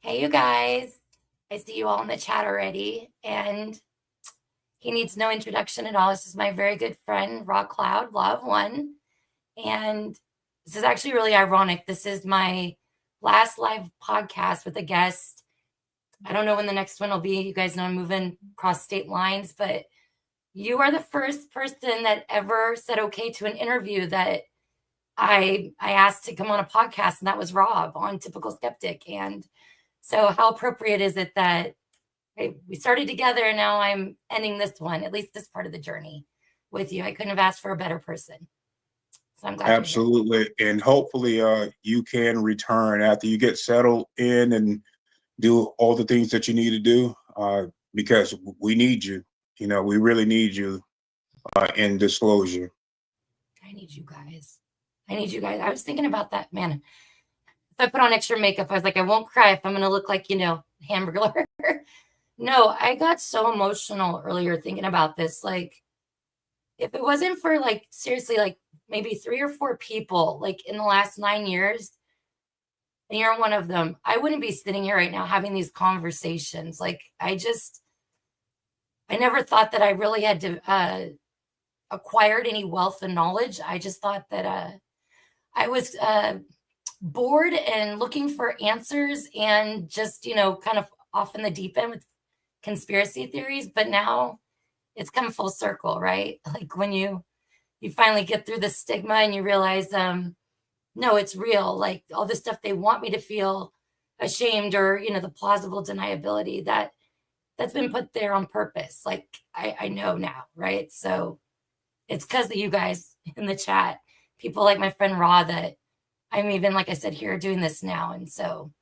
Hey, you guys. I see you all in the chat already, and he needs no introduction at all. This is my very good friend, Raw Cloud, Love One. And this is actually really ironic. This is my last live podcast with a guest. I don't know when the next one will be. You guys know I'm moving across state lines, but you are the first person that ever said okay to an interview that I asked to come on a podcast, and that was Rob on Typical Skeptic. And so how appropriate is it that we started together and now I'm ending this one, at least this part of the journey with you. I couldn't have asked for a better person. So I'm glad Absolutely. you're here. And hopefully you can return after you get settled in and do all the things that you need to do because we need you. You know, we really need you in disclosure. I need you guys. I was thinking about that, man. If I put on extra makeup, I was like, I won't cry if I'm going to look like, Hamburger. No, I got so emotional earlier thinking about this. Like, if it wasn't for seriously, maybe 3 or 4 people, in the last 9 years, and you're one of them, I wouldn't be sitting here right now having these conversations. I never thought that I really had to acquired any wealth and knowledge. I just thought that I was bored and looking for answers and just, kind of off in the deep end with conspiracy theories. But now it's come full circle, right? Like when you finally get through the stigma and you realize, no, it's real. Like all the stuff they want me to feel ashamed or, the plausible deniability that's been put there on purpose. Like I know now, right? So it's because of you guys in the chat, people like my friend Ra, that I'm even, like I said, here doing this now. And so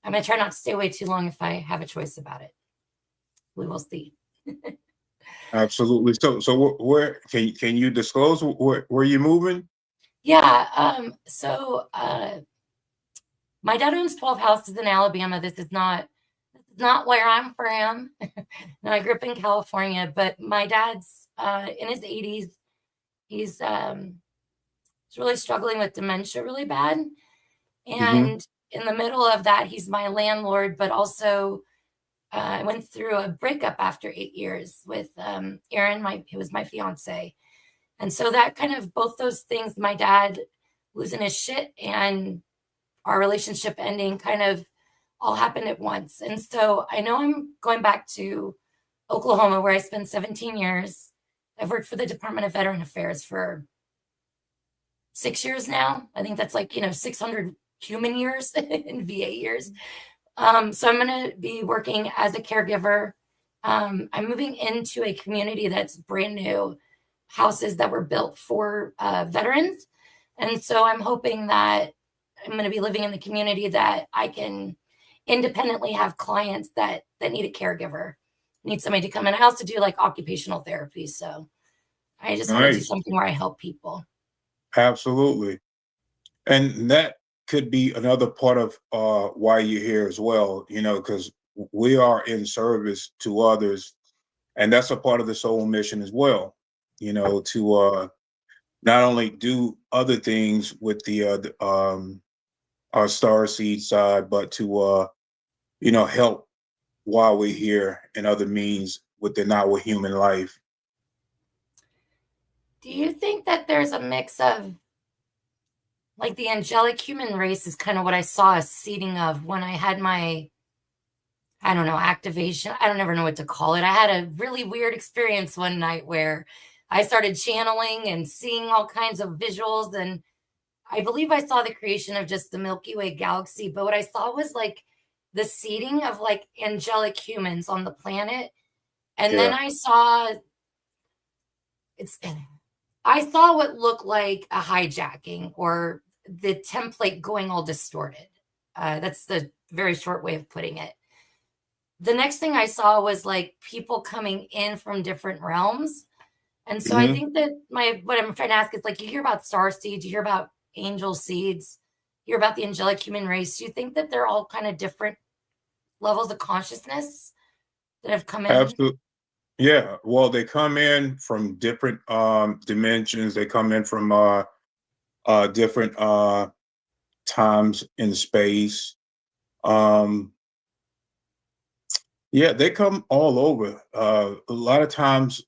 I'm going to try not to stay away too long if I have a choice about it. We will see. Absolutely. So where can you disclose where you're moving? Yeah. So my dad owns 12 houses in Alabama. This is not where I'm from. No, I grew up in California, but my dad's in his 80s. He's really struggling with dementia really bad. And in the middle of that, he's my landlord, but also I went through a breakup after 8 years with Aaron, who was my fiance. And so that kind of, both those things, my dad losing his shit and our relationship ending, kind of all happened at once. And so I know I'm going back to Oklahoma, where I spent 17 years. I've worked for the Department of Veteran Affairs for 6 years now. I think that's 600 human years in VA years. So I'm going to be working as a caregiver. I'm moving into a community that's brand new, houses that were built for veterans. And so I'm hoping that I'm going to be living in the community that I can independently have clients that need a caregiver, need somebody to come in. I also do occupational therapy. So I just want to do something where I help people. Absolutely. And that could be another part of why you're here as well, because we are in service to others. And that's a part of the soul mission as well, to not only do other things with our Starseed side, but to, help while we're here in other means within our human life. Do you think that there's a mix of the angelic human race is kind of what I saw a seeding of when I had my, I don't know, activation. I don't ever know what to call it. I had a really weird experience one night where I started channeling and seeing all kinds of visuals. And I believe I saw the creation of just the Milky Way galaxy. But what I saw was the seeding of angelic humans on the planet. And then I saw what looked like a hijacking, or the template going all distorted. That's the very short way of putting it. The next thing I saw was people coming in from different realms. And so I think that what I'm trying to ask is you hear about Starseeds, you hear about angel seeds, you hear about the angelic human race. Do you think that they're all kind of different levels of consciousness that have come in? Absolutely. Yeah. Well, they come in from different dimensions. They come in from different times in space. Um, yeah, they come all over. A lot of times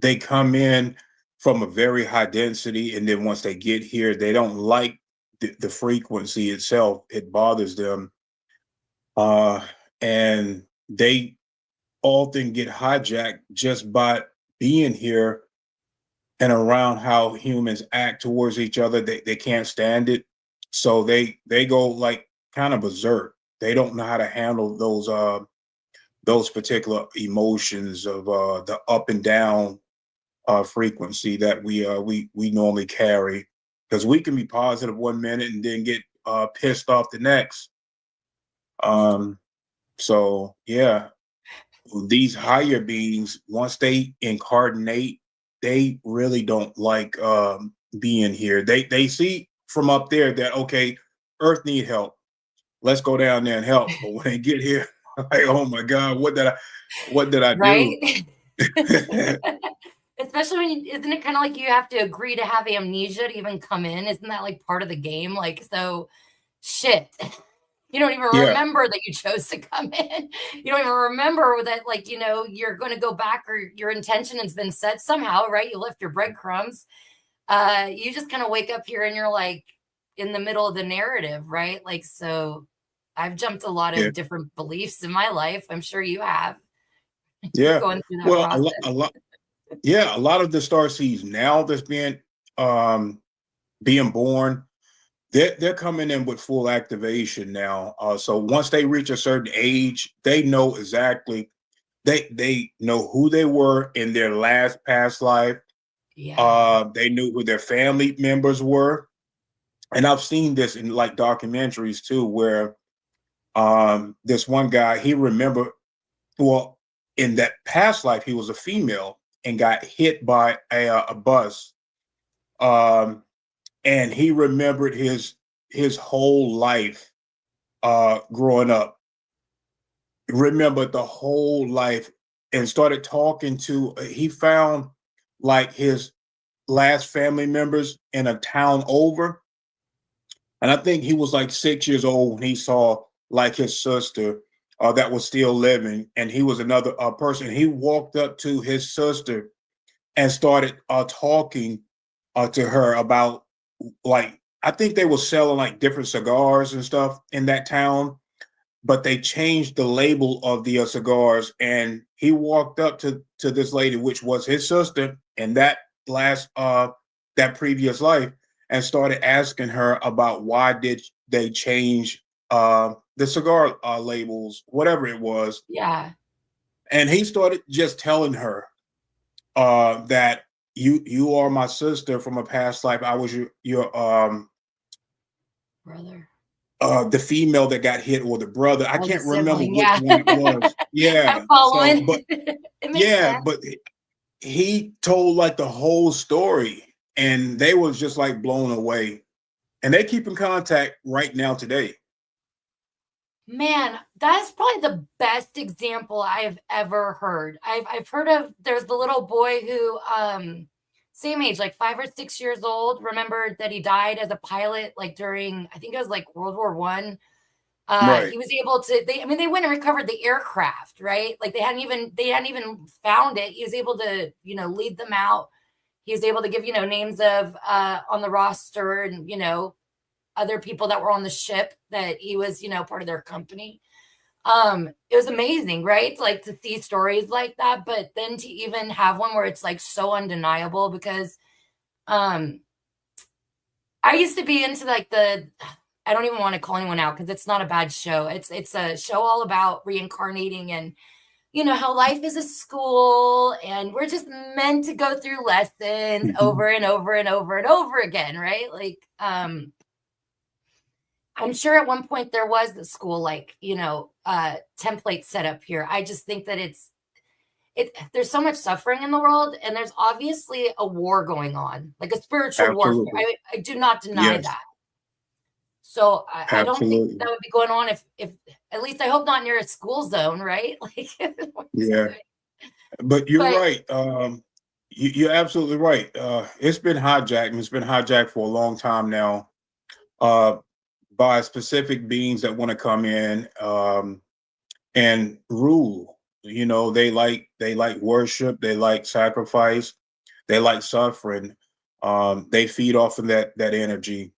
they come in from a very high density, and then once they get here, they don't like the frequency itself. It bothers them, uh, and they often get hijacked just by being here and around how humans act towards each other. They can't stand it, so they go like kind of berserk. They don't know how to handle those particular emotions of the up and down frequency that we normally carry, because we can be positive one minute and then get pissed off the next. Um, so yeah, these higher beings, once they incarnate, they really don't like being here. They see from up there that, okay, Earth need help. Let's go down there and help. But when they get here, like, oh my God, what did I do? Right? Especially when isn't it kind of like you have to agree to have amnesia to even come in? Isn't that like part of the game? Like, so shit. You don't even Yeah, remember that you chose to come in. You don't even remember that, like, you're going to go back, or your intention has been set somehow, right? You left your breadcrumbs. You just kind of wake up here and you're like in the middle of the narrative, right? Like, so I've jumped a lot yeah, of different beliefs in my life. I'm sure you have yeah. going through that Well, process. a lot, yeah, a lot of the star seeds now that's um, being born, they're coming in with full activation now. So once they reach a certain age, they know exactly, they know who they were in their last past life. Yeah. They knew who their family members were, and I've seen this in like documentaries too, where this one guy, he remembered, well, in that past life he was a female and got hit by a bus, um, and he remembered his whole life growing up, remembered the whole life, and started talking to. He found like his last family members in a town over, and I think he was like 6 years old when he saw like his sister that was still living, and he was another person. He walked up to his sister and started talking to her about, like, I think they were selling like different cigars and stuff in that town, but they changed the label of the cigars. And he walked up to this lady, which was his sister, in that last that previous life, and started asking her about why did they change the cigar labels, whatever it was. Yeah. And he started just telling her that you are my sister from a past life. I was your Brother. the female that got hit, or the brother. I Oh, the can't remember sibling. which Yeah. one it was. I'm Yeah. So, following. but It makes yeah, sense. but he told like the whole story, and they was just like blown away. And they keep in contact right now today. Man, that's probably the best example I've ever heard. I've heard of, there's the little boy who same age, like 5 or 6 years old, remembered that he died as a pilot, like during, I think it was like World War I. Right. He was able to, I mean, they went and recovered the aircraft, right? Like they hadn't even found it. He was able to, lead them out. He was able to give, names of on the roster, and, other people that were on the ship that he was, part of their company. It was amazing, right? Like, to see stories like that, but then to even have one where it's like so undeniable, because um I used to be into like I don't even want to call anyone out because it's not a bad show. It's a show all about reincarnating, and how life is a school, and we're just meant to go through lessons over and over and over and over again, right? Like, I'm sure at one point there was the school, like, template set up here. I just think that there's so much suffering in the world, and there's obviously a war going on, like a spiritual warfare. Absolutely. I do not deny Yes. that. So I don't think that Absolutely. would be going on if at least I hope not near a school zone, right? Like, Yeah. But you're but right. You're absolutely right. It's been hijacked. And it's been hijacked for a long time now. Uh, by specific beings that want to come in and rule. You know, they like worship, they like sacrifice, they like suffering. They feed off of that energy,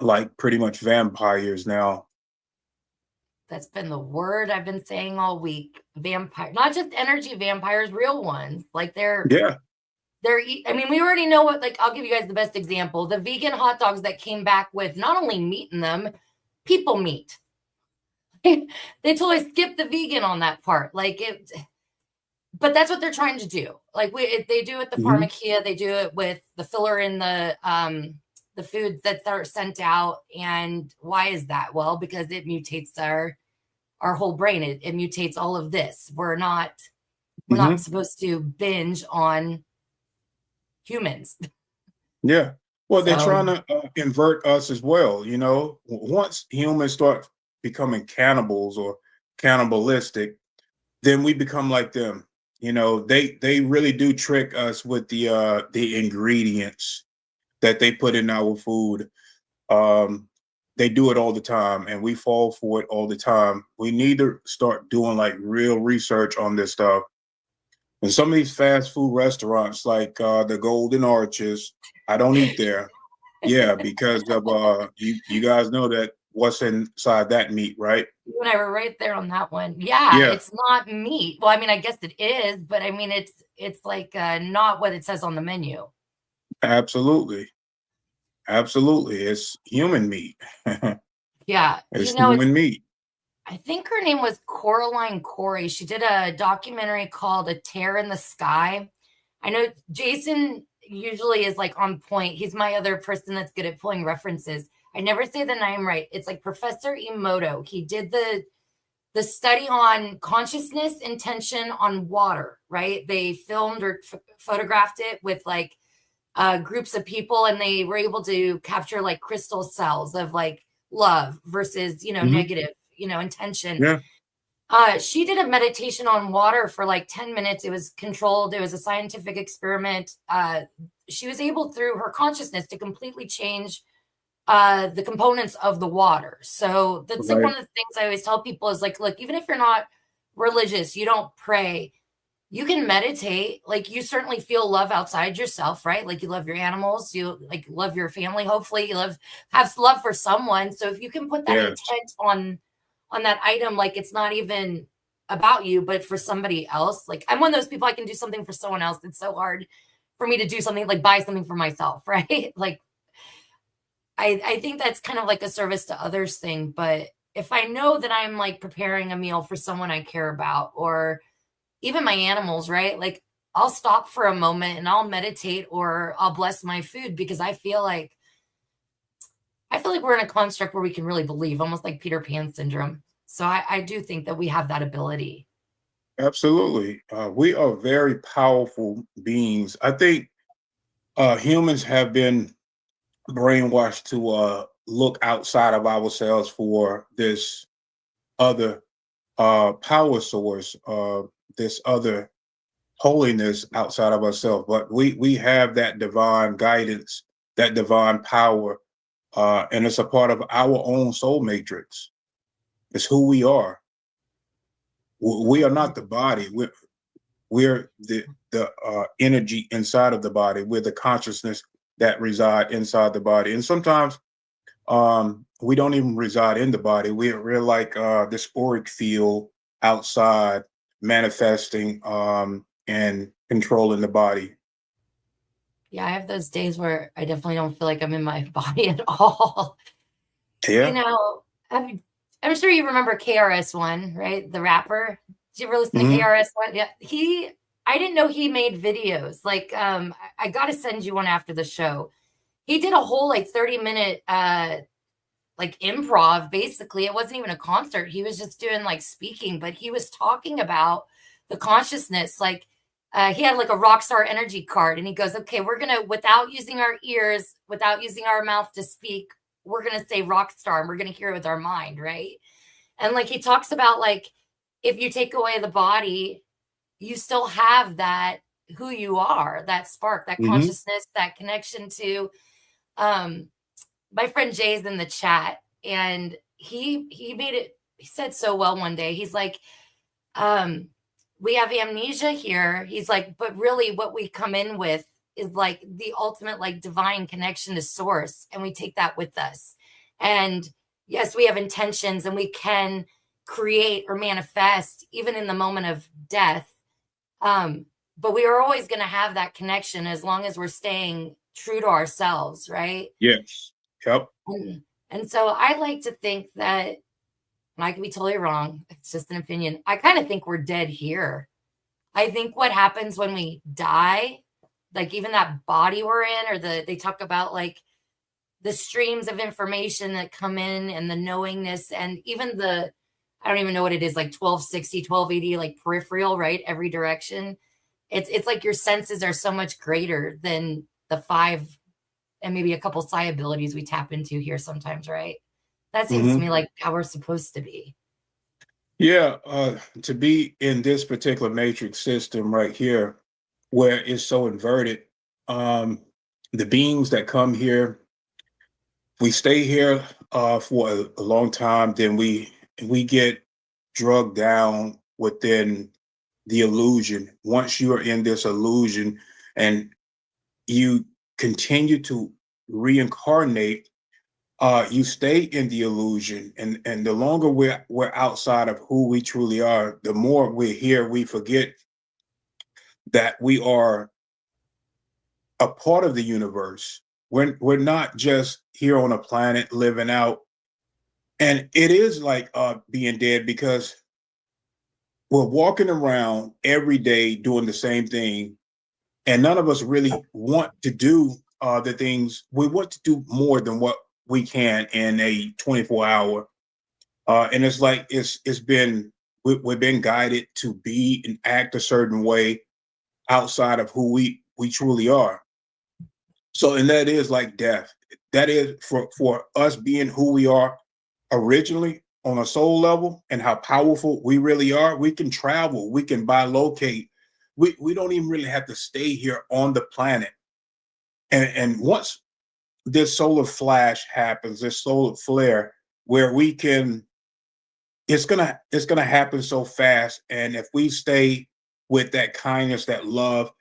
like pretty much vampires now. That's been the word I've been saying all week. Vampire, not just energy vampires, real ones. Like Yeah. I mean, we already know what, like, I'll give you guys the best example. The vegan hot dogs that came back with not only meat in them, people meat. They totally skipped the vegan on that part. Like it, but that's what they're trying to do. Like they do it the Hmm. pharmacia, they do it with the filler in the foods that are sent out. And why is that? Well, because it mutates our whole brain. It mutates all of this. We're not Hmm. supposed to binge on humans. Yeah. Well, they're So trying to invert us as well. You know, once humans start becoming cannibals or cannibalistic, then we become like them. You know, they really do trick us with the ingredients that they put in our food. Um, they do it all the time, and we fall for it all the time. We need to start doing like real research on this stuff. And some of these fast food restaurants, like the Golden Arches, I don't eat there. Yeah, because of you guys know that what's inside that meat, right? you and I were right there on that one. Yeah, Yeah, it's not meat. Well, I mean, I guess it is, but I mean, it's like not what it says on the menu. absolutely. Absolutely. It's human meat. Yeah, It's human meat. I think her name was Coraline Corey. She did a documentary called A Tear in the Sky. I know Jason usually is like on point. He's my other person that's good at pulling references. I never say the name right. It's like Professor Emoto. He did the study on consciousness intention on water, right? They filmed or photographed it with like groups of people, and they were able to capture like crystal cells of like love versus, Hmm. negative, intention. Yeah. She did a meditation on water for like 10 minutes. It was controlled. It was a scientific experiment. She was able, through her consciousness, to completely change the components of the water. So that's like one Right. of the things I always tell people is like, look, even if you're not religious, you don't pray, you can meditate. Like you certainly feel love outside yourself, right? Like you love your animals, you like love your family. Hopefully you have love for someone. So if you can put that Yes. intent on that item, like it's not even about you, but for somebody else. Like I'm one of those people, I can do something for someone else. It's so hard for me to do something like buy something for myself, right? Like I think that's kind of like a service to others thing. But if I know that I'm like preparing a meal for someone I care about, or even my animals, right? Like I'll stop for a moment and I'll meditate or I'll bless my food because I feel like we're in a construct where we can really believe, almost like Peter Pan syndrome. So I do think that we have that ability. Absolutely. We are very powerful beings. I think humans have been brainwashed to look outside of ourselves for this other power source, this other holiness outside of ourselves. But we have that divine guidance, that divine power, and it's a part of our own soul matrix. It's who we are. We are not the body. We're the energy inside of the body. We're the consciousness that reside inside the body. And sometimes we don't even reside in the body. We're like this auric field outside, manifesting and controlling the body. Yeah, I have those days where I definitely don't feel like I'm in my body at all. You Yeah. know, I'm sure you remember KRS-One, right? The rapper. Did you ever listen to Hmm. KRS-One? Yeah, I didn't know he made videos. Like, I gotta send you one after the show. He did a whole like 30-minute like improv, basically. It wasn't even a concert. He was just doing like speaking, but he was talking about the consciousness. Like he had like a rock star energy card, and he goes, okay, we're gonna, without using our ears, without using our mouth to speak, we're gonna say rock star, and we're gonna hear it with our mind, right? And like he talks about like if you take away the body, you still have that who you are, that spark, that Hmm. consciousness, that connection to um my friend Jay's in the chat, and he made it. He said so well one day. He's like, we have amnesia here. He's like, but really, what we come in with is like the ultimate like divine connection to source, and we take that with us. And yes, we have intentions, and we can create or manifest even in the moment of death. But we are always going to have that connection as long as we're staying true to ourselves, right? Yes. Yep. And so I like to think that, and I could be totally wrong, it's just an opinion, I kind of think we're dead here. I think what happens when we die, like even that body we're in, or they talk about like the streams of information that come in and the knowingness, and even the, I don't even know what it is, like 1260, 1280, like peripheral, right? Every direction. It's like your senses are so much greater than the 5 and maybe a couple psi abilities we tap into here sometimes, right? That seems to me like how we're supposed to be. Yeah, to be in this particular matrix system right here, where it's so inverted, the beings that come here, we stay here for a long time, then we get drugged down within the illusion. Once you are in this illusion and you continue to reincarnate, you stay in the illusion, and the longer we're outside of who we truly are, the more we're here, we forget that we are a part of the universe. We're not just here on a planet living out. And it is like being dead, because we're walking around every day doing the same thing, and none of us really want to do the things. We want to do more than what we can in a 24-hour. And it's like we've been guided to be and act a certain way outside of who we truly are. So, and that is like death. That is for us being who we are originally on a soul level, and how powerful we really are. We can travel, we can bilocate. We don't even really have to stay here on the planet. And once this solar flash happens, this solar flare, where we can, it's gonna happen so fast. And if we stay with that kindness, that love,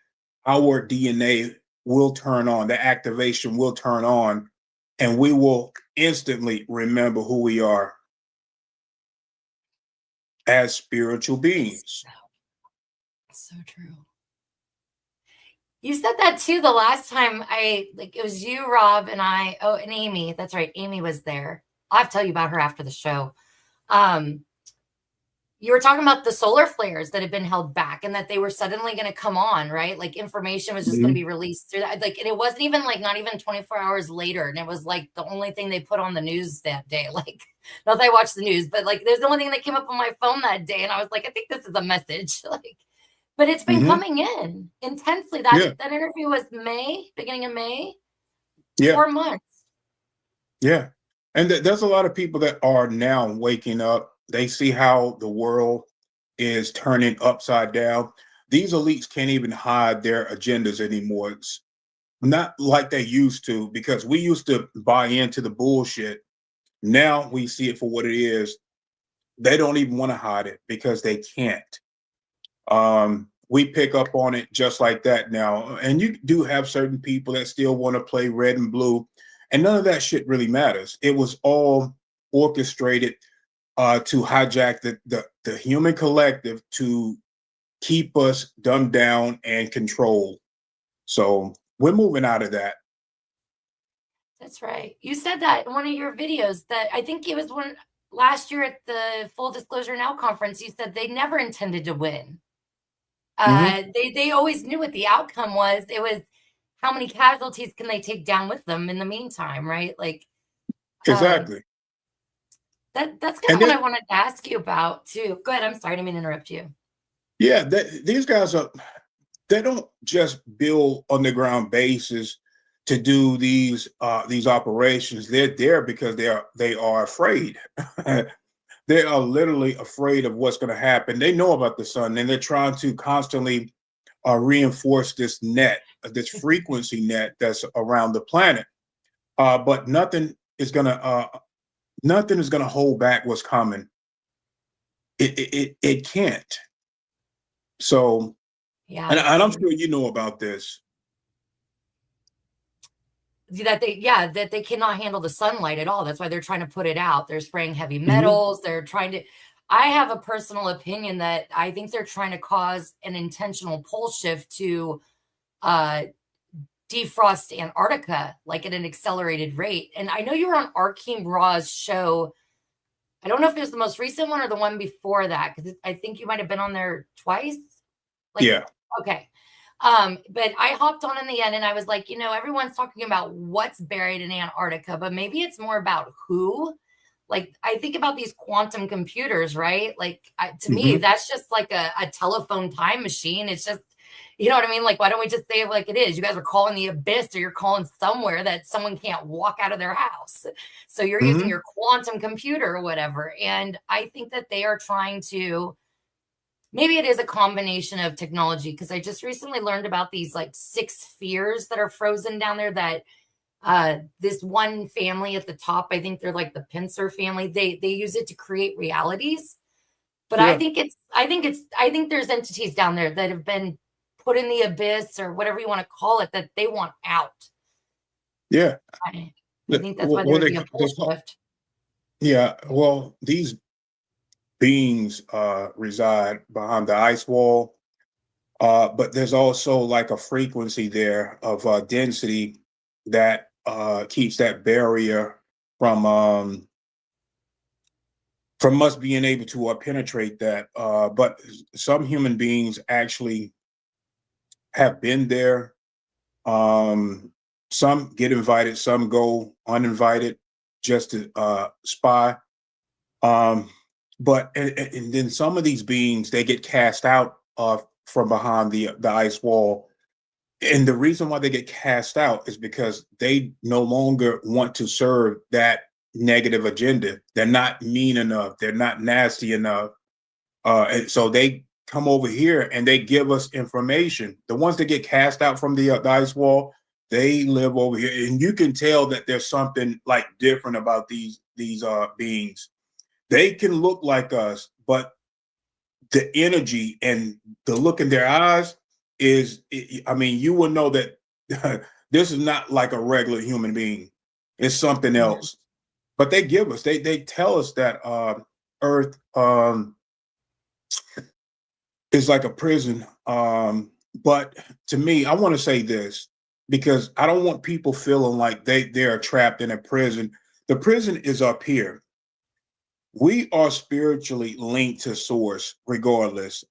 our DNA will turn on, the activation will turn on, and we will instantly remember who we are as spiritual beings. So true. You said that too the last time it was you, Rob, and I, oh, and Amy. That's right. Amy was there. I'll have to tell you about her after the show. You were talking about the solar flares that had been held back, and that they were suddenly going to come on, right? Like information was just going to be released through that. Like, and it wasn't even like, not even 24 hours later. And it was like the only thing they put on the news that day. Like, not that I watched the news, but like, there's the only thing that came up on my phone that day. And I was like, I think this is a message. Like, but it's been coming in intensely. That interview was beginning of May, 4 months. Yeah. And there's a lot of people that are now waking up. They see how the world is turning upside down. These elites can't even hide their agendas anymore. It's not like they used to, because we used to buy into the bullshit. Now we see it for what it is. They don't even want to hide it because they can't. We pick up on it just like that now. And you do have certain people that still want to play red and blue, and none of that shit really matters. It was all orchestrated to hijack the human collective, to keep us dumbed down and controlled. So we're moving out of that. That's right. You said that in one of your videos, that I think it was one last year at the Full Disclosure Now conference. You said they never intended to win. They always knew what the outcome was. It was how many casualties can they take down with them in the meantime, right? Like, exactly. That's kind of what I wanted to ask you about too. Go ahead. I'm sorry, I didn't mean to interrupt you. Yeah, these guys they don't just build underground bases to do these operations. They're there because they are afraid. They are literally afraid of what's going to happen. They know about the sun, and they're trying to constantly reinforce this net, this frequency net that's around the planet. But nothing is gonna nothing is gonna hold back what's coming. It can't. So, Yeah. and I'm sure you know about this. That they cannot handle the sunlight at all. That's why they're trying to put it out. They're spraying heavy Hmm. metals. They're trying to. I have a personal opinion that I think they're trying to cause an intentional pole shift to uh, defrost Antarctica, like at an accelerated rate. And I know you were on Arkeem Raw's show. I don't know if it was the most recent one or the one before that, because I think you might have been on there twice. Like, Yeah. okay. But I hopped on in the end and I was like, everyone's talking about what's buried in Antarctica, but maybe it's more about who. Like, I think about these quantum computers, right? Like, to me, Hmm. that's just like a telephone time machine. It's just, you know what I mean? Like, why don't we just say it like it is? You guys are calling the abyss, or you're calling somewhere that someone can't walk out of their house. So you're using Hmm. your quantum computer or whatever. And I think that they are trying to, maybe it is a combination of technology, because I just recently learned about these like 6 spheres that are frozen down there, that this one family at the top, I think they're like the Pincer family, they use it to create realities. But Yeah. I think there's entities down there that have been put in the abyss, or whatever you want to call it, that they want out. Yeah. I think that's why there would be a pole shift. Yeah. Well, these beings reside behind the ice wall, but there's also like a frequency there of density that keeps that barrier from us being able to penetrate that. But some human beings actually have been there. Some get invited, some go uninvited just to spy. Um, but and then some of these beings, they get cast out from behind the ice wall. And the reason why they get cast out is because they no longer want to serve that negative agenda. They're not mean enough. They're not nasty enough. And so they come over here and they give us information. The ones that get cast out from the ice wall, they live over here, and you can tell that there's something like different about these beings. They can look like us, but the energy and the look in their eyes is, I mean, you will know that this is not like a regular human being. It's something Yeah. else. But they tell us that Earth is like a prison. But to me, I want to say this, because I don't want people feeling like they are trapped in a prison. The prison is up here. We are spiritually linked to source regardless.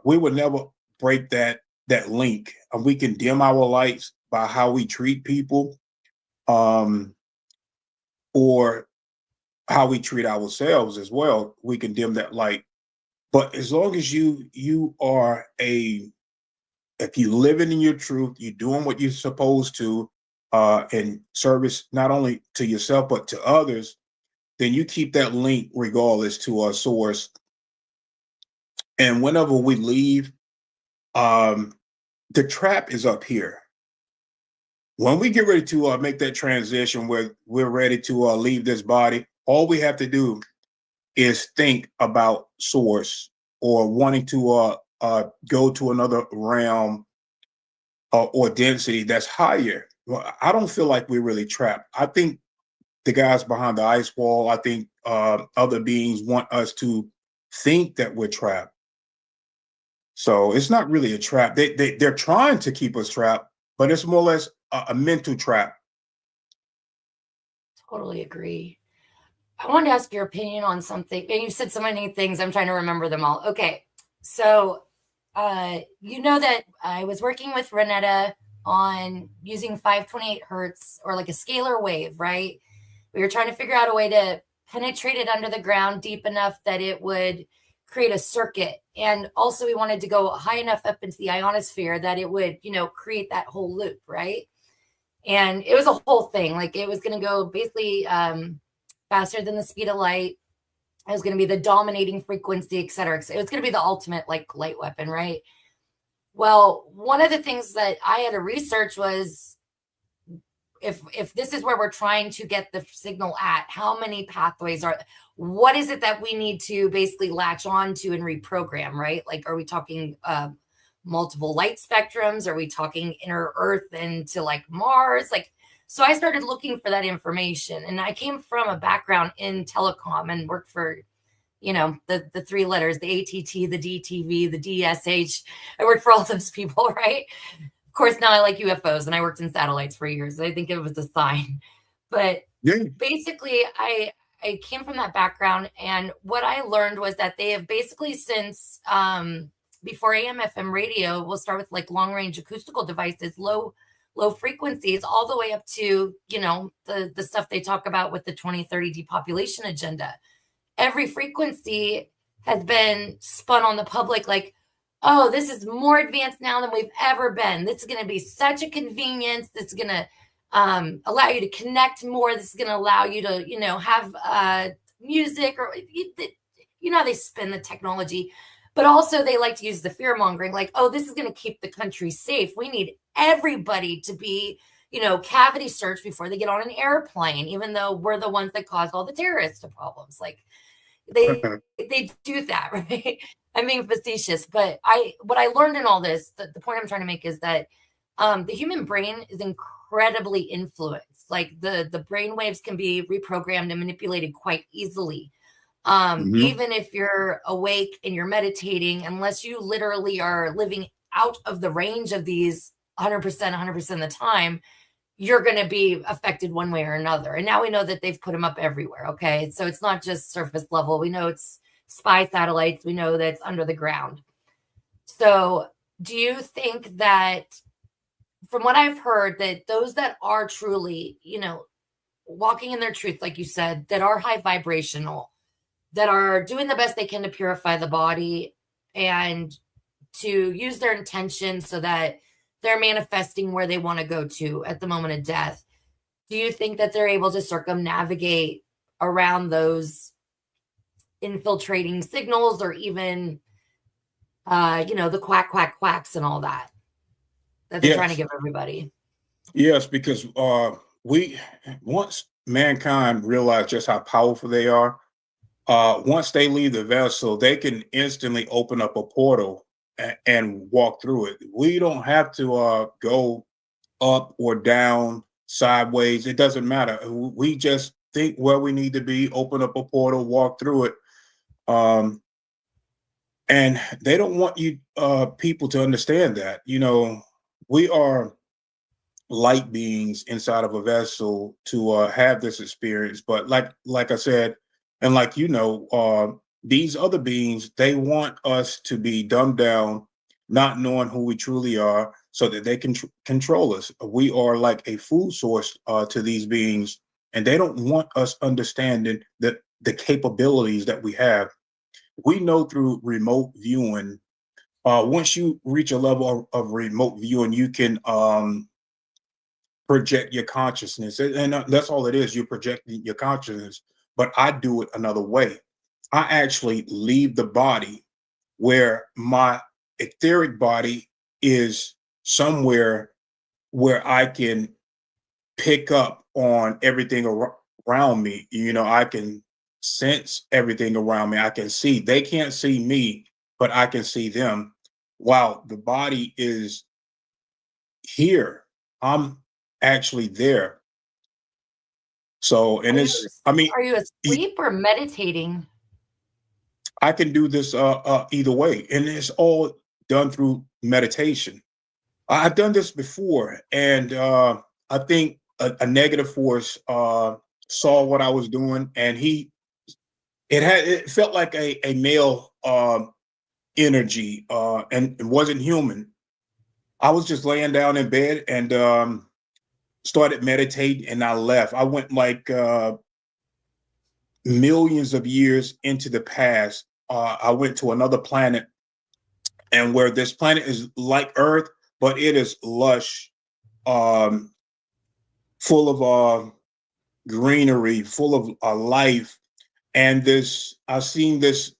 We would never break that link. We can dim our lights by how we treat people, um, or how we treat ourselves as well. We can dim that light. But as long as you are if you living in your truth, you're doing what you're supposed to, in service not only to yourself but to others, then you keep that link regardless to our source. And whenever we leave, um, the trap is up here. When we get ready to make that transition where we're ready to leave this body, all we have to do is think about source, or wanting to go to another realm or density that's higher. Well, I don't feel like we're really trapped. I think the guys behind the ice wall, I think other beings want us to think that we're trapped. So it's not really a trap. They're trying to keep us trapped, but it's more or less a mental trap. Totally agree. I wanted to ask your opinion on something. And you said so many things. I'm trying to remember them all. Okay. So, you know that I was working with Renetta on using 528 hertz, or like a scalar wave, right? We were trying to figure out a way to penetrate it under the ground deep enough that it would create a circuit. And also, we wanted to go high enough up into the ionosphere that it would, create that whole loop, right? And it was a whole thing. Like, it was going to go basically faster than the speed of light. It was going to be the dominating frequency, et cetera, et cetera. It was going to be the ultimate like light weapon, right? Well, one of the things that I had to research was if this is where we're trying to get the signal at, how many pathways are, what is it that we need to basically latch on to and reprogram, right? Like, are we talking multiple light spectrums? Are we talking inner Earth into like Mars? Like, so I started looking for that information, and I came from a background in telecom and worked for, you know, the three letters, the ATT, the DTV, the DSH. I worked for all those people, right? Of course, now I like UFOs, and I worked in satellites for years. I think it was a sign. But Yeah. basically, I came from that background, and what I learned was that they have basically since before AM FM radio, we'll start with like long range acoustical devices, low frequencies, all the way up to, you know, the stuff they talk about with the 2030 depopulation agenda. Every frequency has been spun on the public like, oh, this is more advanced now than we've ever been. This is going to be such a convenience. This is going to allow you to connect more. This is going to allow you to, you know, have music, or, you know, how they spin the technology. But also they like to use the fear mongering, like, oh, this is going to keep the country safe. We need everybody to be, you know, cavity search before they get on an airplane, even though we're the ones that caused all the terrorist problems. Like, they do that, right? I'm being facetious, but what I learned in all this, the point I'm trying to make is that the human brain is incredibly influenced. Like, the brain waves can be reprogrammed and manipulated quite easily. Mm-hmm. Even if you're awake and you're meditating, unless you literally are living out of the range of these 100% of the time, you're going to be affected one way or another. And now we know that they've put them up everywhere. Okay. So it's not just surface level. We know it's spy satellites. We know that it's under the ground. So do you think that, from what I've heard, that those that are truly, you know, walking in their truth, like you said, that are high vibrational, that are doing the best they can to purify the body and to use their intention so that they're manifesting where they want to go to at the moment of death, do you think that they're able to circumnavigate around those infiltrating signals, or even you know, the quacks and all that they're trying to Yes. give everybody? Yes, because we once mankind realized just how powerful they are, once they leave the vessel, they can instantly open up a portal and walk through it. We don't have to go up or down, sideways. It doesn't matter. We just think where we need to be, open up a portal, walk through it. And they don't want you people to understand that. You know, we are light beings inside of a vessel to have this experience. But like I said, and like you know, these other beings, they want us to be dumbed down, not knowing who we truly are, so that they can control us. We are like a food source to these beings, and they don't want us understanding that the capabilities that we have. We know through remote viewing. Once you reach a level of remote viewing, you can project your consciousness, and that's all it is. You're projecting your consciousness. But I do it another way. I actually leave the body, where my etheric body is somewhere where I can pick up on everything around me. You know, I can sense everything around me. I can see. They can't see me, but I can see them. While the body is here, I'm actually there. So, Are and you it's, I mean, are you asleep or meditating? I can do this either way, and it's all done through meditation. I've done this before, and I think a negative force saw what I was doing, and it felt like a male energy, and it wasn't human. I was just laying down in bed and started meditating, and I left. I went like millions of years into the past. I went to another planet, and where this planet is like Earth, but it is lush, um, full of greenery, full of life. And this, I've seen this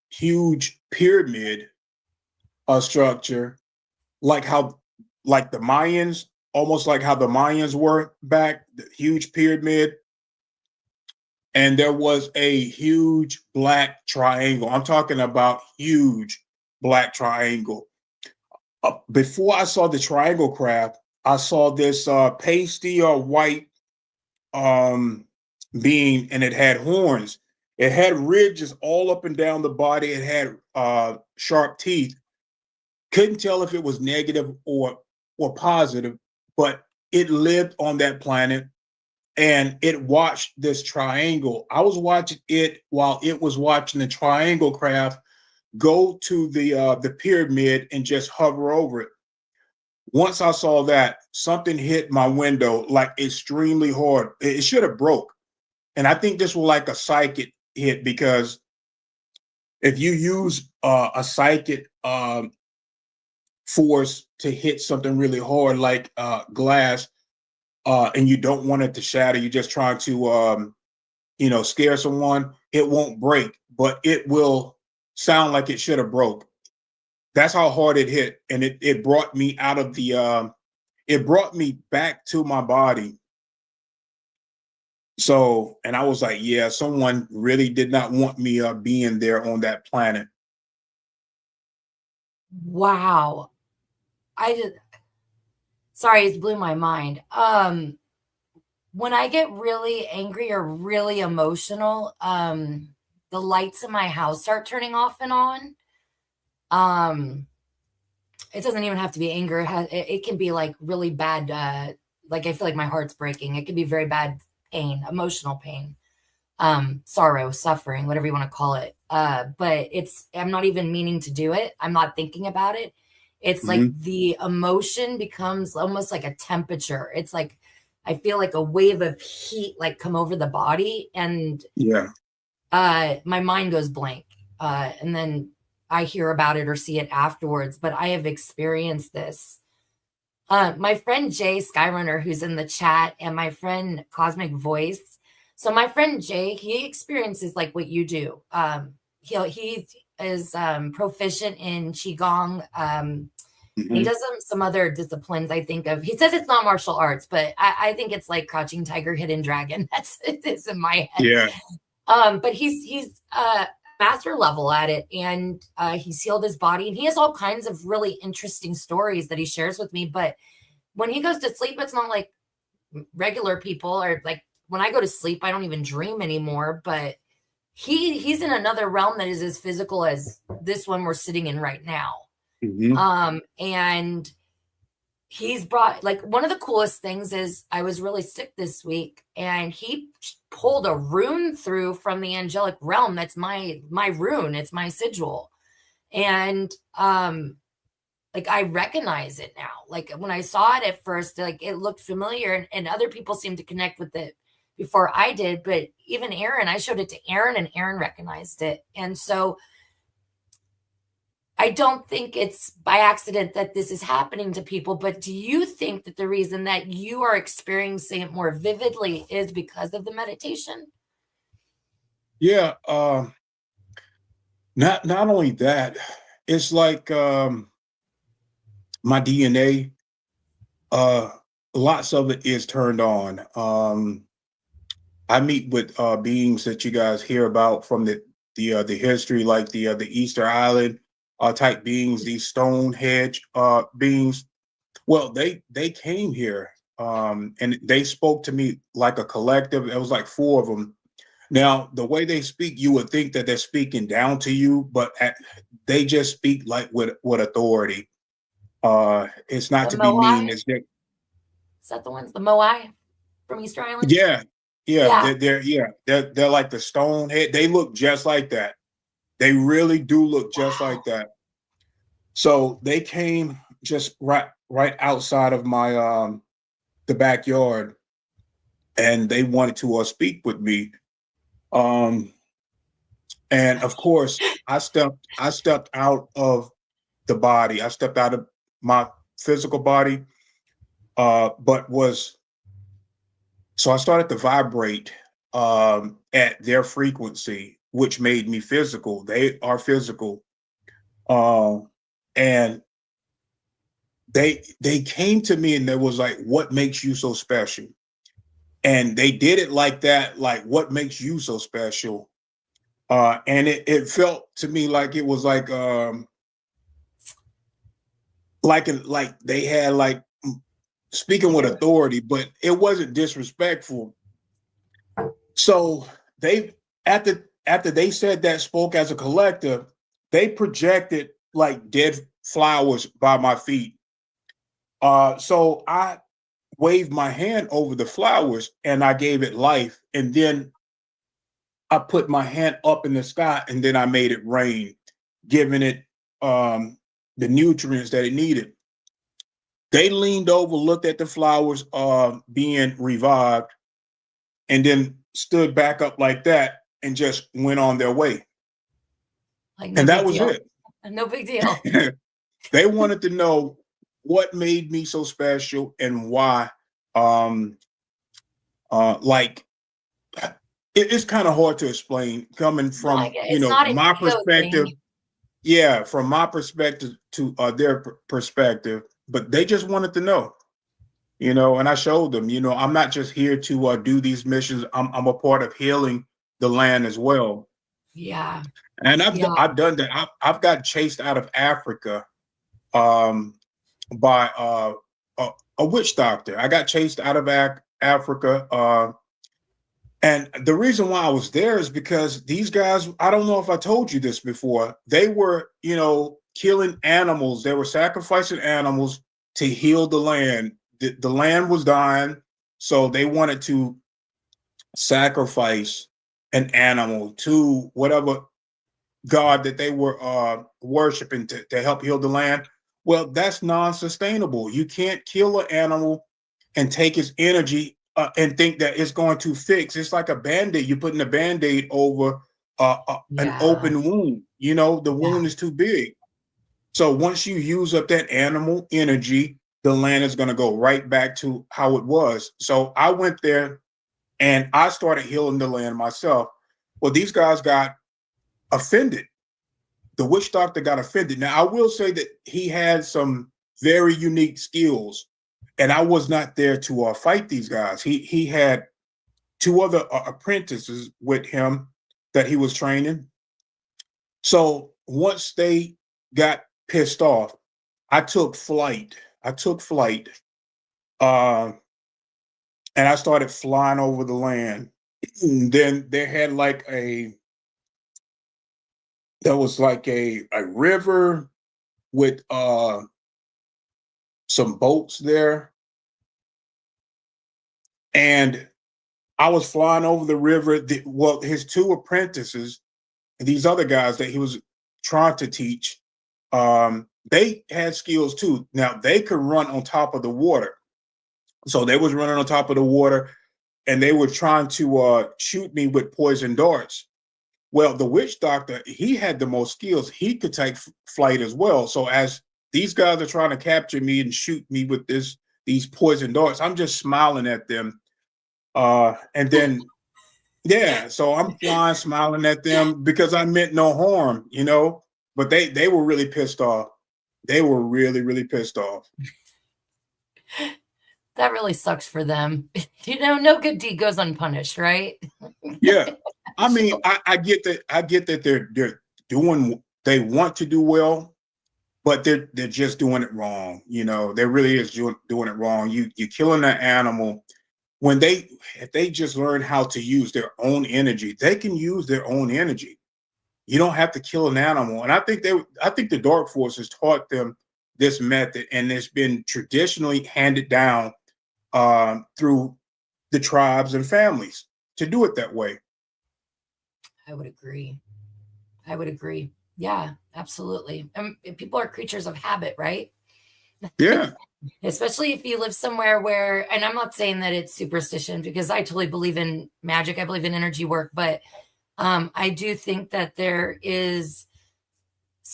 huge pyramid structure, like how, like the Mayans almost like how the Mayans were back, the huge pyramid. And there was a huge black triangle. I'm talking about huge black triangle. Before I saw the triangle craft, I saw this pasty or white being, and it had horns. It had ridges all up and down the body. It had sharp teeth. Couldn't tell if it was negative or positive, but it lived on that planet and it watched this triangle. I was watching it while it was watching the triangle craft go to the pyramid and just hover over it. Once I saw that, something hit my window like extremely hard. It should have broke. And I think this was like a psychic hit, because if you use a psychic force to hit something really hard like glass, and you don't want it to shatter, you're just trying to scare someone, it won't break, but it will sound like it should have broke. That's how hard it hit. And it brought me out of the it brought me back to my body. So, and I was like, yeah, someone really did not want me being there on that planet. Wow. Sorry, it blew my mind. When I get really angry or really emotional, the lights in my house start turning off and on. It doesn't even have to be anger. It can be like really bad. Like I feel like my heart's breaking. It can be very bad pain, emotional pain, sorrow, suffering, whatever you want to call it. But I'm not even meaning to do it. I'm not thinking about it. It's like the emotion becomes almost like a temperature. It's like, I feel like a wave of heat like come over the body, and my mind goes blank. And then I hear about it or see it afterwards, but I have experienced this. My friend Jay Skyrunner, who's in the chat, and my friend Cosmic Voice. So my friend Jay, he experiences like what you do. He is proficient in Qigong. He does some other disciplines, I think of. He says it's not martial arts, but I think it's like Crouching Tiger, Hidden Dragon. That's it's in my head. Yeah. But he's master level at it, and he's healed his body, and he has all kinds of really interesting stories that he shares with me. But when he goes to sleep, it's not like regular people, or like when I go to sleep, I don't even dream anymore. But he's in another realm that is as physical as this one we're sitting in right now. And he's brought, like, one of the coolest things is I was really sick this week, and he pulled a rune through from the angelic realm. That's my rune. It's my sigil. And like I recognize it now. Like when I saw it at first, like it looked familiar, and other people seemed to connect with it before I did. But even Aaron, I showed it to Aaron, and Aaron recognized it. And so I don't think it's by accident that this is happening to people, but do you think that the reason that you are experiencing it more vividly is because of the meditation? Yeah. Not only that, it's like my DNA, lots of it is turned on. I meet with beings that you guys hear about from the history, like the Easter Island type beings, these Stonehenge beings. Well, they came here and they spoke to me like a collective. It was like 4 of them. Now, the way they speak, you would think that they're speaking down to you, but they just speak like with authority. It's not The to be mean. Moai? It's that. Is that the ones, the Moai from Easter Island? Yeah, Yeah. they're like the stone head. They look just like that. They really do look just like that. So they came just right outside of my the backyard, and they wanted to speak with me. And of course, I stepped out of the body. I stepped out of my physical body, but was so I started to vibrate at their frequency, which made me physical. They are physical, and they came to me and they was like, what makes you so special? And they did it like that, like, what makes you so special? And it felt to me like it was like they had like speaking with authority, but it wasn't disrespectful. So they after they said that, spoke as a collective, they projected like dead flowers by my feet. So I waved my hand over the flowers and I gave it life. And then I put my hand up in the sky and then I made it rain, giving it the nutrients that it needed. They leaned over, looked at the flowers being revived, and then stood back up like that and just went on their way. Like, no And that big was deal. it. No big deal. They wanted to know what made me so special and why. Like it's kind of hard to explain coming from It's not an my ego perspective. thing. Yeah, from my perspective to their perspective, but they just wanted to know. And I showed them. I'm not just here to do these missions. I'm a part of healing the land as well. Yeah. And Yeah. I've done that. I've got chased out of Africa by a witch doctor. I got chased out of Africa. And the reason why I was there is because these guys, I don't know if I told you this before, they were, killing animals. They were sacrificing animals to heal the land. The land was dying. So they wanted to sacrifice an animal to whatever God that they were worshiping to help heal the land. Well, that's non-sustainable. You can't kill an animal and take its energy and think that it's going to fix. It's like a band-aid. You're putting a band-aid over an open wound. The wound is too big. So once you use up that animal energy, the land is going to go right back to how it was. So I went there and I started healing the land myself. Well, these guys got offended. The witch doctor got offended. Now, I will say that he had some very unique skills, and I was not there to fight these guys. He had two other apprentices with him that he was training. So once they got pissed off, I took flight. Uh, and I started flying over the land. And then they had there was like a river with some boats there. And I was flying over the river. Well, his two apprentices, these other guys that he was trying to teach, they had skills too. Now they could run on top of the water. So they was running on top of the water and they were trying to shoot me with poison darts. Well, the witch doctor, he had the most skills. He could take flight as well. So as these guys are trying to capture me and shoot me with these poison darts, I'm just smiling at them. And then, yeah, so I'm flying, smiling at them because I meant no harm, but they were really pissed off. They were really, really pissed off. That really sucks for them. No good deed goes unpunished, right? Yeah. I mean, I get that they're doing, they want to do well, but they're just doing it wrong. They really is doing it wrong. You're killing an animal. If they just learn how to use their own energy, they can use their own energy. You don't have to kill an animal. And I think the Dark Forces taught them this method, and it's been traditionally handed down through the tribes and families to do it that way. I would agree. Yeah, absolutely. People are creatures of habit, right? Yeah. Especially if you live somewhere where, and I'm not saying that it's superstition because I totally believe in magic. I believe in energy work, but I do think that there is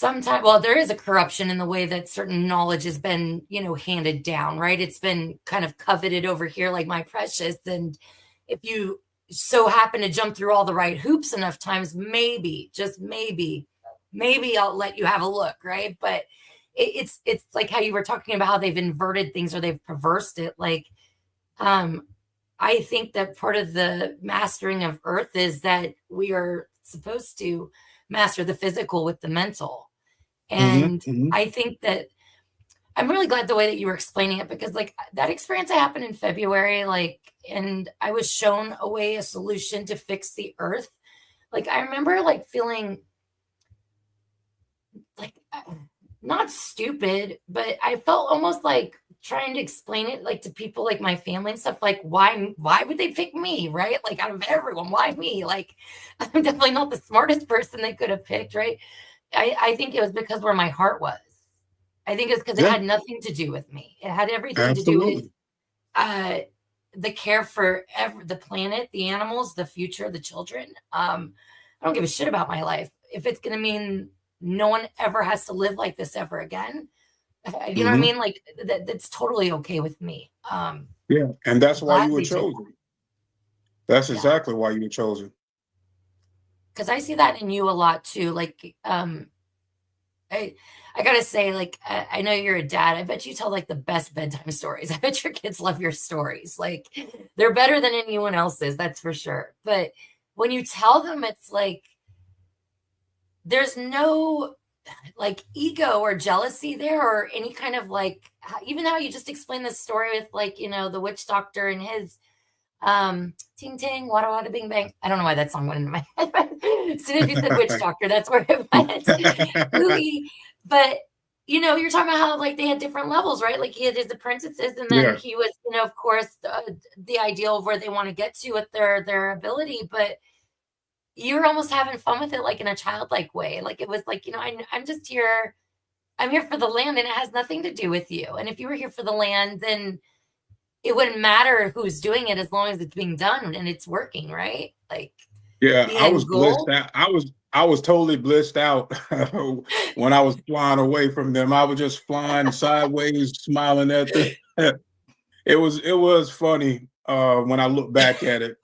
there is a corruption in the way that certain knowledge has been, handed down, right? It's been kind of coveted over here, like my precious. And if you so happen to jump through all the right hoops enough times, maybe, just maybe I'll let you have a look, right? But it's like how you were talking about how they've inverted things or they've perversed it. Like, I think that part of the mastering of Earth is that we are supposed to master the physical with the mental. Hmm. And Hmm. I think that I'm really glad the way that you were explaining it, because like that experience that happened in February, like, and I was shown a way, a solution to fix the Earth. Like, I remember like feeling like not stupid, but I felt almost like trying to explain it like to people like my family and stuff, like why would they pick me, right? Like, out of everyone, why me? Like, I'm definitely not the smartest person they could have picked, right? I think it was because where my heart was. I think it's because it Yeah, had nothing to do with me. It had everything to do with absolutely. uh the care for the planet, the animals, the future, the children. I don't give a shit about my life. If it's going to mean no one ever has to live like this ever again, you know what I Hmm. mean? Like, that's totally okay with me. Yeah, and that's why you were Gladly do that. chosen. That's Yeah. exactly why you were chosen. Because I see that in you a lot too. Like, I I gotta say, like, I know you're a dad. I bet you tell like the best bedtime stories. I bet your kids love your stories. Like, they're better than anyone else's, that's for sure. But when you tell them, it's like there's no like ego or jealousy there, or any kind of like, even how you just explained this story with, like, the witch doctor and his ting ting wada wada bing bang. I don't know why that song went into my head, but as soon as you said witch doctor, that's where it went. Ooh, but you're talking about how like they had different levels, right? Like, he had his apprentices, and then Yeah, he was, of course, the ideal of where they want to get to with their ability. But you were almost having fun with it, like in a childlike way. Like, it was like, I'm just here. I'm here for the land, and it has nothing to do with you. And if you were here for the land, then it wouldn't matter who's doing it as long as it's being done and it's working, right? Like, yeah. the I was end blissed goal. out. I was totally blissed out when I was flying away from them. I was just flying sideways, smiling at them. It was funny when I look back at it.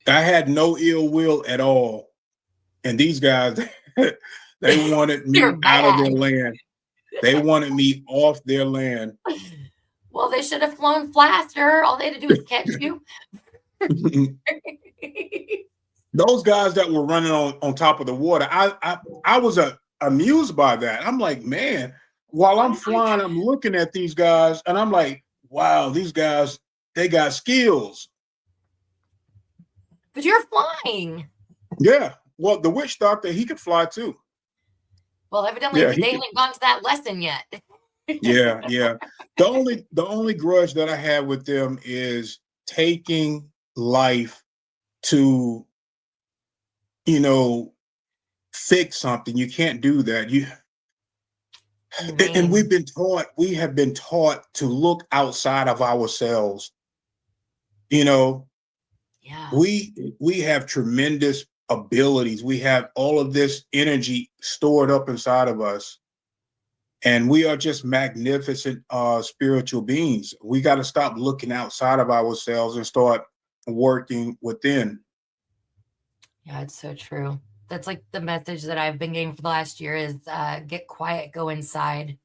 I had no ill will at all, and these guys, they wanted me You're out of their bad. land. They wanted me off their land. Well, they should have flown faster. All they had to do was catch you. Those guys that were running on top of the water, I was amused by that. I'm like, man, while I'm Oh my flying, God. I'm looking at these guys, and I'm like, wow, these guys, they got skills. But you're flying. Yeah. Well, the witch doctor, he could fly too. Well, evidently Yeah, they he could. haven't gone to that lesson yet. Yeah, yeah. The only grudge that I have with them is taking life to, you know, fix something. You can't do that. And Vain. we have been taught to look outside of ourselves. You know, Yeah. we have tremendous abilities. We have all of this energy stored up inside of us, and we are just magnificent spiritual beings. We got to stop looking outside of ourselves and start working within. Yeah, it's so true. That's like the message that I've been getting for the last year is, get quiet, go inside.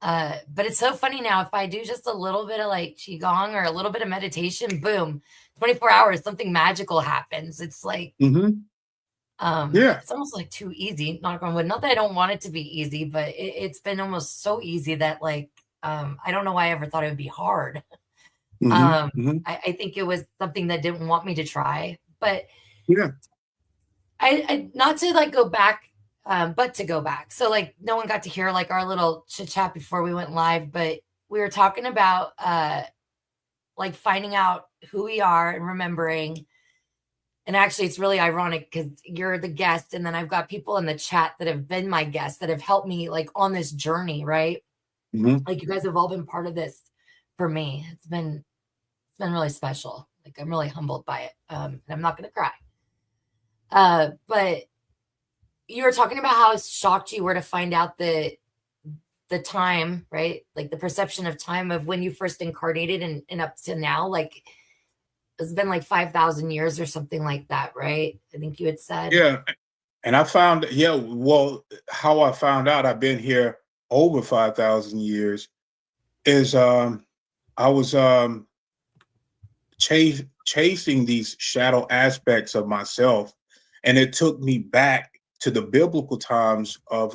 But it's so funny now. If I do just a little bit of like qigong or a little bit of meditation, boom, 24 hours, something magical happens. It's like, Hmm. Yeah. it's almost like too easy. Knock on wood. Not that I don't want it to be easy, but it's been almost so easy that like, I don't know why I ever thought it would be hard. Hmm. Hmm. I think it was something that didn't want me to try, but Yeah. I not to like go back, but to go back. So like no one got to hear like our little chit chat before we went live, but we were talking about like finding out who we are and remembering. And actually, it's really ironic because you're the guest, and then I've got people in the chat that have been my guests that have helped me like on this journey, right? Hmm. Like, you guys have all been part of this for me. It's been really special. Like, I'm really humbled by it. And I'm not gonna cry. But you were talking about how shocked you were to find out that the time, right? Like the perception of time of when you first incarnated and up to now, like it's been like 5,000 years or something like that, right? I think you had said. Yeah. And I found, yeah, well, how I found out, I've been here over 5,000 years, is I was chasing these shadow aspects of myself, and it took me back to the biblical times of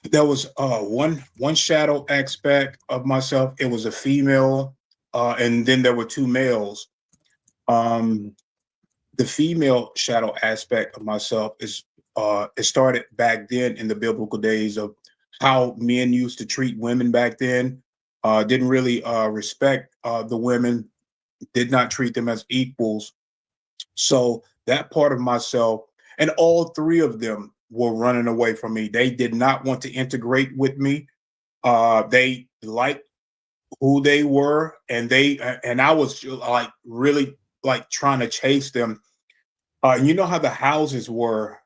there was one shadow aspect of myself. It was a female, and then there were two males. Um, the female shadow aspect of myself is it started back then in the biblical days of how men used to treat women back then. Didn't really respect the women, did not treat them as equals. So that part of myself, and all three of them were running away from me. They did not want to integrate with me. They liked who they were, and I was like really like trying to chase them. You know how the houses were,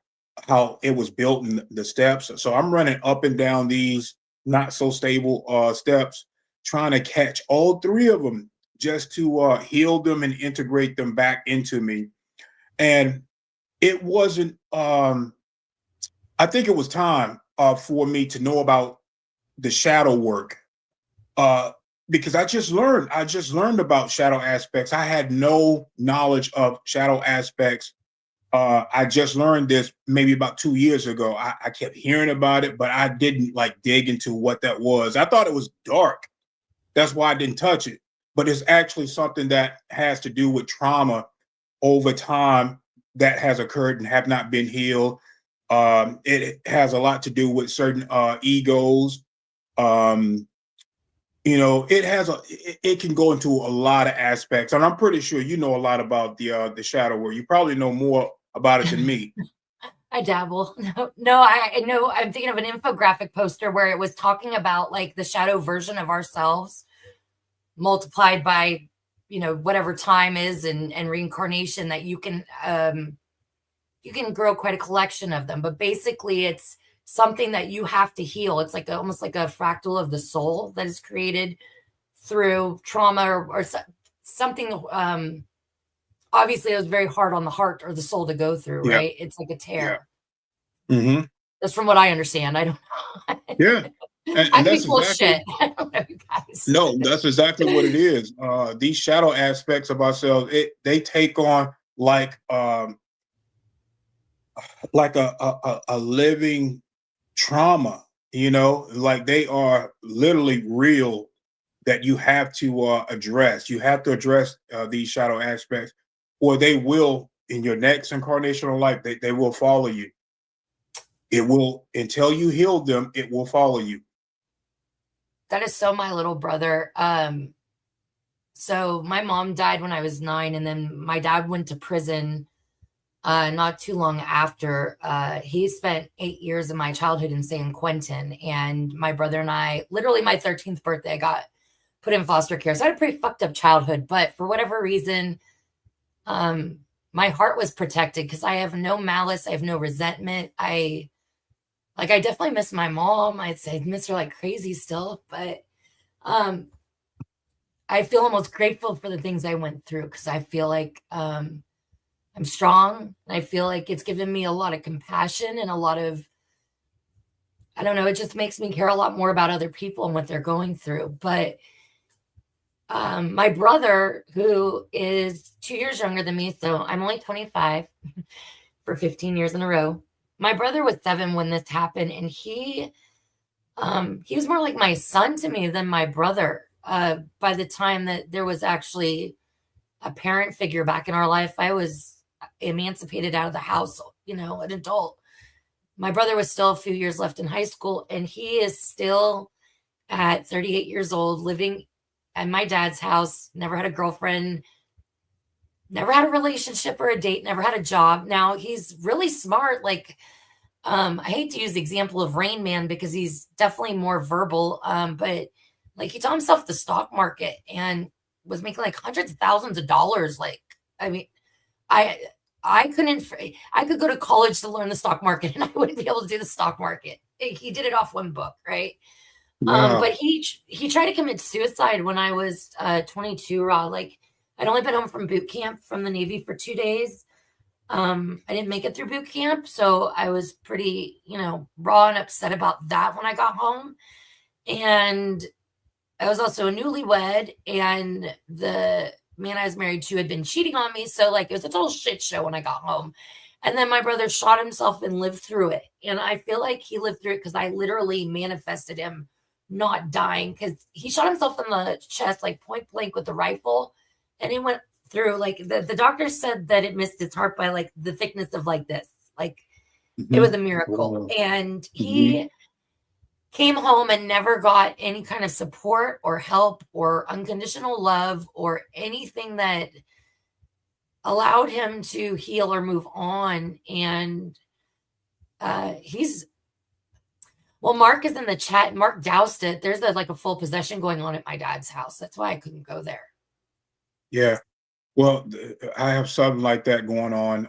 how it was built in the steps. So I'm running up and down these not so stable steps, trying to catch all three of them just to heal them and integrate them back into me. And it wasn't. I think it was time for me to know about the shadow work, uh, because I just learned about shadow aspects. I had no knowledge of shadow aspects. I just learned this maybe about 2 years ago. I kept hearing about it, but I didn't like dig into what that was. I thought it was dark. That's why I didn't touch it. But it's actually something that has to do with trauma over time that has occurred and have not been healed. It has a lot to do with certain egos. Um, it can go into a lot of aspects, and I'm pretty sure you know a lot about the shadow work. You probably know more about it than me. I dabble. No, I know. I'm thinking of an infographic poster where it was talking about like the shadow version of ourselves multiplied by, whatever time is and reincarnation, that you can grow quite a collection of them. But basically, it's something that you have to heal. It's like almost like a fractal of the soul that is created through trauma or something. Obviously, it was very hard on the heart or the soul to go through, Yeah, right? It's like a yeah, tear. hmm That's from what I understand. I don't know. yeah, I and could be that's full of exactly shit. I don't know, you guys. no, that's exactly what it is. These shadow aspects of ourselves, they take on like a living trauma. Like they are literally real that you have to address. You have to address these shadow aspects, or they will in your next incarnation of life. They will follow you. It will until you heal them. It will follow you. That is so my little brother. So my mom died when I was 9, and then my dad went to prison not too long after. He spent 8 years of my childhood in San Quentin, and my brother and I, literally my 13th birthday, I got put in foster care. So I had a pretty fucked up childhood, but for whatever reason, my heart was protected because I have no malice. I have no resentment. I definitely miss my mom. I'd say I miss her like crazy still, but um, I feel almost grateful for the things I went through because I feel like I'm strong. I feel like it's given me a lot of compassion and a lot of, I don't know, it just makes me care a lot more about other people and what they're going through. But my brother, who is 2 years younger than me, so I'm only 25 for 15 years in a row. My brother was 7 when this happened, and he was more like my son to me than my brother. By the time that there was actually a parent figure back in our life, I was emancipated out of the house, an adult. My brother was still a few years left in high school, and he is still at 38 years old living at my dad's house, never had a girlfriend, never had a relationship or a date, never had a job. Now he's really smart. Like, I hate to use the example of Rain Man because he's definitely more verbal. But like he taught himself the stock market and was making like hundreds of thousands of dollars. Like, I mean, I I couldn't I could go to college to learn the stock market and I wouldn't be able to do the stock market. He did it off one book, right? But Wow. he tried to commit suicide when I was 22, Raw. Like I'd only been home from boot camp from the Navy for 2 days. I didn't make it through boot camp, so I was pretty, raw and upset about that when I got home. And I was also a newlywed, and the man I was married to had been cheating on me. So, like, it was a total shit show when I got home. And then my brother shot himself and lived through it. And I feel like he lived through it because I literally manifested him not dying, because he shot himself in the chest, like point blank with the rifle. And he went through, like, the doctor said that it missed his heart by like the thickness of like this. Like, it was a miracle. Wow. And Mhm. he came home and never got any kind of support or help or unconditional love or anything that allowed him to heal or move on. And he's well, Mark is in the chat. Mark doused it. There's like a full possession going on at my dad's house. That's why I couldn't go there. Yeah. Well, I have something like that going on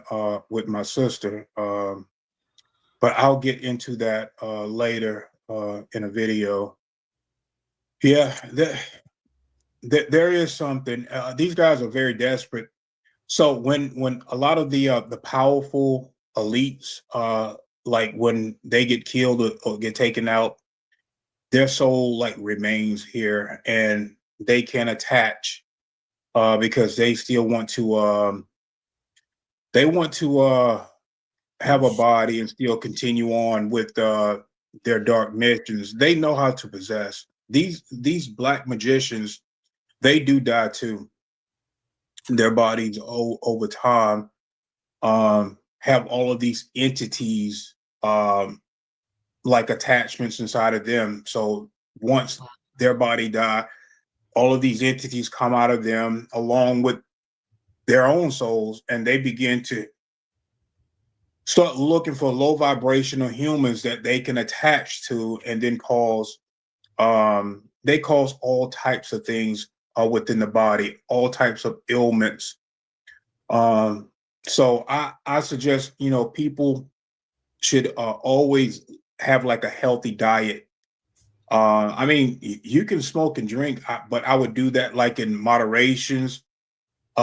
with my sister, but I'll get into that later in a video. Yeah, there is something. These guys are very desperate. So when a lot of the powerful elites, like when they get killed or get taken out, their soul like remains here, and they can attach because they still want to. They want to have a body and still continue on with their dark missions. They know how to possess these black magicians. They do die too. Their bodies over time have all of these entities like attachments inside of them. So once their body die, all of these entities come out of them along with their own souls, and they begin to start looking for low vibrational humans that they can attach to, and then they cause all types of things within the body, all types of ailments. So I suggest people should always have like a healthy diet. I mean, you can smoke and drink, but I would do that like in moderations,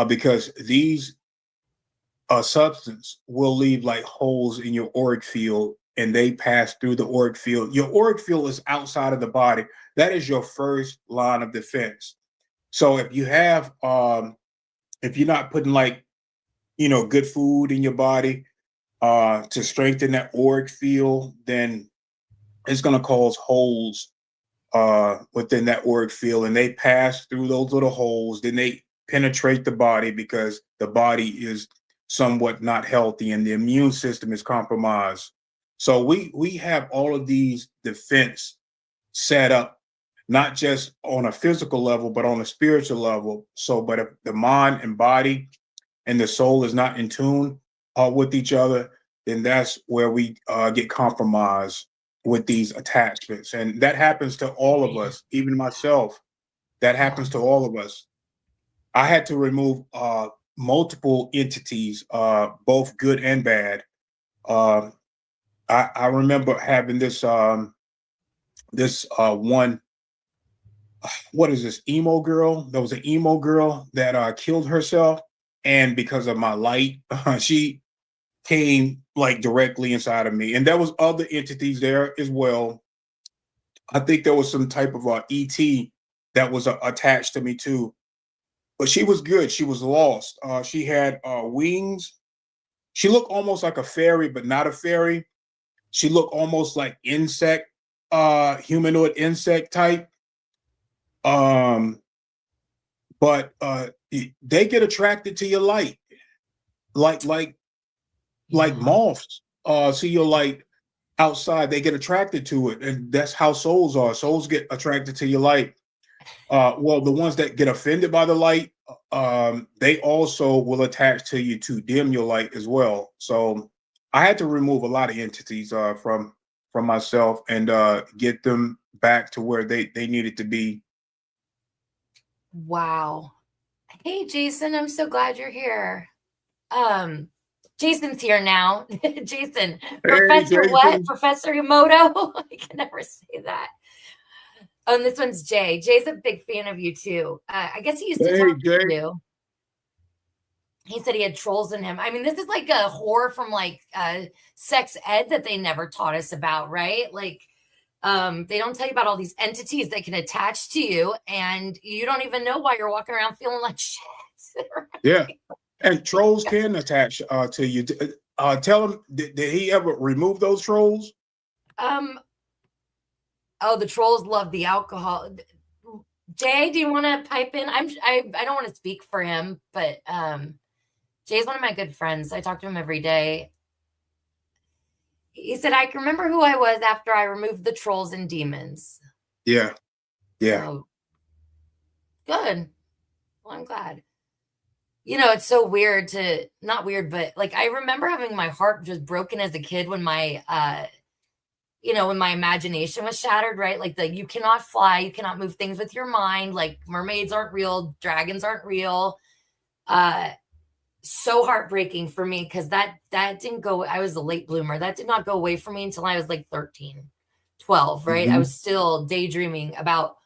because these substance will leave like holes in your auric field, and they pass through the auric field. Your auric field is outside of the body. That is your first line of defense. So if you're not putting like good food in your body to strengthen that auric field, then it's going to cause holes within that auric field, and they pass through those little holes. Then they penetrate the body because the body is somewhat not healthy and the immune system is compromised. So we have all of these defense set up, not just on a physical level, but on a spiritual level. So, but if the mind and body and the soul is not in tune with each other, then that's where we get compromised with these attachments. And that happens to all of Man. us, even myself. That Yeah. happens to all of us. I had to remove multiple entities, both good and bad. Uh, I remember having this one. What is this emo girl? There was an emo girl that killed herself, and because of my light, she came like directly inside of me. And there was other entities there as well. I think there was some type of ET that was attached to me too. But she was good. She was lost. She had wings. She looked almost like a fairy, but not a fairy. She looked almost like insect, humanoid insect type. Um, but they get attracted to your light, like like like Yeah. moths. See your light outside, they get attracted to it, and that's how souls are. Souls get attracted to your light. Well, the ones that get offended by the light, they also will attach to you to dim your light as well. So I had to remove a lot of entities from myself and get them back to where they needed to be. Wow. Hey, Jason, I'm so glad you're here. Um, Jason's here now. Jason, Hey, Professor what? Jason. Professor Emoto? I can never say that. Oh, and this one's Jay. Jay's a big fan of you too. I guess he used to Hey, talk to Jay. you. he said he had trolls in him. I mean, this is like a horror from like sex ed that they never taught us about, right? Like, they don't tell you about all these entities that can attach to you, and you don't even know why you're walking around feeling like shit. Yeah. And trolls can attach to you. Tell him, did he ever remove those trolls? Um, oh, the trolls love the alcohol. Jay, do you want to pipe in? I don't want to speak for him, but Jay's one of my good friends. I talk to him every day. He said I can remember who I was after I removed the trolls and demons. Yeah. Yeah. So good. Well, I'm glad. You know, it's so weird to not weird, but like I remember having my heart just broken as a kid when my you know, when my imagination was shattered, right? Like the you cannot fly, you cannot move things with your mind, like mermaids aren't real, dragons aren't real. Uh so heartbreaking for me because that didn't go. I was a late bloomer. That did not go away from me until I was like 13, 12, right? I Hmm. was still daydreaming about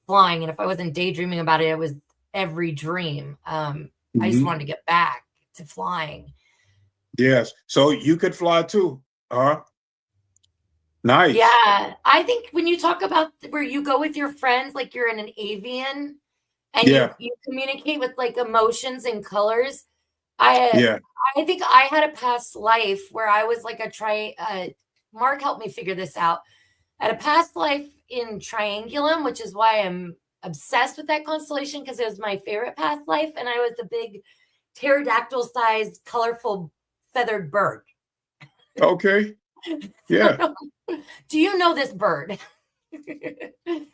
flying, and if I wasn't daydreaming about it, it was every dream. I just Hmm. wanted to get back to flying. Yes. So you could fly too. Nice. Yeah, I think when you talk about where you go with your friends, like you're in an avian and Yeah. you communicate with like emotions and colors. I Yeah. I think I had a past life where I was like a Mark helped me figure this out. I had a past life in Triangulum, which is why I'm obsessed with that constellation because it was my favorite past life, and I was a big pterodactyl-sized, colorful, feathered bird. Okay. Yeah. Do you know this bird?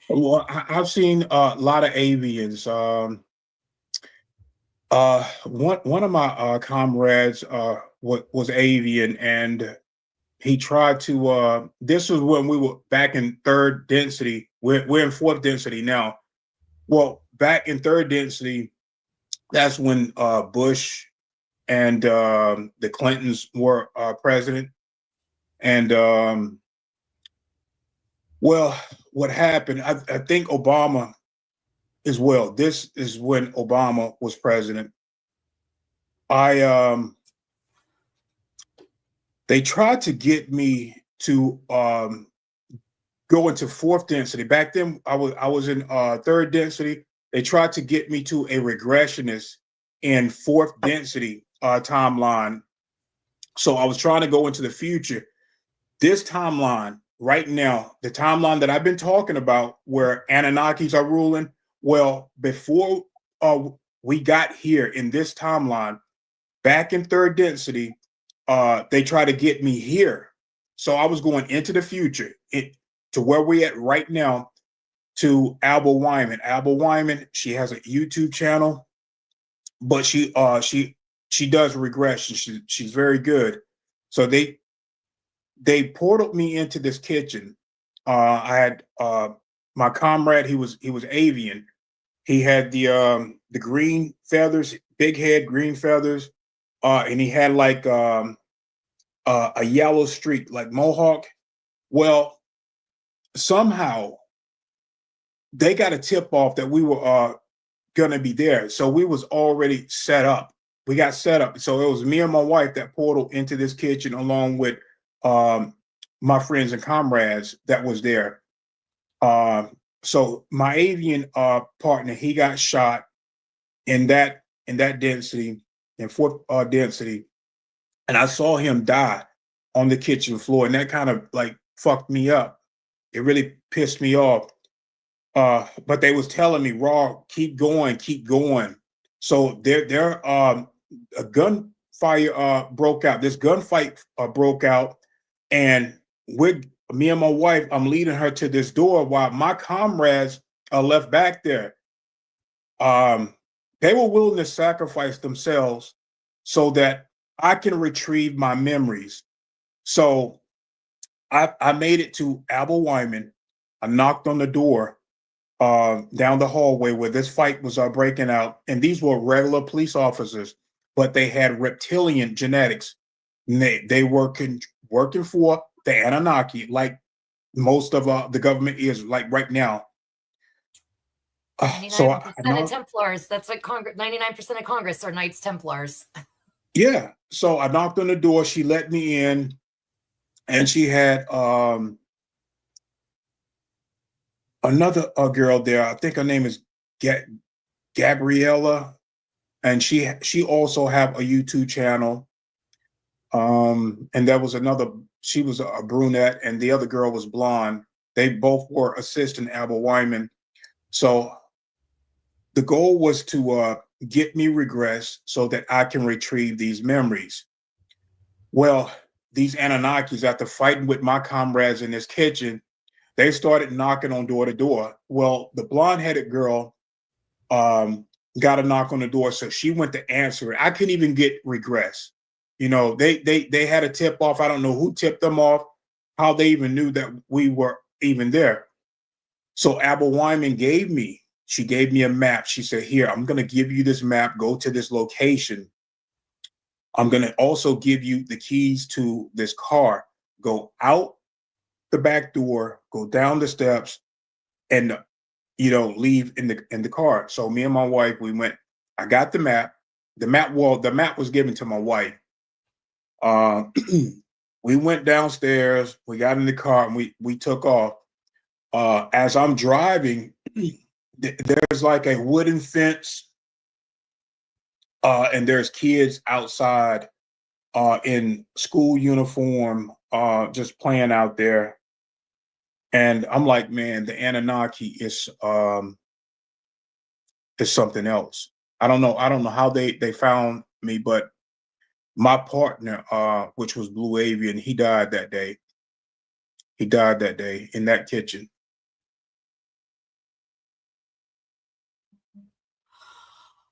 Well, I've seen a lot of avians. One of my comrades was avian, and he tried to. This was when we were back in third density. We're in fourth density now. Well, back in third density, that's when Bush and the Clintons were president. And well, what happened? I think Obama as well. This is when Obama was president. I They tried to get me to go into fourth density. Back then, I was in third density. They tried to get me to a regressionist in fourth density timeline. So I was trying to go into the future. This timeline right now, the timeline that I've been talking about, where Anunnakis are ruling. Well, before we got here in this timeline, back in third density, they try to get me here. So I was going into the future, to where we at right now, to Alba Wyman. Alba Wyman, she has a YouTube channel, but she does regression. She's very good. So they portaled me into this kitchen. I had my comrade. He was avian. He had the green feathers, big head, green feathers, and he had like a yellow streak, like Mohawk. Well, somehow they got a tip off that we were gonna be there, so we was already set up. We got set up, so it was me and my wife that portal into this kitchen along with um, my friends and comrades that was there. So my avian partner, he got shot in that density, in fourth density, and I saw him die on the kitchen floor, and that kind of like fucked me up. It really pissed me off. But they was telling me, "Raw, keep going, keep going." So a gunfire broke out. This gunfight broke out, and with me and my wife, I'm leading her to this door while my comrades are left back there. Um, they were willing to sacrifice themselves so that I can retrieve my memories. So I made it to Abel Wyman. I knocked on the door down the hallway where this fight was breaking out. And these were regular police officers, but they had reptilian genetics. And they were working for the Anunnaki, like most of the government is like right now. So 99% of Templars, that's like 99% of Congress are Knights Templars. Yeah. So I knocked on the door. She let me in, and she had another girl there. I think her name is Gabriella, and she also have a YouTube channel. And there was another. She was a brunette, and the other girl was blonde. They both were assistant Abel Wyman. So the goal was to get me regress so that I can retrieve these memories. Well, these Anunnakis, after fighting with my comrades in this kitchen, they started knocking on door to door. Well, the blonde-headed girl got a knock on the door, so she went to answer it. I couldn't even get regress. You know, they had a tip off. I don't know who tipped them off, how they even knew that we were even there. So Abel Wyman she gave me a map. She said, here, I'm going to give you this map. Go to this location. I'm going to also give you the keys to this car. Go out the back door, go down the steps, and leave in the car. So me and my wife, we went. I got the map. The map was given to my wife. We went downstairs. We got in the car and we took off. As I'm driving, there's like a wooden fence, and there's kids outside in school uniform, just playing out there. And I'm like, man, the Anunnaki is something else. I don't know how they found me, but my partner, which was Blue Avian, he died that day. He died that day in that kitchen.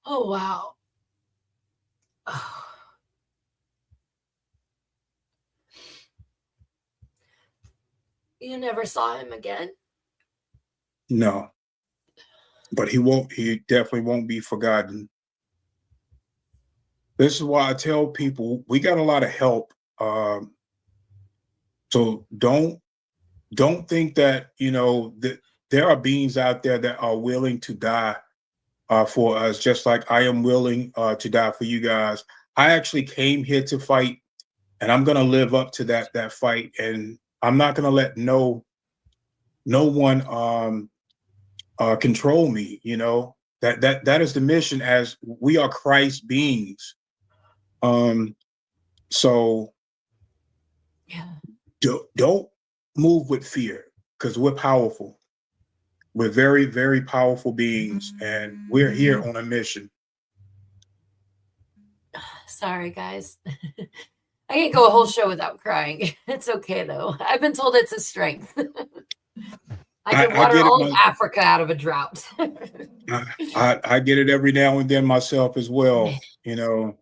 Oh, wow. You never saw him again? No. But he definitely won't be forgotten. This is why I tell people we got a lot of help. So don't think that, that there are beings out there that are willing to die for us, just like I am willing to die for you guys. I actually came here to fight, and I'm gonna live up to that fight, and I'm not gonna let no one control me. That is the mission, as we are Christ beings. So Yeah. Don't move with fear, because we're powerful. We're very, very powerful beings, and we're here on a mission. Sorry, guys. I can't go a whole show without crying. It's okay, though. I've been told it's a strength. I can water all of Africa out of a drought. I get it every now and then myself as well. Man,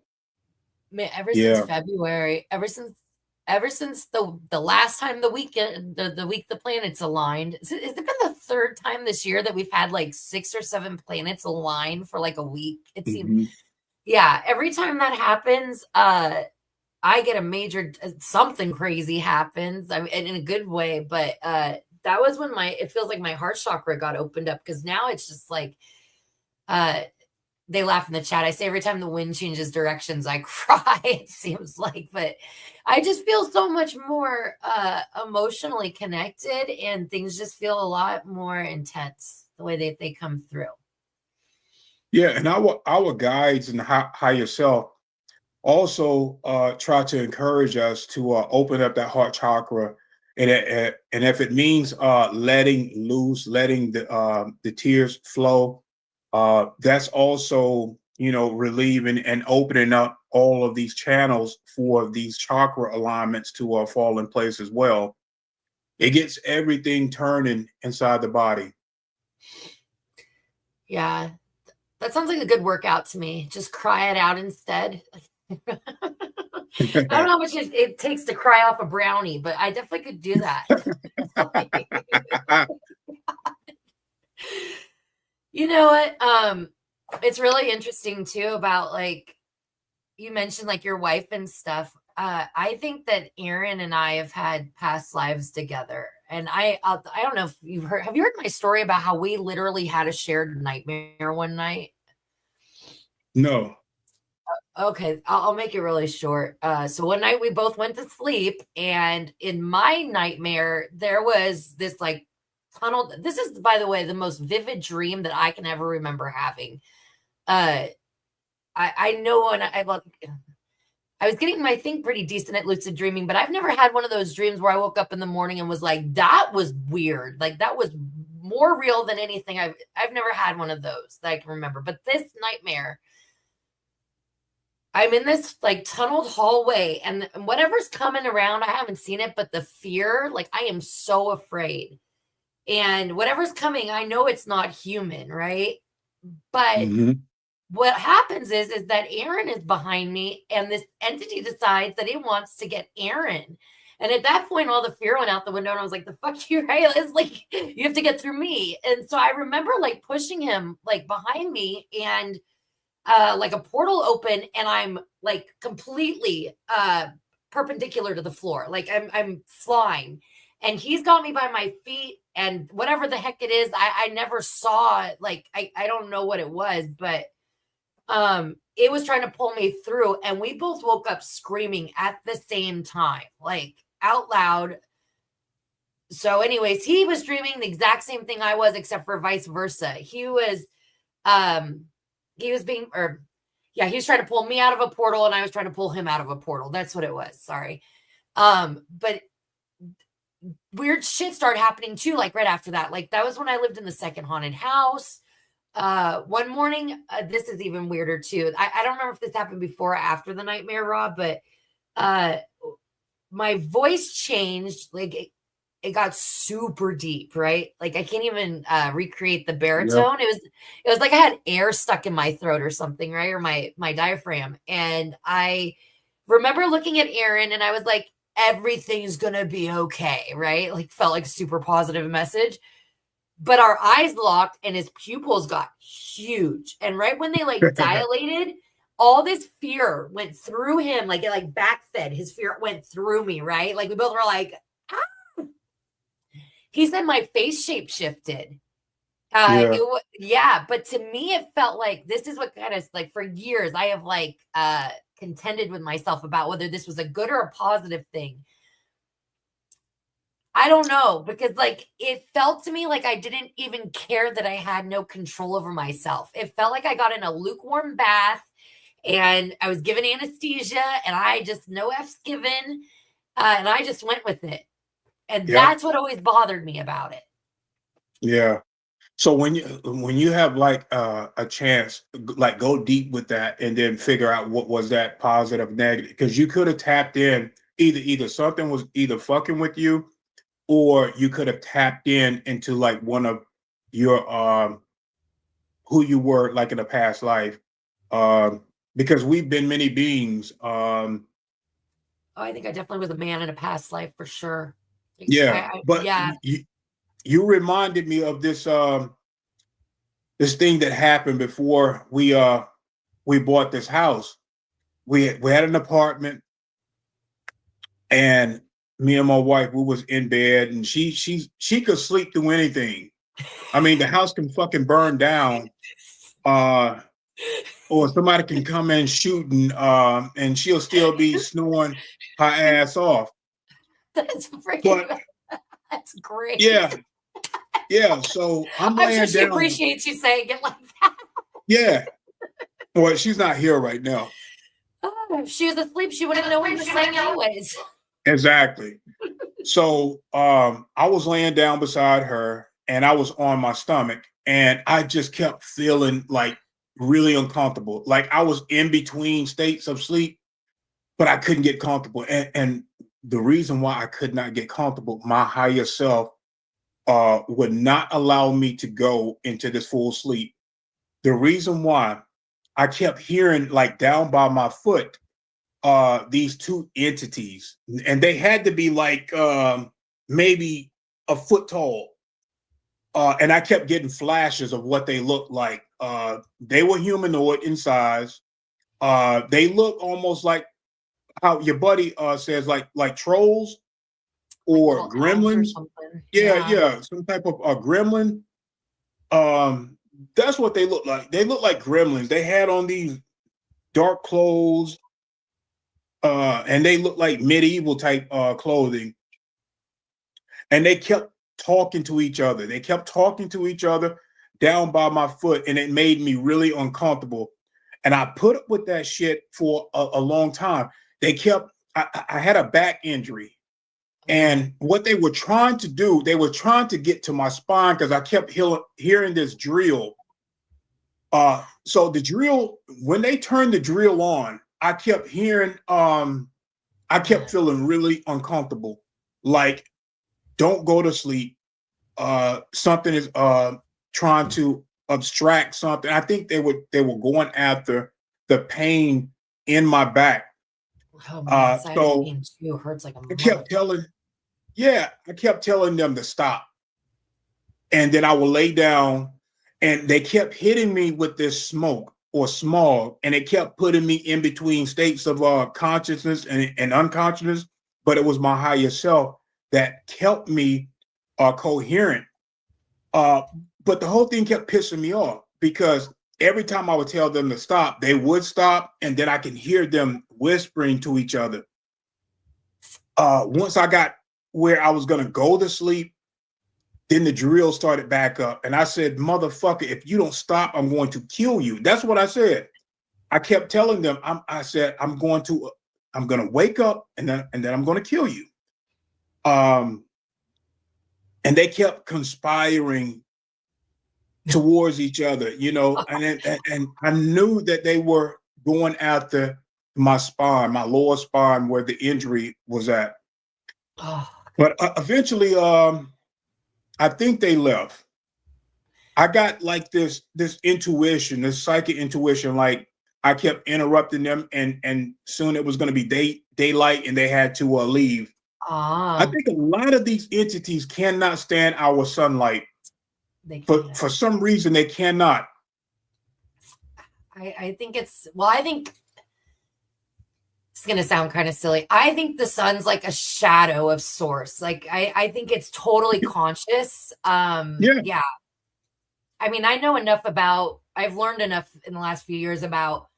since February, ever since the last time the week the planets aligned, has it been the third time this year that we've had like 6 or 7 planets align for like a week? It seems. Yeah, every time that happens, I get a major something crazy happens. I mean, in a good way, but that was when it feels like my heart chakra got opened up, because now it's just like they laugh in the chat. I say every time the wind changes directions, I cry, it seems like. But I just feel so much more emotionally connected, and things just feel a lot more intense the way that they come through. Yeah, and our guides and higher self also try to encourage us to open up that heart chakra, and if it means letting loose, letting the tears flow, that's also relieving and opening up all of these channels for these chakra alignments to fall in place as well. It gets everything turning inside the body. Yeah, that sounds like a good workout to me. Just cry it out instead. I don't know how much it takes to cry off a brownie, but I definitely could do that. You know what? It's really interesting too about, like, you mentioned like your wife and stuff. I think that Aaron and I have had past lives together, And I don't know if you've heard. Have you heard my story about how we literally had a shared nightmare one night? No. Okay, I'll make it really short. So one night we both went to sleep, and in my nightmare, there was this like tunnel. This is, by the way, the most vivid dream that I can ever remember having. Uh, I know when I was getting my thing pretty decent at lucid dreaming, but I've never had one of those dreams where I woke up in the morning and was like, that was weird. Like that was more real than anything I've never had one of those that I can remember. But this nightmare, I'm in this like tunneled hallway, and whatever's coming around, I haven't seen it, but the fear, like I am so afraid. And whatever's coming, I know it's not human, right? But Mm-hmm. what happens is that Aaron is behind me, and this entity decides that it wants to get Aaron. And at that point, all the fear went out the window, and I was like, "The fuck you, right? It's like you have to get through me." And so I remember like pushing him like behind me, and like a portal open, and I'm like completely perpendicular to the floor, like I'm flying, and he's got me by my feet, and whatever the heck it is, I never saw it. Like I don't know what it was, but it was trying to pull me through, and we both woke up screaming at the same time, like out loud. So anyways, he was dreaming the exact same thing I was, except for vice versa. Um he was being, or yeah, he was trying to pull me out of a portal, and I was trying to pull him out of a portal. That's what it was. Sorry. But weird shit started happening too, like right after that. Like that was when I lived in the second haunted house. One morning, this is even weirder too. I don't remember if this happened before or after the nightmare, Rob, but uh my voice changed. Like it got super deep, right? Like I can't even recreate the Yep. baritone. It was like I had air stuck in my throat or something, right? Or my diaphragm. And I remember looking at Aaron, and I was like, everything's gonna be okay, right? Like felt like a super positive message. But our eyes locked, and his pupils got huge. And right when they like dilated, all this fear went through him, like it like backfed. His fear went through me, right? Like we both were like, ah. He said my face shape shifted. Yeah. Yeah, but to me, it felt like this is what kind of like for years I have like contended with myself about whether this was a good or a positive thing. I don't know, because like it felt to me like I didn't even care that I had no control over myself. It felt like I got in a lukewarm bath, and I was given anesthesia, and I just no F's given, and I just went with it. And Yep. that's what always bothered me about it. Yeah. So when you have like a chance, like go deep with that, and then figure out what was that positive, negative, because you could have tapped in either something was either fucking with you, or you could have tapped in into like one of your who you were like in a past life, um because we've been many beings. Oh, I think I definitely was a man in a past life for sure. Yeah, but Yeah. you reminded me of this thing that happened before we bought this house. We had an apartment, and me and my wife, we was in bed, and she could sleep through anything. I mean, the house can fucking burn down, uh, or somebody can come in shooting, and she'll still be snoring her ass off. That's freaking, But that's great. yeah, yeah. So I'm I'm sure laying she down. appreciates you saying it like that. Yeah. Well, she's not here right now. Oh, if she was asleep, she wouldn't know what you were saying anyways. Exactly. So I was laying down beside her, and I was on my stomach, and I just kept feeling like really uncomfortable. Like I was in between states of sleep, but I couldn't get comfortable. And the reason why I could not get comfortable, my higher self would not allow me to go into this full sleep. The reason why, I kept hearing like down by my foot these two entities, and they had to be like maybe a foot tall. And I kept getting flashes of what they looked like. They were humanoid in size. They look almost like how your buddy says, like trolls. like or little elves or gremlins. something. Yeah, Yeah. yeah, some type of a gremlin. That's what they look like. They look like gremlins. They had on these dark clothes, and they look like medieval type clothing. And they kept talking to each other. They kept talking to each other down by my foot, and it made me really uncomfortable. And I put up with that shit for a long time. They kept. I had a back injury, Ooh. and what they were trying to do, they were trying to get to my spine because I kept hearing this drill. So the drill, when they turned the drill on, I kept hearing. I kept Man. feeling really uncomfortable. Like, don't go to sleep. Something is trying to abstract something. I think they were going after the pain in my back. Oh man, side So pain too hurts like a I kept motherfucker. telling, yeah, I kept telling them to stop. And then I would lay down, and they kept hitting me with this smoke or smog, and it kept putting me in between states of consciousness and unconsciousness. But it was my higher self that kept me coherent. Uh, but the whole thing kept pissing me off because every time I would tell them to stop, they would stop, and then I can hear them whispering to each other. Once I got where I was going to go to sleep, then the drill started back up. And I said, motherfucker, if you don't stop, I'm going to kill you. That's what I said. I kept telling them, I said, I'm going to wake up, and then I'm going to kill you. And they kept conspiring towards each other, and I knew that they were going after my spine, my lower spine, where the injury was at. Oh, But eventually, I think they left. I got like this intuition, this psychic intuition. Like, I kept interrupting them, and soon it was going to be daylight, and they had to leave. I ah, think a lot of these entities cannot stand our sunlight. they For can't. for some reason, they cannot. I think it's well, I think it's gonna sound kind of silly. I think the sun's like a shadow of source. Like I think it's totally conscious. Yeah. Yeah. I mean, I know enough about I've learned enough in the last few years about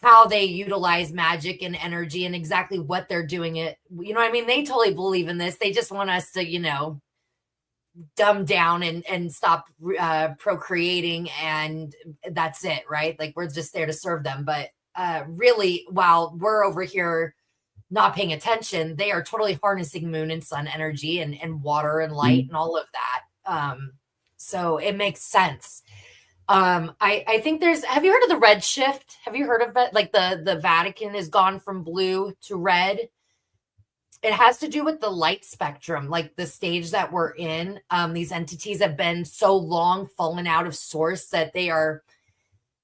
how they utilize magic and energy and exactly what they're doing it. You know what I mean? They totally believe in this. They just want us to, dumb down and stop procreating, and that's it, right? Like we're just there to serve them. But really, while we're over here not paying attention, they are totally harnessing moon and sun energy and water and light and all of that. So it makes sense. I think have you heard of the red shift? Have you heard of it? Like the Vatican has gone from blue to red. It has to do with the light spectrum, like the stage that we're in. These entities have been so long fallen out of source that they are,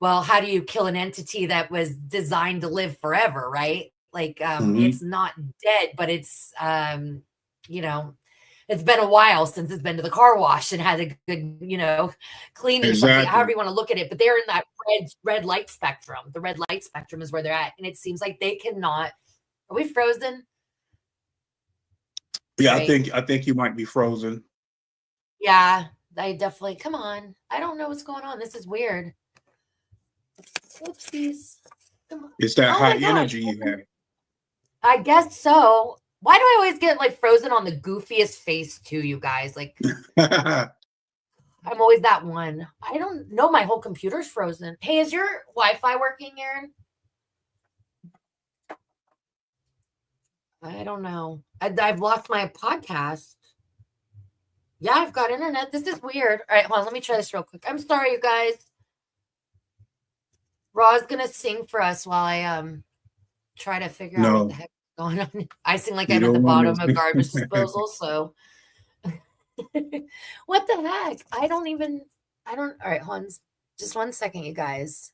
well, how do you kill an entity that was designed to live forever, right? Like Mhm. it's not dead, but it's you know, it's been a while since it's been to the car wash and had a good, cleaning, something, however Exactly. you want to look at it. But they're in that red light spectrum. The red light spectrum is where they're at. And it seems like they cannot. Are we frozen? Yeah, I Right. think I think you might be frozen. Yeah, I definitely come on. I don't know what's going on. This is weird. Oopsies. Come on. It's that Oh high my gosh. energy you I guess so. Why do I always get like frozen on the goofiest face too, you guys? Like have. I'm always that one. I don't know. My whole computer's frozen. Hey, is your Wi-Fi working, Aaron? I don't know. I've lost my podcast. Yeah, I've got internet. This is weird. All right, hold on. Let me try this real quick. I'm sorry, you guys. Raw's gonna sing for us while I try to figure out what the No, heck is going on. I sing like you I'm at the don't want bottom of to. garbage disposal. So what the heck? I don't. All right, hold on. Just 1 second, you guys.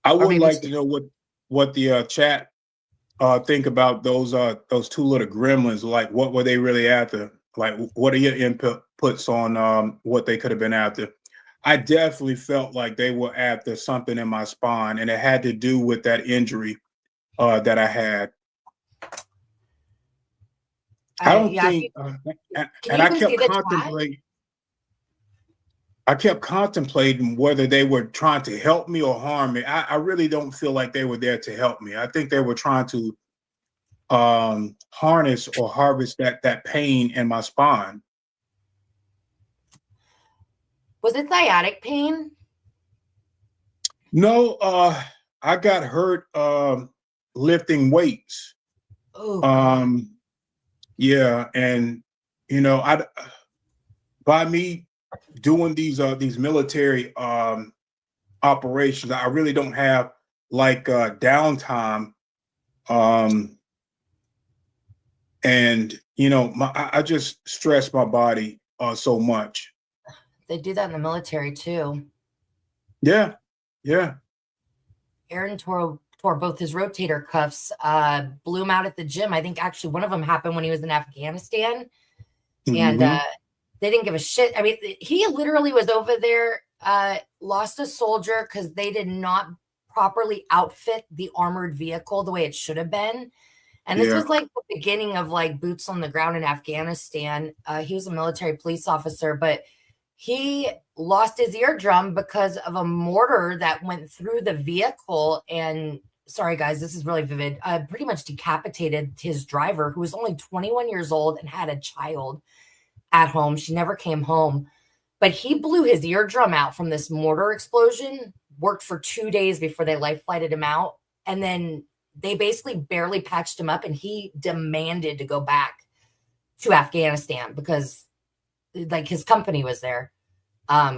I Or would maybe like two. to know what the chat think about those two little gremlins. Like, what were they really after? Like, what are your inputs on what they could have been after? I definitely felt like they were after something in my spine, and it had to do with that injury that I had. I don't Yeah. think, Can and you even see the chat? I kept contemplating whether they were trying to help me or harm me. I really don't feel like they were there to help me. I think they were trying to harness or harvest that pain in my spine. Was it sciatic pain? No, I got hurt lifting weights. Oh God. Yeah, and I by me doing these military operations, I really don't have like downtime. And I just stress my body so much. They do that in the military too. Yeah, yeah. Aaron tore both his rotator cuffs, blew him out at the gym. I think actually one of them happened when he was in Afghanistan, and Mm-hmm. they didn't give a shit. I mean, he literally was over there, lost a soldier because they did not properly outfit the armored vehicle the way it should have been. And this Yeah. was like the beginning of like boots on the ground in Afghanistan. He was a military police officer, but he lost his eardrum because of a mortar that went through the vehicle. And sorry, guys, this is really vivid. Pretty much decapitated his driver, who was only 21 years old and had a child at home. She never came home, but he blew his eardrum out from this mortar explosion, worked for 2 days before they life flighted him out. And then they basically barely patched him up, and he demanded to go back to Afghanistan because like his company was there.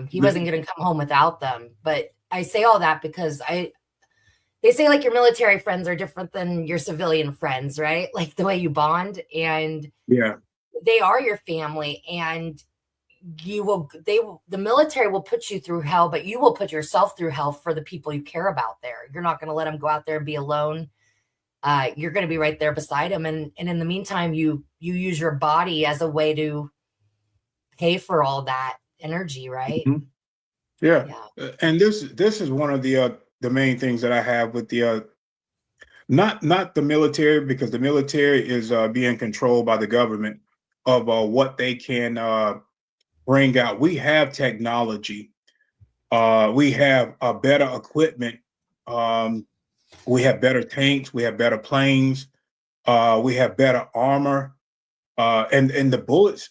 He wasn't going to come home without them. But I say all that because they say like your military friends are different than your civilian friends, right? Like the way you bond, and Yeah. they are your family, and the military will put you through hell, but you will put yourself through hell for the people you care about there. You're not going to let them go out there and be alone. You're going to be right there beside them, and in the meantime, you use your body as a way to pay for all that energy, right? Mhm. Yeah. Yeah. And this is one of the main things that I have with the not the military, because the military is being controlled by the government of what they can bring out. We have technology. We have better equipment. Um, we have better tanks. We have better planes. We have better armor. And the bullets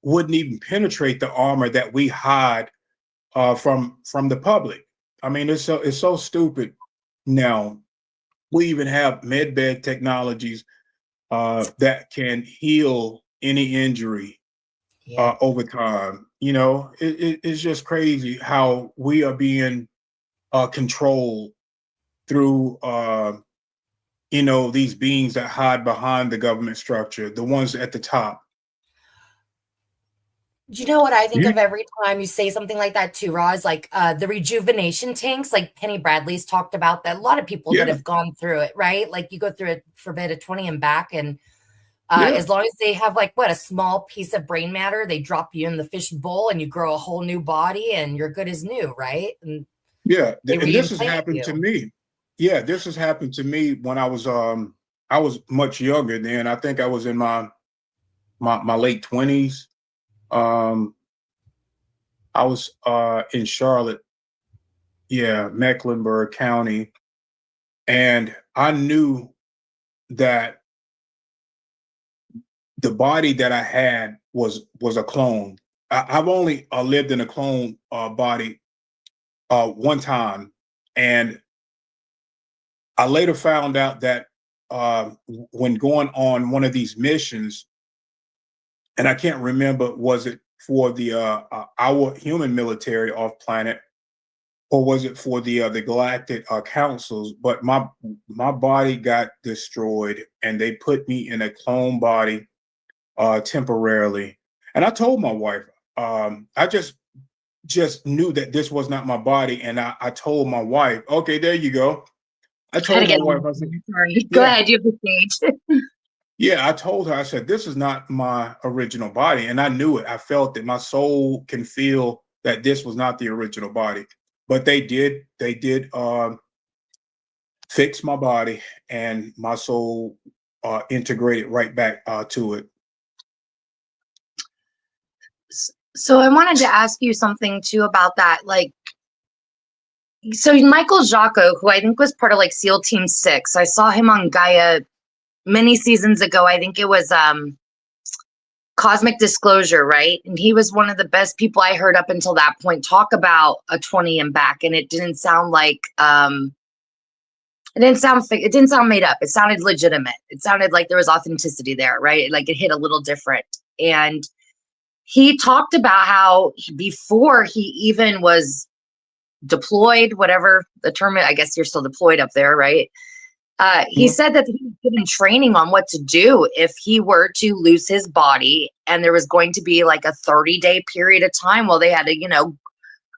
wouldn't even penetrate the armor that we hide from the public. I mean, it's so stupid. Now we even have medbed technologies that can heal any injury Yeah. over time. It's just crazy how we are being controlled through these beings that hide behind the government structure, the ones at the top. Do you know what I think You, of every time you say something like that too, Roz? Like the rejuvenation tanks, like Penny Bradley's talked about that. A lot of people that yeah, have gone through it, right? Like you go through it for a bit of 20 and back, and yeah, as long as they have like a small piece of brain matter, they drop you in the fish bowl and you grow a whole new body and you're good as new, right? And yeah. they And this has reimplant happened to you. me. Yeah, this has happened to me when I was much younger then. I think I was in my late 20s. Um, I was in Charlotte, yeah, Mecklenburg County, and I knew that the body that I had was a clone. I've only lived in a clone body one time, and I later found out that when going on one of these missions, and I can't remember, was it for the our human military off planet, or was it for the galactic councils? But my body got destroyed, and they put me in a clone body temporarily. And I told my wife, I just knew that this was not my body, and I told my wife, okay, there you go. I Gotta told my get wife, on. I said, Sorry. Go yeah, ahead. You have the stage. yeah. I told her, I said, this is not my original body, and I knew it. I felt that my soul can feel that this was not the original body. But they did fix my body, and my soul integrated right back to it. So I wanted to ask you something too about that. Like, so Michael Jocko, who I think was part of like SEAL Team 6, I saw him on Gaia many seasons ago. I think it was Cosmic Disclosure, right? And he was one of the best people I heard up until that point talk about a 20 and back, and it didn't sound like it didn't sound made up. It sounded legitimate. It sounded like there was authenticity there, right? Like it hit a little different. And he talked about how before he even was deployed, whatever the term is, I guess you're still deployed up there, right? He said that he was given training on what to do if he were to lose his body, and there was going to be like a 30-day period of time while they had to, you know,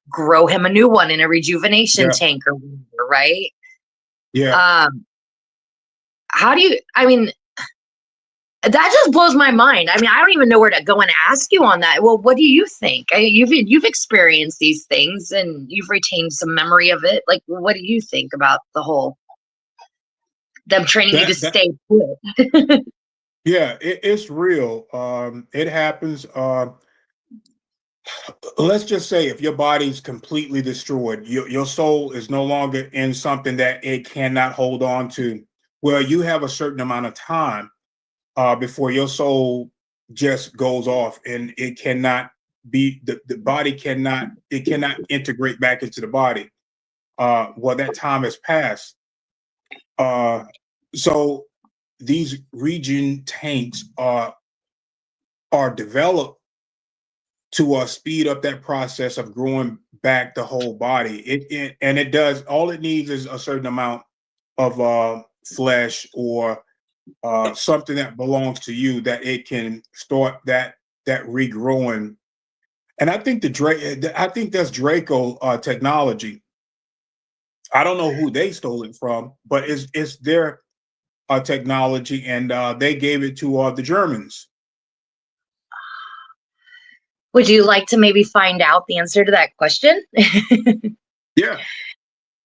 grow him a new one in a rejuvenation tank or whatever, right? Yeah. How do you, I mean, that just blows my mind. I mean, I don't even know where to go and ask you on that. Well, what do you think? You've experienced these things and you've retained some memory of it. Like, what do you think about the whole them training you to stay put? Yeah, it's real. It happens. Let's just say if your body's completely destroyed, your soul is no longer in something that it cannot hold on to. Well, you have a certain amount of time before your soul just goes off, and it cannot be the body cannot integrate back into the body. Well, that time has passed. So these region tanks are developed to speed up that process of growing back the whole body. It does. All it needs is a certain amount of flesh or something that belongs to you that it can start that regrowing. And I think that's Draco technology. I don't know who they stole it from, but it's their technology, and they gave it to the Germans. Would you like to maybe find out the answer to that question? Yeah.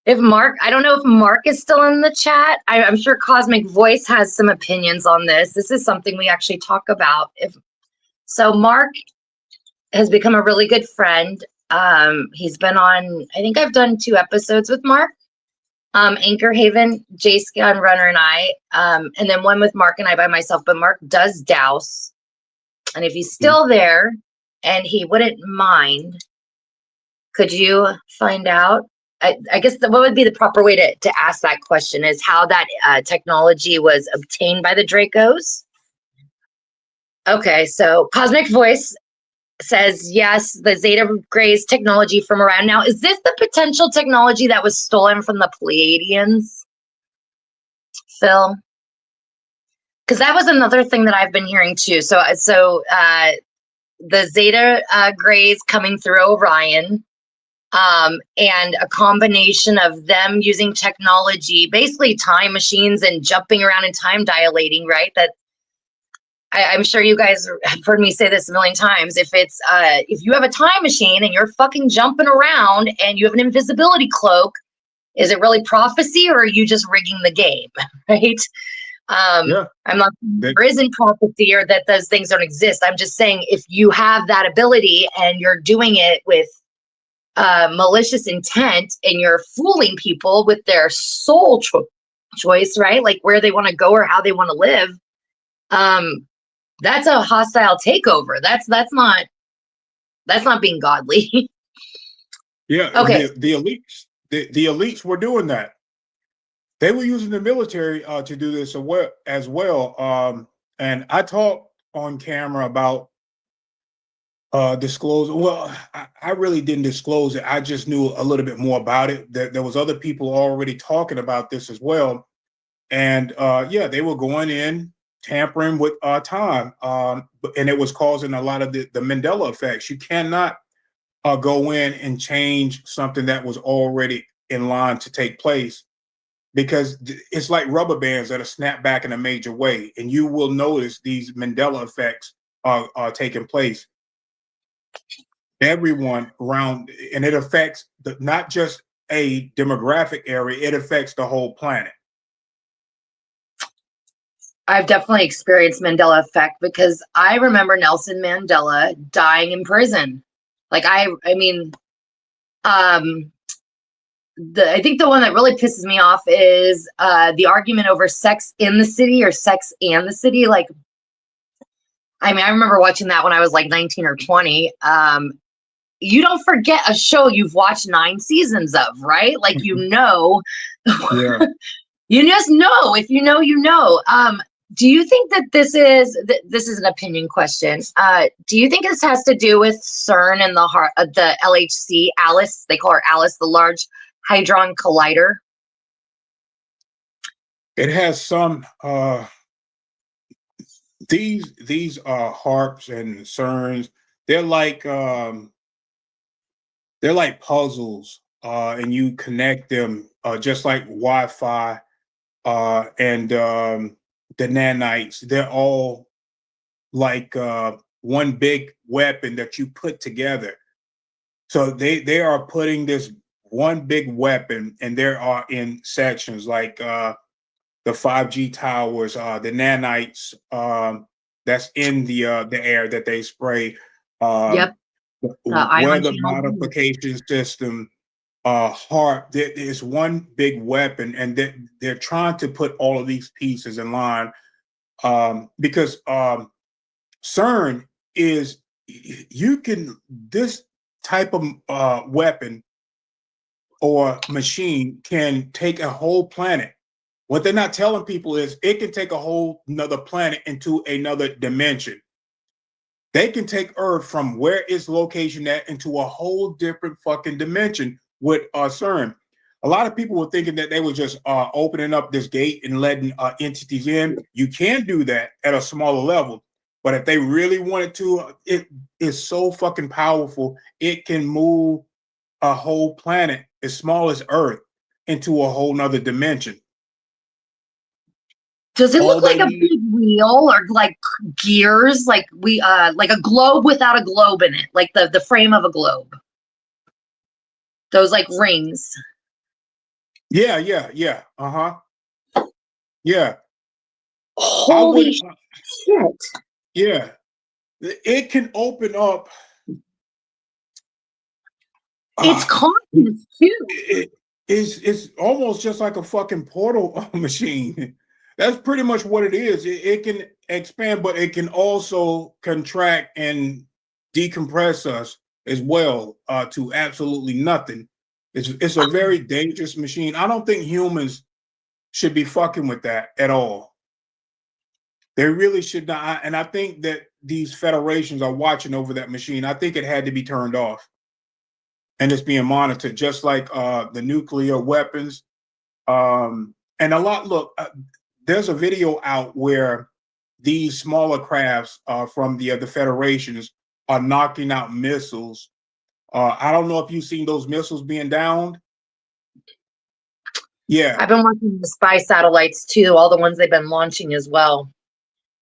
If Mark, I don't know if Mark is still in the chat. I'm sure Cosmic Voice has some opinions on this. This is something we actually talk about. So Mark has become a really good friend. He's been on, I think I've done 2 episodes with Mark. Anchor Haven, J-Scan Runner and I, and then one with Mark and I by myself, but Mark does douse. And if he's still there and he wouldn't mind, could you find out? I guess what would be the proper way to ask that question is how that technology was obtained by the Dracos. Okay, so Cosmic Voice says, yes, the Zeta Grays technology from around now. Is this the potential technology that was stolen from the Pleiadians, Phil? Because that was another thing that I've been hearing too. So the Zeta Grays coming through Orion, and a combination of them using technology, basically time machines and jumping around and time dilating, right? That I'm sure you guys have heard me say this a million times. If you have a time machine and you're fucking jumping around and you have an invisibility cloak, is it really prophecy or are you just rigging the game, right? Yeah. I'm not saying there isn't prophecy or that those things don't exist. I'm just saying if you have that ability and you're doing it with malicious intent and you're fooling people with their soul choice, right? Like where they want to go or how they want to live. That's a hostile takeover. That's not being godly. Yeah. Okay. The elites were doing that. They were using the military to do this as well. And I talked on camera about disclosing. Well, I really didn't disclose it. I just knew a little bit more about it. There was other people already talking about this as well. And yeah, they were going in, tampering with time. And it was causing a lot of the Mandela effects. You cannot go in and change something that was already in line to take place, because it's like rubber bands that are snapped back in a major way. And you will notice these Mandela effects are taking place. Everyone around, and it affects not just a demographic area, it affects the whole planet. I've definitely experienced Mandela effect because I remember Nelson Mandela dying in prison. Like I mean, I think the one that really pisses me off is the argument over Sex in the City or Sex and the City. Like, I mean, I remember watching that when I was like 19 or 20. You don't forget a show you've watched 9 seasons of, right? Like, Yeah. you just know. If you know, you know. Do you think that this is an opinion question? Do you think this has to do with CERN and the LHC, Alice? They call her Alice, the Large Hadron Collider. It has some these harps and CERNs, they're like puzzles, and you connect them just like Wi-Fi and the nanites. They're all like one big weapon that you put together. So they are putting this one big weapon, and there are in sections like the 5G towers, the nanites that's in the air that they spray. Yep. Weather modification system, HARP. There is one big weapon, and they're trying to put all of these pieces in line because CERN is this type of weapon or machine can take a whole planet. What they're not telling people is it can take a whole another planet into another dimension. They can take Earth from where its location at into a whole different fucking dimension with CERN. A lot of people were thinking that they were just opening up this gate and letting entities in. You can do that at a smaller level, but if they really wanted to, it is so fucking powerful. It can move a whole planet as small as Earth into a whole nother dimension. Does it look like a big wheel or like gears, like like a globe without a globe in it, like the frame of a globe? Those like rings. Yeah. Yeah. Holy shit. Yeah. It can open up. It's conscious too. It's almost just like a fucking portal machine. That's pretty much what it is. It can expand, but it can also contract and decompress us as well to absolutely nothing. It's a very dangerous machine. I don't think humans should be fucking with that at all. They really should not. And I think that these federations are watching over that machine. I think it had to be turned off. And it's being monitored, just like the nuclear weapons. And there's a video out where these smaller crafts from the federations are knocking out missiles. I don't know if you've seen those missiles being downed. Yeah. I've been watching the spy satellites too, all the ones they've been launching as well.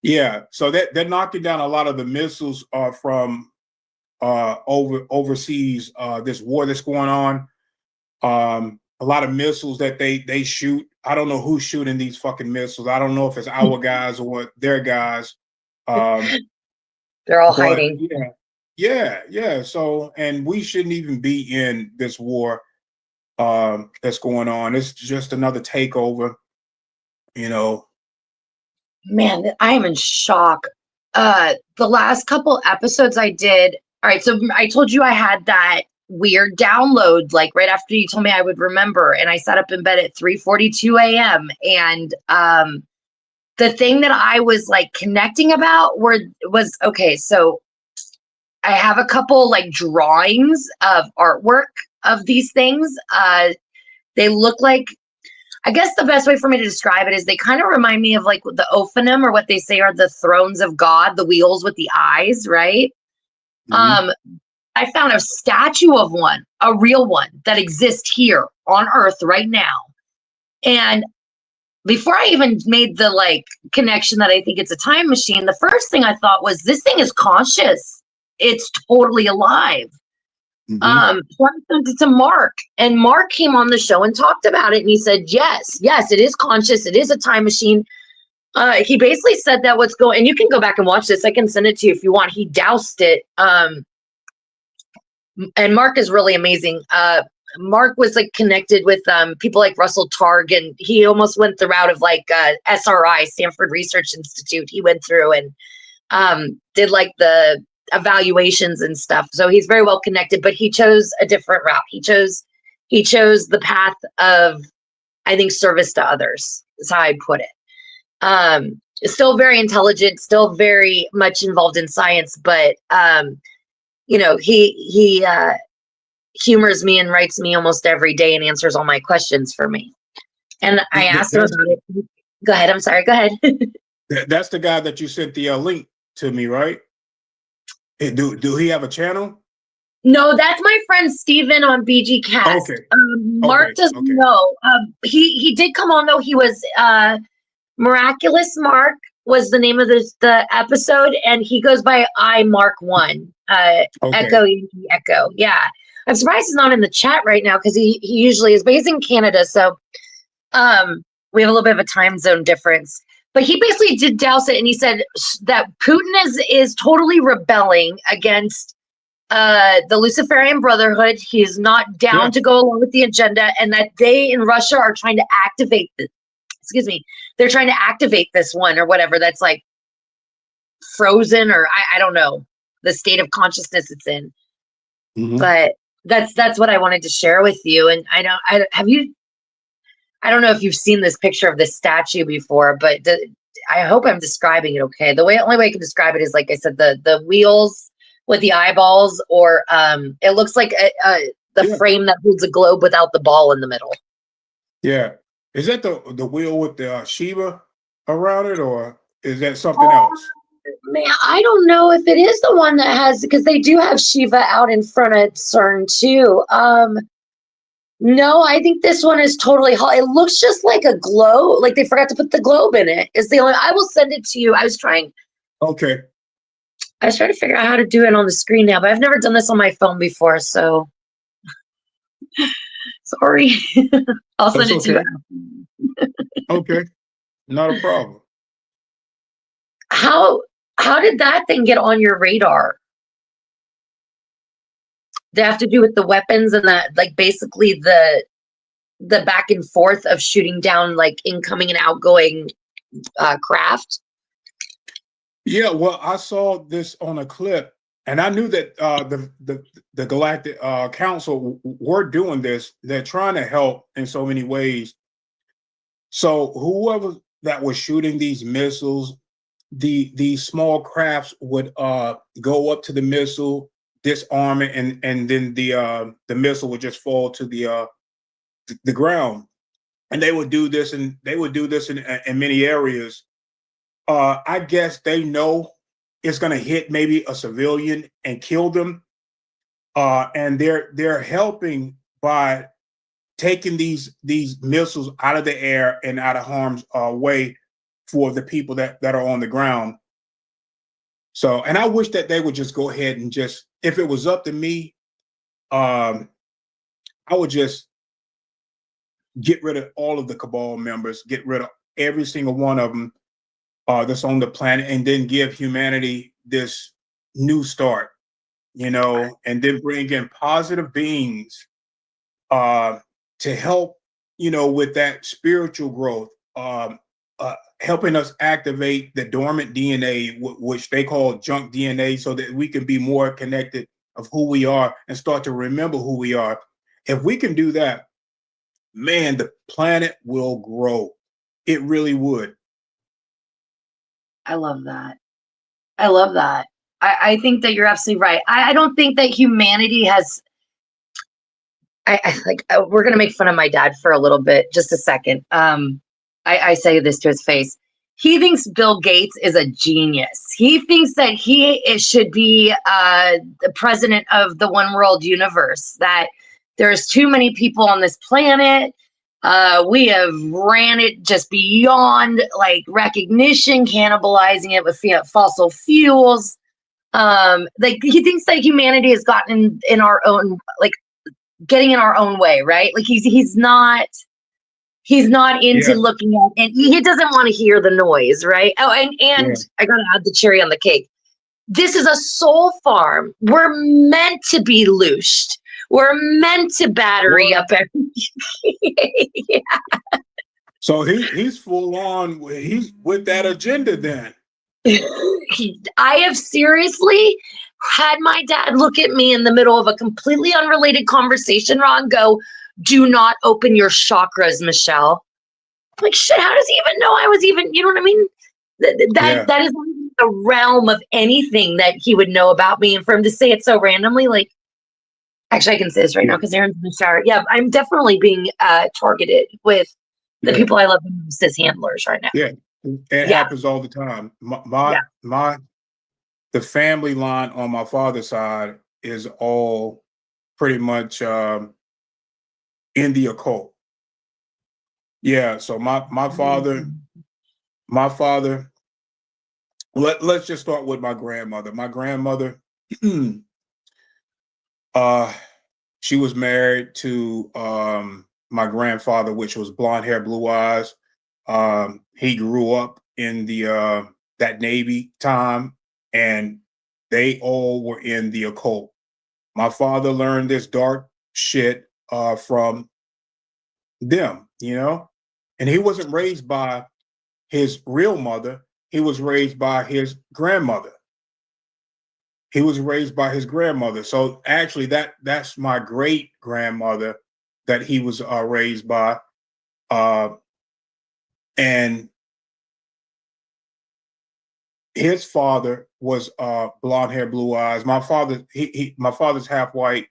Yeah. So they're knocking down a lot of the missiles from overseas, this war that's going on. A lot of missiles that they shoot. I don't know who's shooting these fucking missiles. I don't know if it's our guys or their guys. They're all hiding. Yeah. So, and we shouldn't even be in this war that's going on. It's just another takeover, Man, I am in shock. The last couple episodes I did. All right, so I told you I had that weird download, like right after you told me I would remember, and I sat up in bed at 3:42 a.m. And the thing that I was like connecting about was okay. So I have a couple like drawings of artwork of these things. They look like, I guess the best way for me to describe it is they kind of remind me of like the Ophanim, or what they say are the thrones of God, the wheels with the eyes, right? Mm-hmm. I found a statue of one, a real one that exists here on Earth right now. And before I even made the like connection that I think it's a time machine, the first thing I thought was, this thing is conscious. It's totally alive. Mm-hmm. So I sent it to Mark, and Mark came on the show and talked about it, and he said, yes, it is conscious. It is a time machine. He basically said that what's going, and you can go back and watch this. I can send it to you if you want. He doused it. And Mark is really amazing. Mark was like connected with people like Russell Targ, and he almost went the route of like SRI, Stanford Research Institute. He went through and did like the evaluations and stuff. So he's very well connected, but he chose a different route. He chose the path of, I think, service to others is how I put it. Still very intelligent, still very much involved in science, but he humors me and writes me almost every day and answers all my questions for me. And I asked him about it. Go ahead. I'm sorry. Go ahead. That's the guy that you sent the link to me, right? Do he have a channel? No, that's my friend Steven on BG Cast. Okay. Mark doesn't know. He did come on though. He was Miraculous Mark was the name of the episode, and he goes by I Mark One. Echo Yankee Echo. Yeah. I'm surprised he's not in the chat right now because he usually is, but he's in Canada, so we have a little bit of a time zone difference. But he basically did douse it, and he said that Putin is totally rebelling against the Luciferian Brotherhood. He is not down to go along with the agenda, and that they in Russia are trying to activate this. Excuse me, they're trying to activate this one or whatever that's like frozen, or I don't know the state of consciousness it's in. Mm-hmm. But that's what I wanted to share with you. And I don't know if you've seen this picture of this statue before, but I hope I'm describing it okay. The only way I can describe it is, like I said, the wheels with the eyeballs, or it looks like the frame that holds a globe without the ball in the middle. Yeah. Is that the wheel with the Shiva around it, or is that something else? Man, I don't know if it is the one that has, because they do have Shiva out in front of CERN too. No, I think this one is totally, it looks just like a globe, like they forgot to put the globe in it. It's the only, I will send it to you. I was trying to figure out how to do it on the screen now, but I've never done this on my phone before, so sorry. I'll send it to you. Okay, not a problem. How did that thing get on your radar? They have to do with the weapons and that, like basically the back and forth of shooting down like incoming and outgoing craft. Yeah, well, I saw this on a clip, and I knew that the Galactic Council were doing this. They're trying to help in so many ways. So whoever that was shooting these missiles, these small crafts would go up to the missile, disarm it, and then the missile would just fall to the ground. And they would do this, and in many areas. I guess they know it's going to hit maybe a civilian and kill them, and they're helping by taking these missiles out of the air and out of harm's way for the people that are on the ground. So, and I wish that they would just go ahead and just, if it was up to me, I would just get rid of all of the cabal members, get rid of every single one of them that's on the planet, and then give humanity this new start, and then bring in positive beings to help, with that spiritual growth, helping us activate the dormant DNA, which they call junk DNA, so that we can be more connected of who we are and start to remember who we are. If we can do that, man, the planet will grow. It really would. I love that. I think that you're absolutely right. I don't think that humanity has, we're going to make fun of my dad for a little bit, just a second. I say this to his face. He thinks Bill Gates is a genius. He thinks that he should be the president of the one world universe, that there's too many people on this planet. We have ran it just beyond like recognition, cannibalizing it with fossil fuels. Like he thinks that humanity has gotten in our own, like getting in our own way, right? Like he's not He's not into Yeah. looking at, and he doesn't want to hear the noise, right? Oh, and Yeah. I gotta add the cherry on the cake. This is a soul farm. We're meant to be loosed. We're meant to battery up everything. Yeah. So he's full on. He's with that agenda then. I have seriously had my dad look at me in the middle of a completely unrelated conversation, Ron, go, "Do not open your chakras, Michelle." I'm like, shit, how does he even know I was even, you know what I mean? Yeah. That is the realm of anything that he would know about me. And for him to say it so randomly, like, actually, I can say this right now because Aaron's in the shower. Yeah, I'm definitely being targeted with the Yeah. people I love the most as handlers right now. Yeah. It Yeah. happens all the time. The family line on my father's side is all pretty much in the occult. Yeah. So my father. Let's just start with my grandmother. My grandmother, she was married to my grandfather, which was blonde hair, blue eyes. He grew up in the that Navy time, and they all were in the occult. My father learned this dark shit from them, and he wasn't raised by his real mother. He was raised by his grandmother. He was raised by his grandmother. So actually, that's my great grandmother that he was raised by, and his father was blonde hair, blue eyes. My father, my father's half white.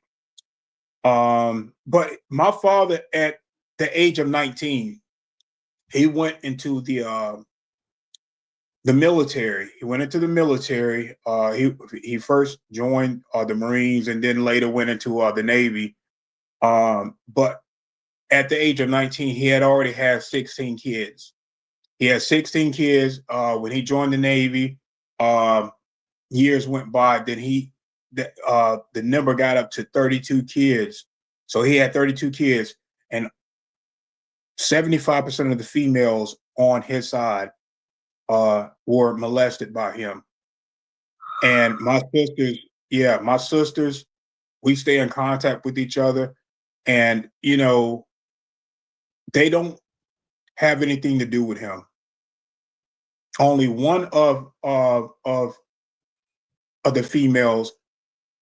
But my father, at the age of 19, he went into the military. He went into the military. He first joined the Marines and then later went into the Navy. But at the age of 19, he had already had 16 kids. He had 16 kids when he joined the Navy. Years went by, then the number got up to 32 kids. So he had 32 kids, and 75% of the females on his side were molested by him. And my sisters, we stay in contact with each other, and they don't have anything to do with him. Only one of the females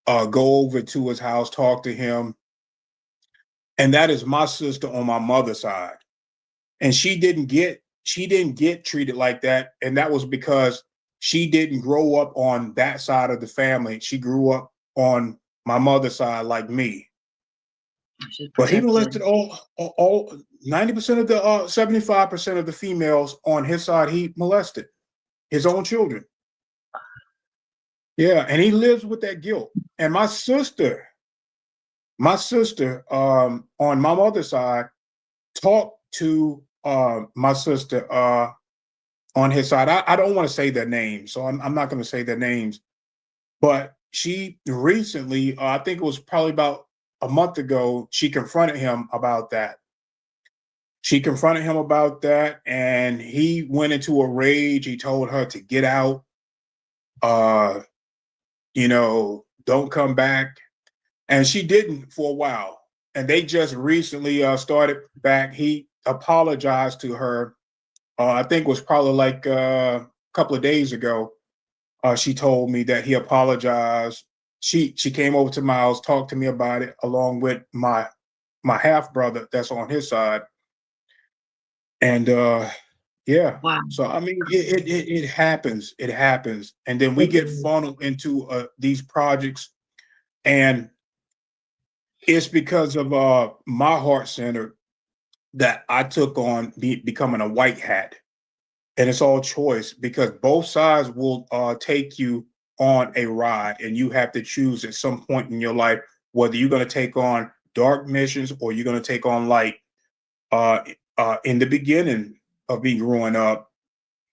go over to his house, talk to him, and that is my sister on my mother's side. And she didn't get treated like that, and that was because she didn't grow up on that side of the family. She grew up on my mother's side, like me. But he molested all 90% of the 75% of the females on his side. He molested his own children. Yeah, and he lives with that guilt. And my sister, on my mother's side, talked to my sister on his side. I don't want to say their names, so I'm not going to say their names. But she recently, I think it was probably about a month ago, she confronted him about that. And he went into a rage. He told her to get out, uh, don't come back. And she didn't for a while. And they just recently started back. He apologized to her. I think it was probably like a couple of days ago. She told me that he apologized. She came over to my house, talked to me about it, along with my half brother that's on his side. And yeah. Wow. So I mean, it happens. It happens, and then we get funneled into these projects, and it's because of my heart center that I took on becoming a white hat. And it's all choice, because both sides will take you on a ride, and you have to choose at some point in your life whether you're going to take on dark missions or you're going to take on light. In the beginning of me growing up,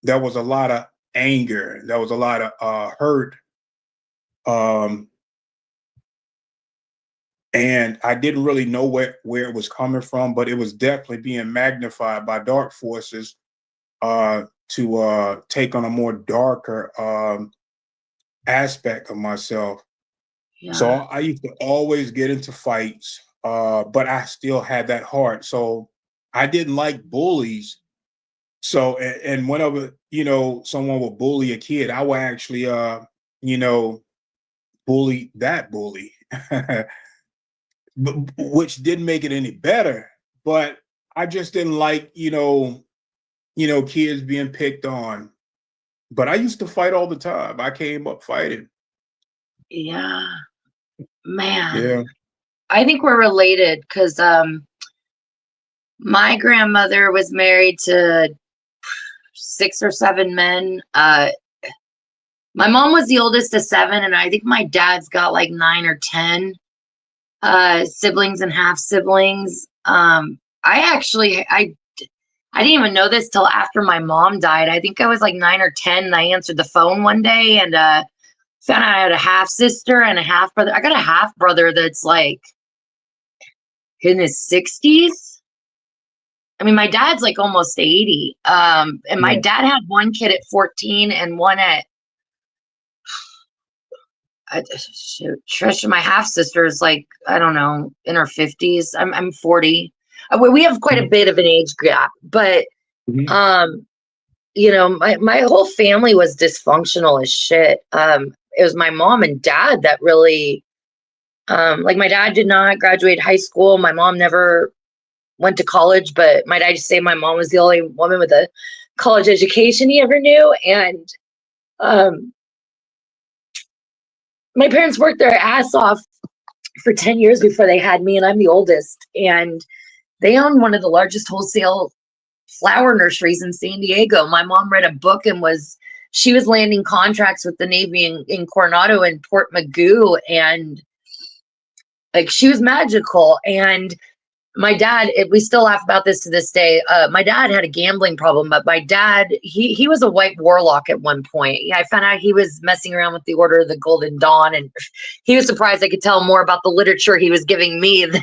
there was a lot of anger, there was a lot of hurt, um, and I didn't really know where it was coming from, but it was definitely being magnified by dark forces to take on a more darker aspect of myself. So Yeah. I used to always get into fights, but I still had that heart. So I didn't like bullies. So and whenever someone would bully a kid, I would actually bully that bully, which didn't make it any better. But I just didn't like kids being picked on. But I used to fight all the time. I came up fighting. Yeah. Man. Yeah. I think we're related because my grandmother was married to 6 or 7 men. My mom was the oldest of 7, and I think my dad's got like 9 or 10 siblings and half siblings. I didn't even know this till after my mom died. I think I was like 9 or 10, and I answered the phone one day and found out I had a half sister and a half brother. I got a half brother that's like in his 60s. I mean, my dad's like almost 80. And my Yeah. dad had one kid at 14 and one at Trisha, my half sister, is like, I don't know, in her 50s. I'm 40. We have quite a bit of an age gap, but Mhm. my whole family was dysfunctional as shit. It was my mom and dad that really, like, my dad did not graduate high school. My mom never went to college, but my dad used to say my mom was the only woman with a college education he ever knew. And my parents worked their ass off for 10 years before they had me, and I'm the oldest. And they own one of the largest wholesale flower nurseries in San Diego. My mom read a book and she was landing contracts with the Navy in Coronado and Port Magoo, and like she was magical. And my dad, we still laugh about this to this day. My dad had a gambling problem, but my dad, he was a white warlock at one point. Yeah, I found out he was messing around with the Order of the Golden Dawn, and he was surprised I could tell more about the literature he was giving me than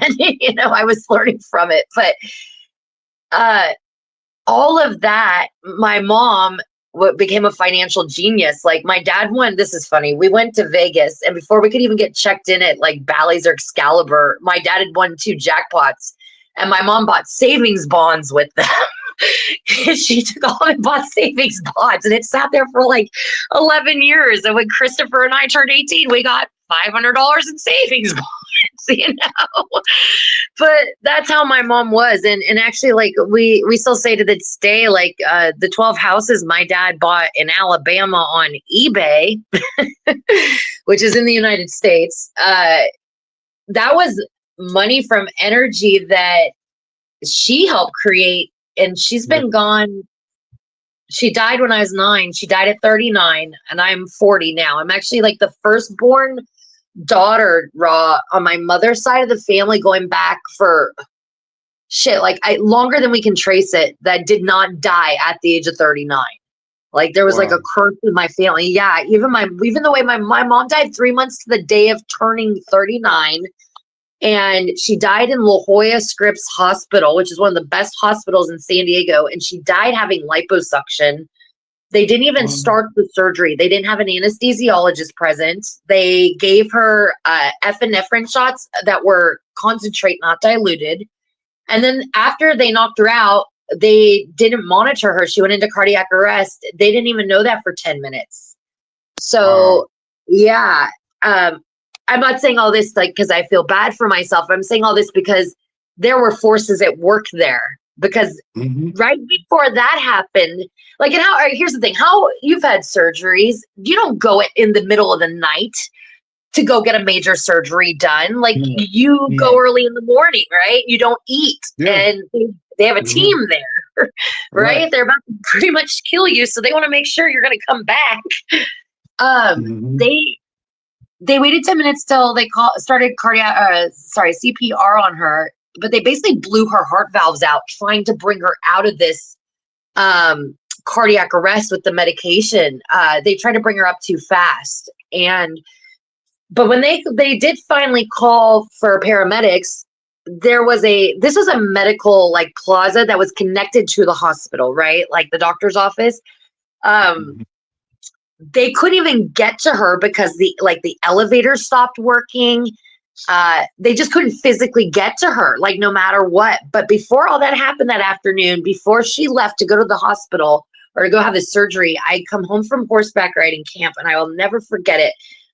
I was learning from it. But all of that, my mom became a financial genius. Like my dad won. This is funny. We went to Vegas, and before we could even get checked in at like Bally's or Excalibur, my dad had won 2 jackpots, and my mom bought savings bonds with them. She took all and bought savings bonds, and it sat there for like 11 years. And when Christopher and I turned 18, we got $500 in savings bonds, But that's how my mom was. And actually, like, we still say to this day, like, the 12 houses my dad bought in Alabama on eBay, which is in the United States, that was money from energy that she helped create. And she's been gone. She died when I was 9. She died at 39, and I'm 40 now. I'm actually like the firstborn daughter, on my mother's side of the family, going back for like longer than we can trace it, that did not die at the age of 39. Like there was like a curse in my family. Yeah, even the way my mom died 3 months to the day of turning 39. And she died in La Jolla Scripps Hospital, which is one of the best hospitals in San Diego. And she died having liposuction. They didn't even start the surgery. They didn't have an anesthesiologist present. They gave her epinephrine shots that were concentrate, not diluted. And then after they knocked her out, they didn't monitor her. She went into cardiac arrest. They didn't even know that for 10 minutes. So, yeah. I'm not saying all this like because I feel bad for myself. I'm saying all this because there were forces at work there. Because right before that happened, like, and here's the thing: how you've had surgeries, you don't go in the middle of the night to go get a major surgery done. Like you go early in the morning, right? You don't eat, and they have a team there, right? They're about to pretty much kill you, so they want to make sure you're going to come back. They waited 10 minutes till they started CPR on her, but they basically blew her heart valves out, trying to bring her out of this cardiac arrest with the medication. They tried to bring her up too fast, and but when they did finally call for paramedics, this was a medical like plaza that was connected to the hospital, right? Like the doctor's office. Mhm. They couldn't even get to her because the elevator stopped working. They just couldn't physically get to her, like no matter what. But before all that happened that afternoon, before she left to go to the hospital or to go have the surgery, I'd come home from horseback riding camp, and I will never forget it.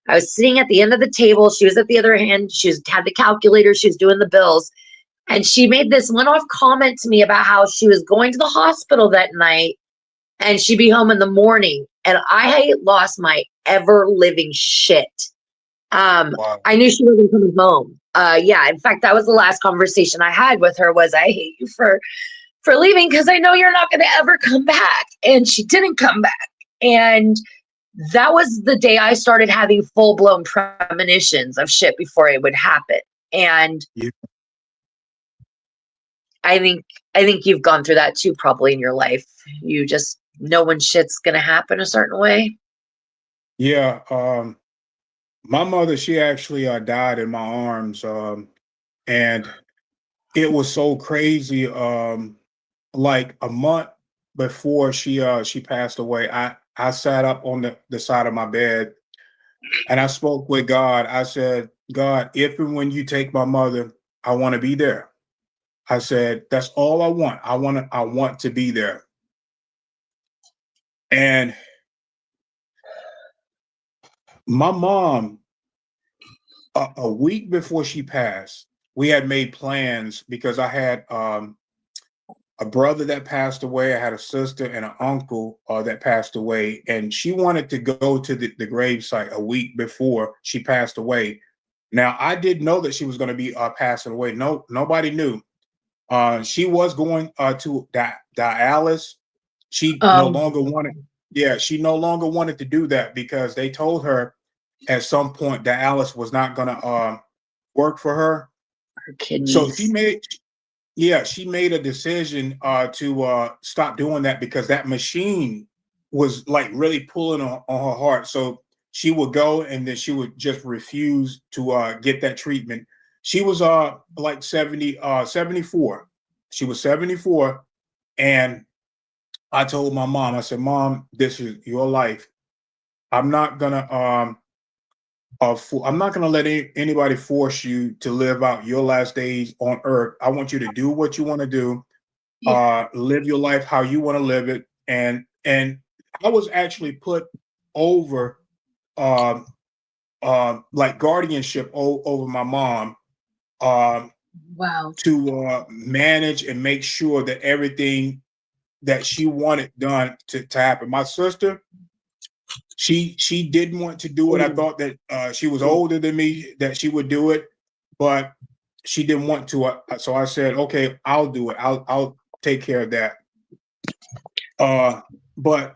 I was sitting at the end of the table. She was at the other end. Had the calculator. She was doing the bills. And she made this one-off comment to me about how she was going to the hospital that night and she'd be home in the morning. And I lost my ever-living shit. Wow. I knew she wasn't coming home. Yeah, in fact, that was the last conversation I had with her was, I hate you for leaving because I know you're not going to ever come back. And she didn't come back. And that was the day I started having full-blown premonitions of shit before it would happen. And Yeah. I think you've gone through that too, probably in your life. You just know when shit's going to happen a certain way. Yeah. My mother, she actually died in my arms. And it was so crazy. Like a month before she passed away, I sat up on the side of my bed and I spoke with God. I said, God, if and when you take my mother, I want to be there. I said, that's all I want. I want to be there. And my mom, a week before she passed, we had made plans because I had a brother that passed away. I had a sister and an uncle that passed away, and she wanted to go to the gravesite a week before she passed away. Now, I didn't know that she was going to be passing away. No, nobody knew. She was going to dialysis. She no Um, longer wanted. Yeah, she no longer wanted to do that because they told her at some point dialysis was not going to work for her. her So kidneys. she made a decision to stop doing that because that machine was like really pulling on her heart. So she would go and then she would just refuse to get that treatment. She was like 74. She was 74. And I told my mom, I said, Mom, this is your life. I'm not gonna I'm not going to let anybody force you to live out your last days on earth. I want you to do what you want to do, Yeah. live your life how you want to live it. And I was actually put over um, like guardianship over my mom um, Wow. to manage and make sure that everything that she wanted done to happen. My sister, she didn't want to do it. I thought that she was older than me, that she would do it, but she didn't want to. So I said, okay, I'll do it. I'll take care of that. But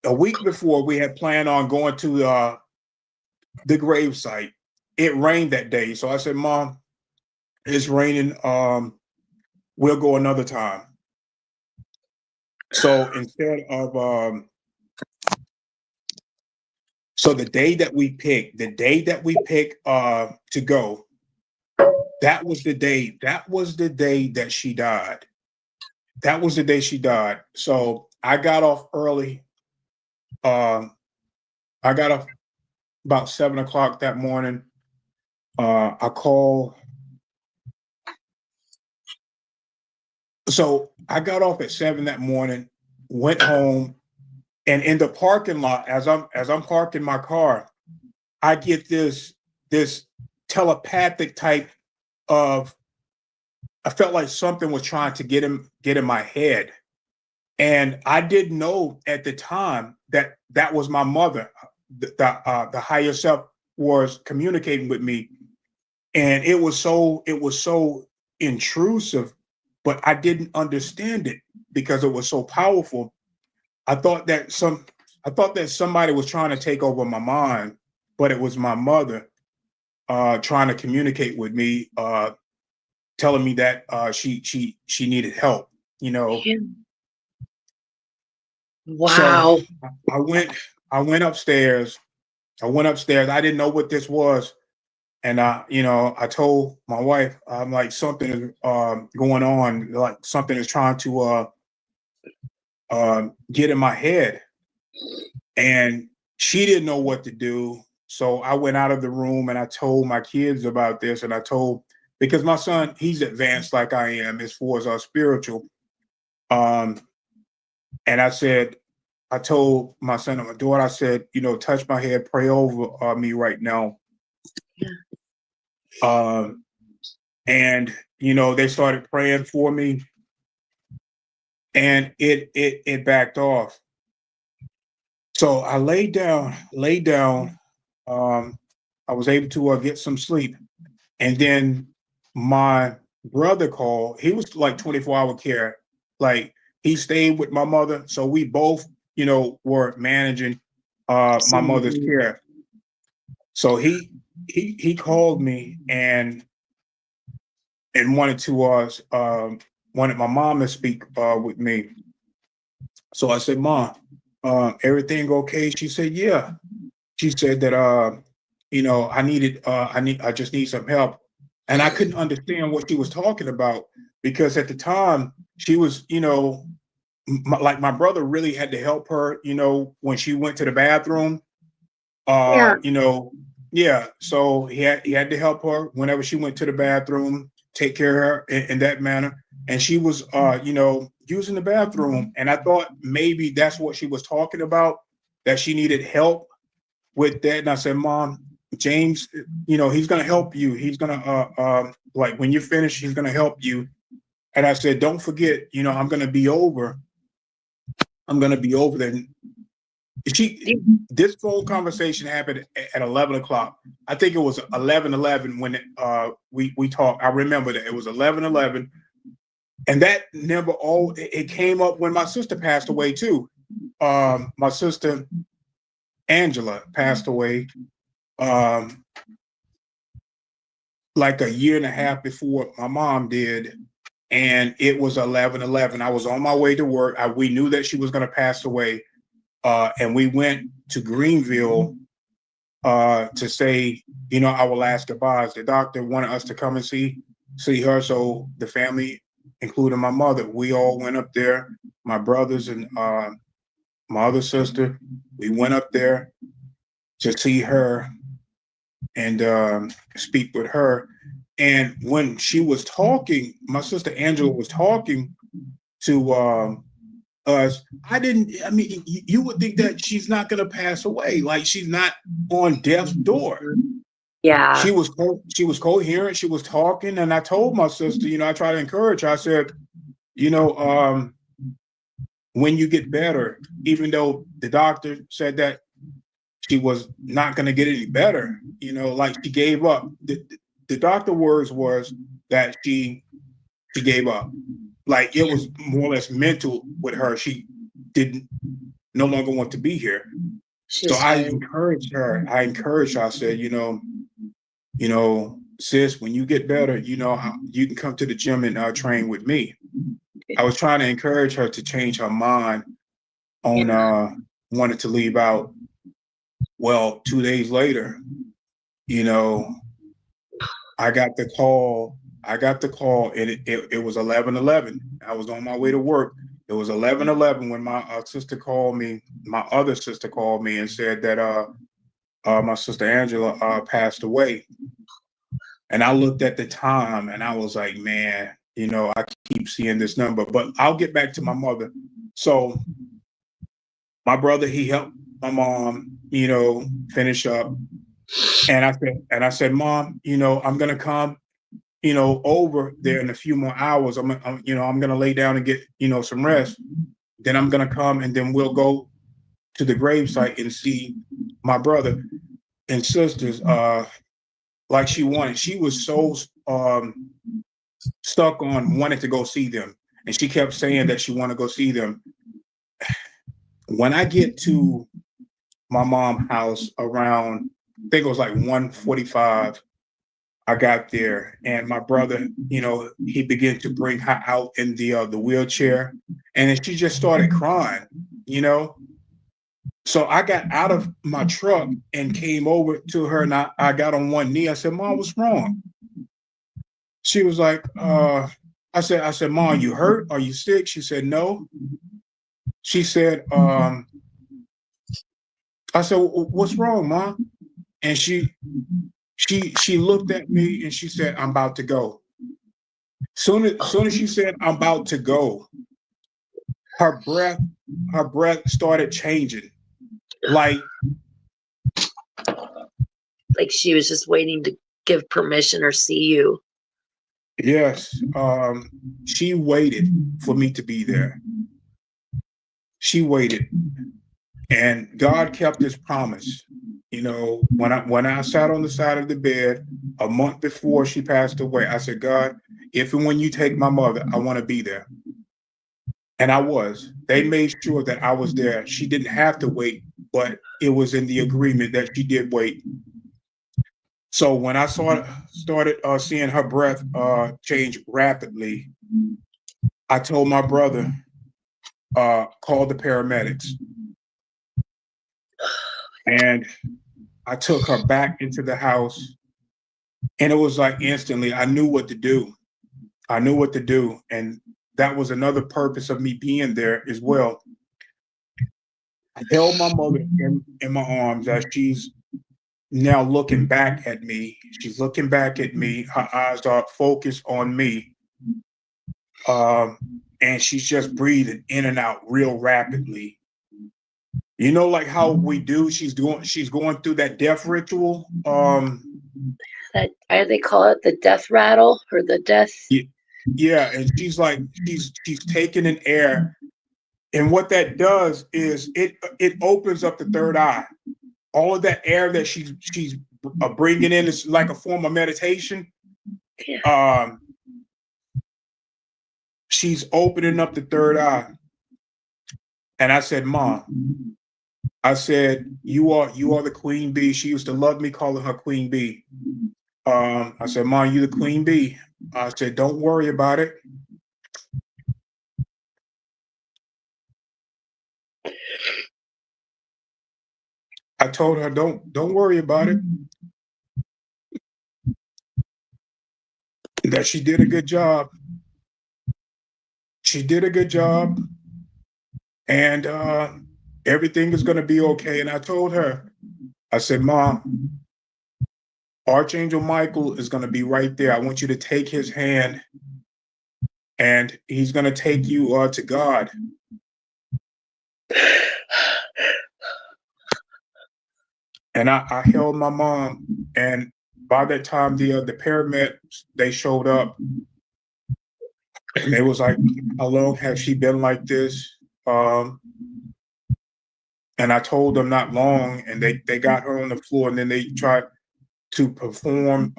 a week before we had planned on going to the grave site, it rained that day. So I said, Mom, it's raining. We'll go another time. So instead of so the day that we picked, to go, that was the day. That was the day that she died. That was the day she died. So I got off early. I got off about 7 o'clock that morning. I called. So I got off at 7 that morning, went home, and in the parking lot, as I'm parking my car, I get this telepathic type of. I felt like something was trying to get in my head. And I didn't know at the time that that was my mother. The higher self was communicating with me, and it was so intrusive, but I didn't understand it because it was so powerful. I thought that somebody was trying to take over my mind, but it was my mother trying to communicate with me, telling me that she needed help. You know, Yeah. so Wow. I went I went upstairs. I went upstairs. I didn't know what this was. And I told my wife, I'm like, something is going on, like something is trying to get in my head. And she didn't know what to do. So I went out of the room and I told my kids about this. And I told, because my son, he's advanced like I am as far as our spiritual. And I told my son and my daughter, I said, touch my head, pray over me right now. And they started praying for me, and it backed off. So I laid down. I was able to get some sleep, and then my brother called. He was like 24-hour care. Like, he stayed with my mother, so we both, were managing my mother's care. So he called me and wanted my mom to speak with me. So I said, Mom, everything okay? She said, yeah. She said that I just need some help. And I couldn't understand what she was talking about, because at the time she was, like, my brother really had to help her, when she went to the bathroom. Yeah. So he had to help her whenever she went to the bathroom, take care of her in that manner. And she was, using the bathroom. And I thought maybe that's what she was talking about, that she needed help with that. And I said, Mom, James, he's going to help you. He's going to, like, when you're finished, he's going to help you. And I said, don't forget, I'm going to be over. I'm going to be over there. This phone conversation happened at 11 o'clock. I think it was 11:11 when we talked. I remember that it was 11:11, and that number it came up when my sister passed away too. My sister Angela passed away like a year and a half before my mom did, and it was 11:11. I was on my way to work. We knew that she was going to pass away. And we went to Greenville to say, our last goodbyes. The doctor wanted us to come and see her. So the family, including my mother, we all went up there. My brothers and my other sister, we went up there to see her and speak with her. And when she was talking, my sister Angela was talking to us. You would think that she's not going to pass away. Like, she's not on death's door. Yeah. She was coherent. She was talking. And I told my sister, I tried to encourage her. I said, when you get better, even though the doctor said that she was not going to get any better, like, she gave up. The doctor words was that she gave up. Like, it was more or less mental with her. She didn't no longer want to be here. So I encouraged her. I said, sis, when you get better, you can come to the gym and train with me. I was trying to encourage her to change her mind on wanted to leave out. Well, 2 days later, I got the call, and it was 11:11. I was on my way to work. It was 11:11 when my sister called me. My other sister called me and said that my sister Angela passed away. And I looked at the time and I was like, man, I keep seeing this number. But I'll get back to my mother. So my brother, he helped my mom, finish up. And I said, Mom, I'm gonna come, over there in a few more hours. I'm gonna lay down and get, some rest. Then I'm gonna come, and then we'll go to the gravesite and see my brother and sisters, like she wanted. She was so stuck on wanting to go see them, and she kept saying that she wanted to go see them. When I get to my mom's house around, I think it was like 1:45, I got there, and my brother, he began to bring her out in the wheelchair, and then she just started crying, So I got out of my truck and came over to her, and I got on one knee. I said, Mom, what's wrong? She was like, I said, Mom, you hurt? Are you sick? She said, no. She said, I said, what's wrong, Mom? And she looked at me and she said, I'm about to go. Soon as she said, I'm about to go, her breath started changing. Like she was just waiting to give permission or see you. Yes. She waited for me to be there. She waited. And God kept his promise. You know, when I sat on the side of the bed a month before she passed away, I said, God, if and when you take my mother, I want to be there. And I was. They made sure that I was there. She didn't have to wait, but it was in the agreement that she did wait. So when I started seeing her breath change rapidly, I told my brother, call the paramedics. And I took her back into the house, and it was like instantly, I knew what to do. I knew what to do. And that was another purpose of me being there as well. I held my mother in my arms as she's now looking back at me. She's looking back at me. Her eyes are focused on me. And she's just breathing in and out real rapidly. You know, like how we do, she's going through that death ritual. That they call it the death rattle or the death. Yeah, and she's like, she's taking an air. And what that does is it opens up the third eye. All of that air that she's bringing in is like a form of meditation. Yeah. She's opening up the third eye. And I said, Mom, I said, you are the queen bee. She used to love me calling her queen bee. I said, Mom, you the queen bee. I said, don't worry about it. I told her, don't worry about it. That she did a good job. She did a good job. And everything is going to be okay. And I told her, I said, Mom, Archangel Michael is going to be right there. I want you to take his hand, and he's going to take you to God. And I held my mom, and by that time, the paramedics, they showed up, and they was like, how long has she been like this? And I told them not long, and they got her on the floor, and then they tried to perform,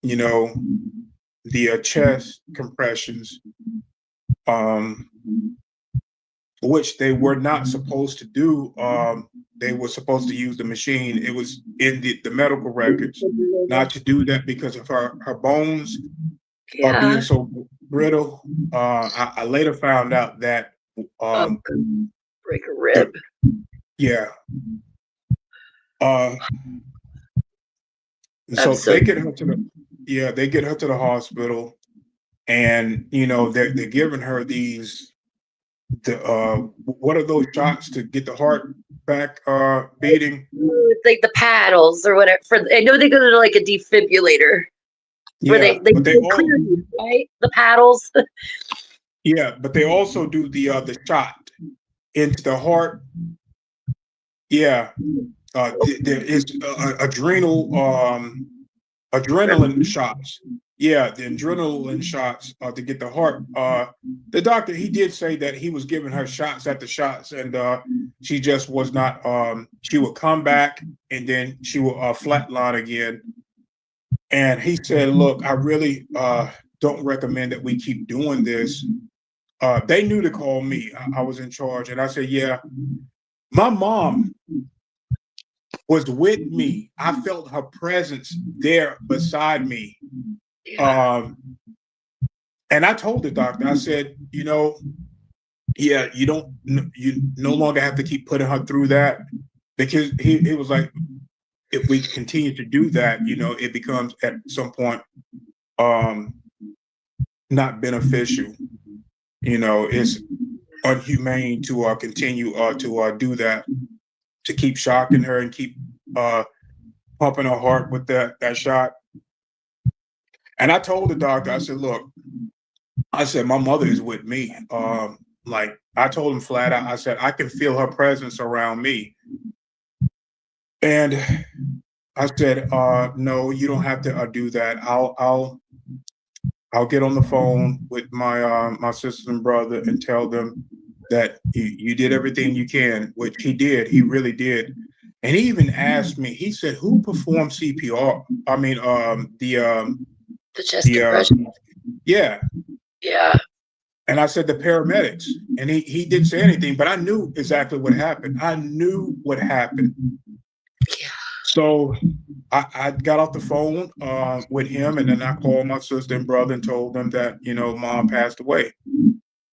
you know, the chest compressions, which they were not supposed to do. They were supposed to use the machine. It was in the medical records not to do that because of her bones are being so brittle. I later found out that break a rib. Yeah. So they get her to the hospital, and you know they're giving her these what are those shots to get the heart back beating? Like the paddles or whatever. I know they go to like a defibrillator. Yeah, they clear you, right? The paddles. Yeah, but they also do the shot into the heart. Yeah, there is adrenaline shots. Yeah, the adrenaline shots to get the heart. The doctor, he did say that he was giving her shots at the shots, and she just was not. She would come back, and then she would flatline again. And he said, "Look, I really don't recommend that we keep doing this." They knew to call me. I was in charge, and I said, "Yeah." My mom was with me. I felt her presence there beside me. And I told the doctor, I said, you know, yeah, you no longer have to keep putting her through that, because he was like, if we continue to do that, it becomes at some point um not beneficial. It's unhumane to continue to do that, to keep shocking her and keep uh pumping her heart with that shot. And I told the doctor, I said, look, I said, my mother is with me. Like I told him flat out, I said, I can feel her presence around me. And I said, no, you don't have to do that. I'll get on the phone with my sister and brother and tell them that you did everything you can, which he did. He really did. And he even asked me, he said, who performed CPR? I mean, The chest the compression. yeah. Yeah. And I said, the paramedics. And he didn't say anything, but I knew exactly what happened. I knew what happened. Yeah. So I got off the phone with him, and then I called my sister and brother and told them that, mom passed away,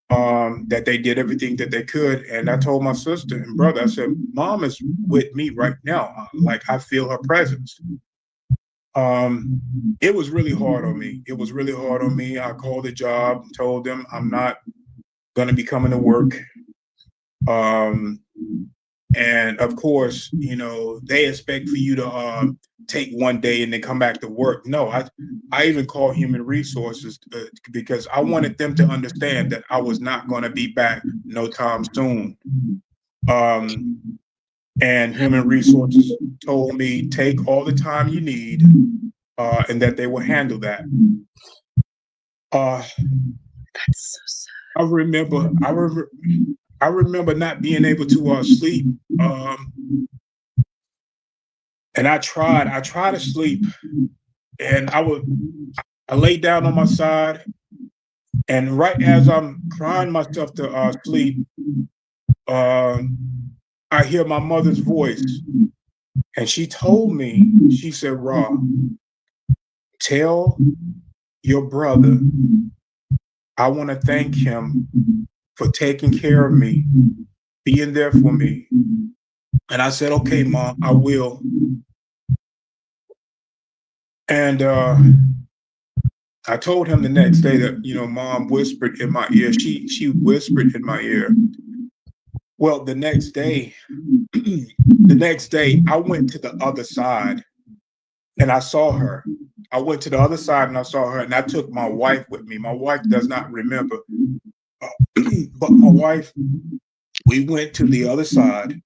that they did everything that they could. And I told my sister and brother, I said, mom is with me right now. Like I feel her presence. It was really hard on me. It was really hard on me. I called the job, told them I'm not going to be coming to work. And of course, they expect for you to take one day and then come back to work. No, I even called human resources because I wanted them to understand that I was not going to be back no time soon. And human resources told me, take all the time you need, and that they will handle that. That's so sad. I remember not being able to sleep. And I tried to sleep, and I laid down on my side, and right as I'm crying myself to sleep, I hear my mother's voice, and she told me, she said, Ra, tell your brother I want to thank him for taking care of me, being there for me. And I said, okay, Mom, I will. And I told him the next day that, Mom whispered in my ear. She whispered in my ear. Well, the next day, I went to the other side and I saw her. I went to the other side and I saw her, and I took my wife with me. My wife does not remember, but my wife, we went to the other side.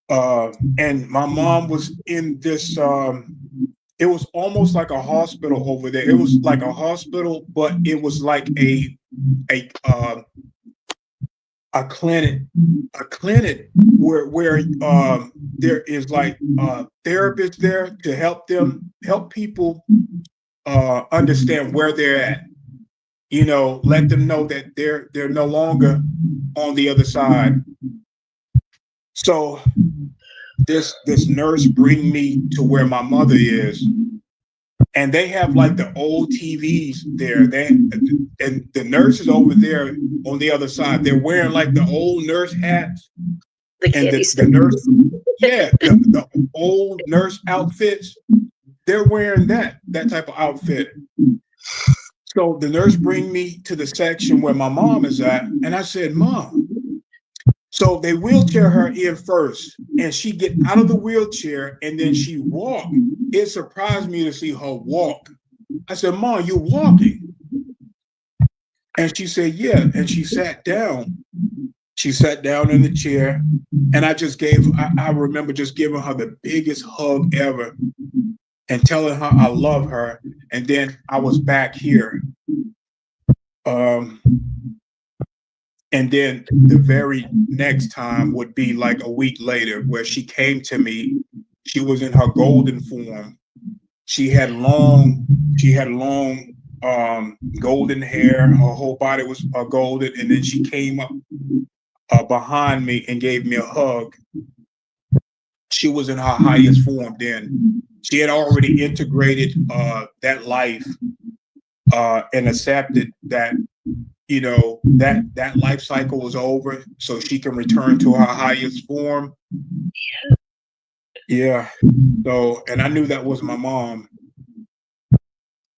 And my mom was in this, it was almost like a hospital over there. It was like a hospital, but it was like a clinic, where there is like therapists there to help people understand where they're at. Let them know that they're no longer on the other side. So this nurse bring me to where my mother is, and they have like the old TVs there. And the nurses over there on the other side, they're wearing like the old nurse hats, and the nurse, yeah, the old nurse outfits. They're wearing that type of outfit. So the nurse bring me to the section where my mom is at, and I said, Mom. So they wheelchair her in first, and she get out of the wheelchair, and then she walked. It surprised me to see her walk. I said, Mom, you're walking. And she said, yeah. And she sat down. She sat down in the chair, and I remember just giving her the biggest hug ever and telling her I love her. And then I was back here. And then the very next time would be like a week later, where she came to me. She was in her golden form. She had long golden hair. Her whole body was golden. And then she came up behind me and gave me a hug. She was in her highest form then. She had already integrated that life and accepted that, you know, that life cycle was over, so she can return to her highest form. Yeah. So, and I knew that was my mom.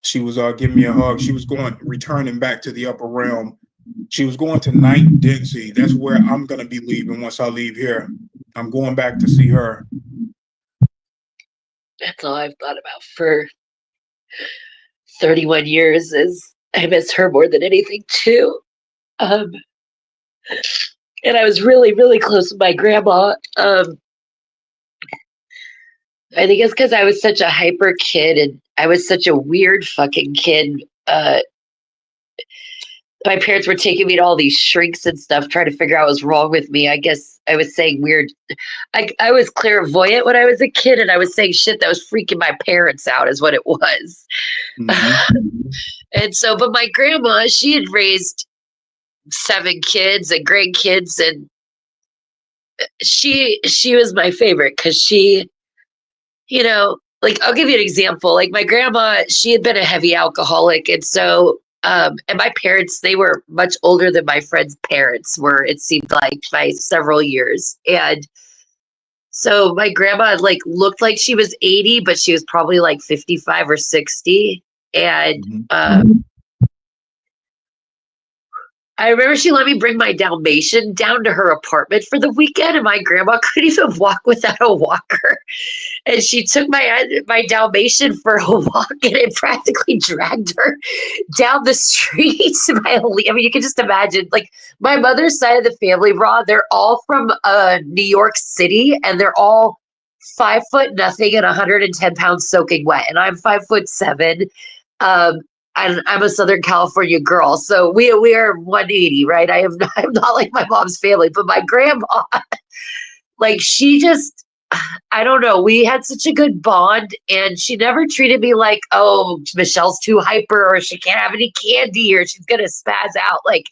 She was giving me a hug. She was returning back to the upper realm. She was going to ninth density. That's where I'm going to be leaving once I leave here. I'm going back to see her. That's all I've thought about for 31 years is I miss her more than anything too. And I was really, really close with my grandma. I think it's because I was such a hyper kid and I was such a weird fucking kid. My parents were taking me to all these shrinks and stuff, trying to figure out what was wrong with me. I guess I was saying weird. I was clairvoyant when I was a kid, and I was saying shit that was freaking my parents out, is what it was. Mm-hmm. And so, but my grandma, she had raised 7 kids and grandkids, and she was my favorite because she, you know, like I'll give you an example. Like my grandma, she had been a heavy alcoholic, and so. And my parents, they were much older than my friend's parents were, it seemed like, by several years. And so my grandma like looked like she was 80, but she was probably like 55 or 60. And I remember she let me bring my Dalmatian down to her apartment for the weekend, and my grandma couldn't even walk without a walker. And she took my Dalmatian for a walk, and it practically dragged her down the street. I mean, you can just imagine, like, my mother's side of the family, Rod, they're all from New York City, and they're all 5 foot nothing and 110 pounds soaking wet. And I'm 5'7". And I'm a Southern California girl, so we are 180, right? I'm not like my mom's family, but my grandma, like she just, I don't know. We had such a good bond, and she never treated me like, oh, Michelle's too hyper, or she can't have any candy, or she's gonna spaz out. Like,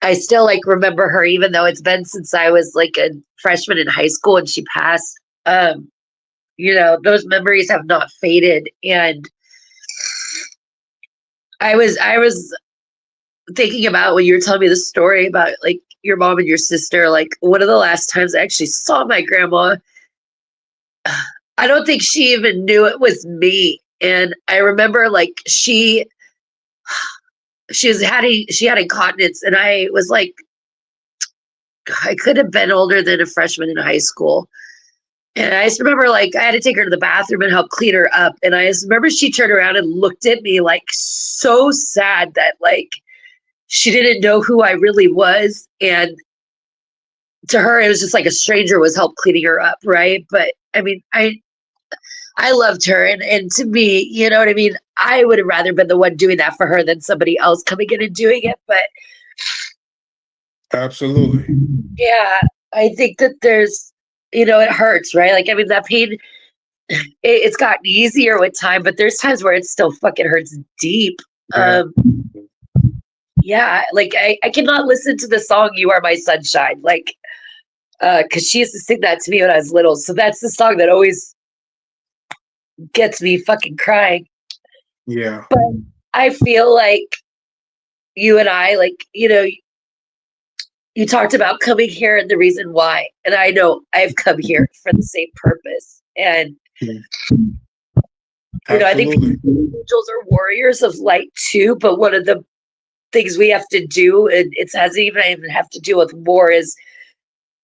I still like remember her, even though it's been since I was like a freshman in high school and she passed. You know, those memories have not faded, and I was thinking about when you were telling me the story about like your mom and your sister, like one of the last times I actually saw my grandma, I don't think she even knew it was me. And I remember like she had incontinence, and I was like, I could have been older than a freshman in high school. And I just remember like I had to take her to the bathroom and help clean her up. And I just remember she turned around and looked at me like so sad that like she didn't know who I really was. And to her, it was just like a stranger was help cleaning her up, right? But I mean, I loved her. And to me, you know what I mean? I would have rather been the one doing that for her than somebody else coming in and doing it. But absolutely. Yeah, I think that there's, you know, it hurts, right? Like, I mean, that pain, it's gotten easier with time, but there's times where it still fucking hurts deep. Yeah. Yeah, like I cannot listen to the song "You Are My Sunshine," like, because she used to sing that to me when I was little. So that's the song that always gets me fucking crying. Yeah. But I feel like you and I, like, you know, you talked about coming here and the reason why, and I know I've come here for the same purpose. And you know, I think angels are warriors of light too. But one of the things we have to do, and it doesn't even have to do with war, is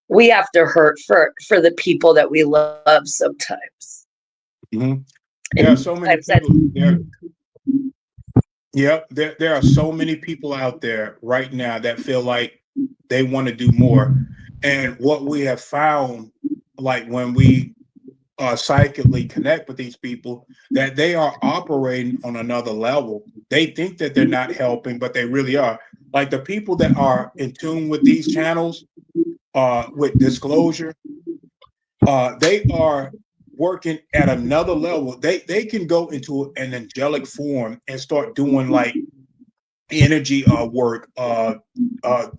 we have to hurt for the people that we love sometimes. Mm-hmm. There are so many people. There are so many people out there right now that feel like they want to do more. And what we have found, like when we psychically connect with these people, that they are operating on another level. They think that they're not helping, but they really are. Like the people that are in tune with these channels, with disclosure, they are working at another level. They can go into an angelic form and start doing like energy work.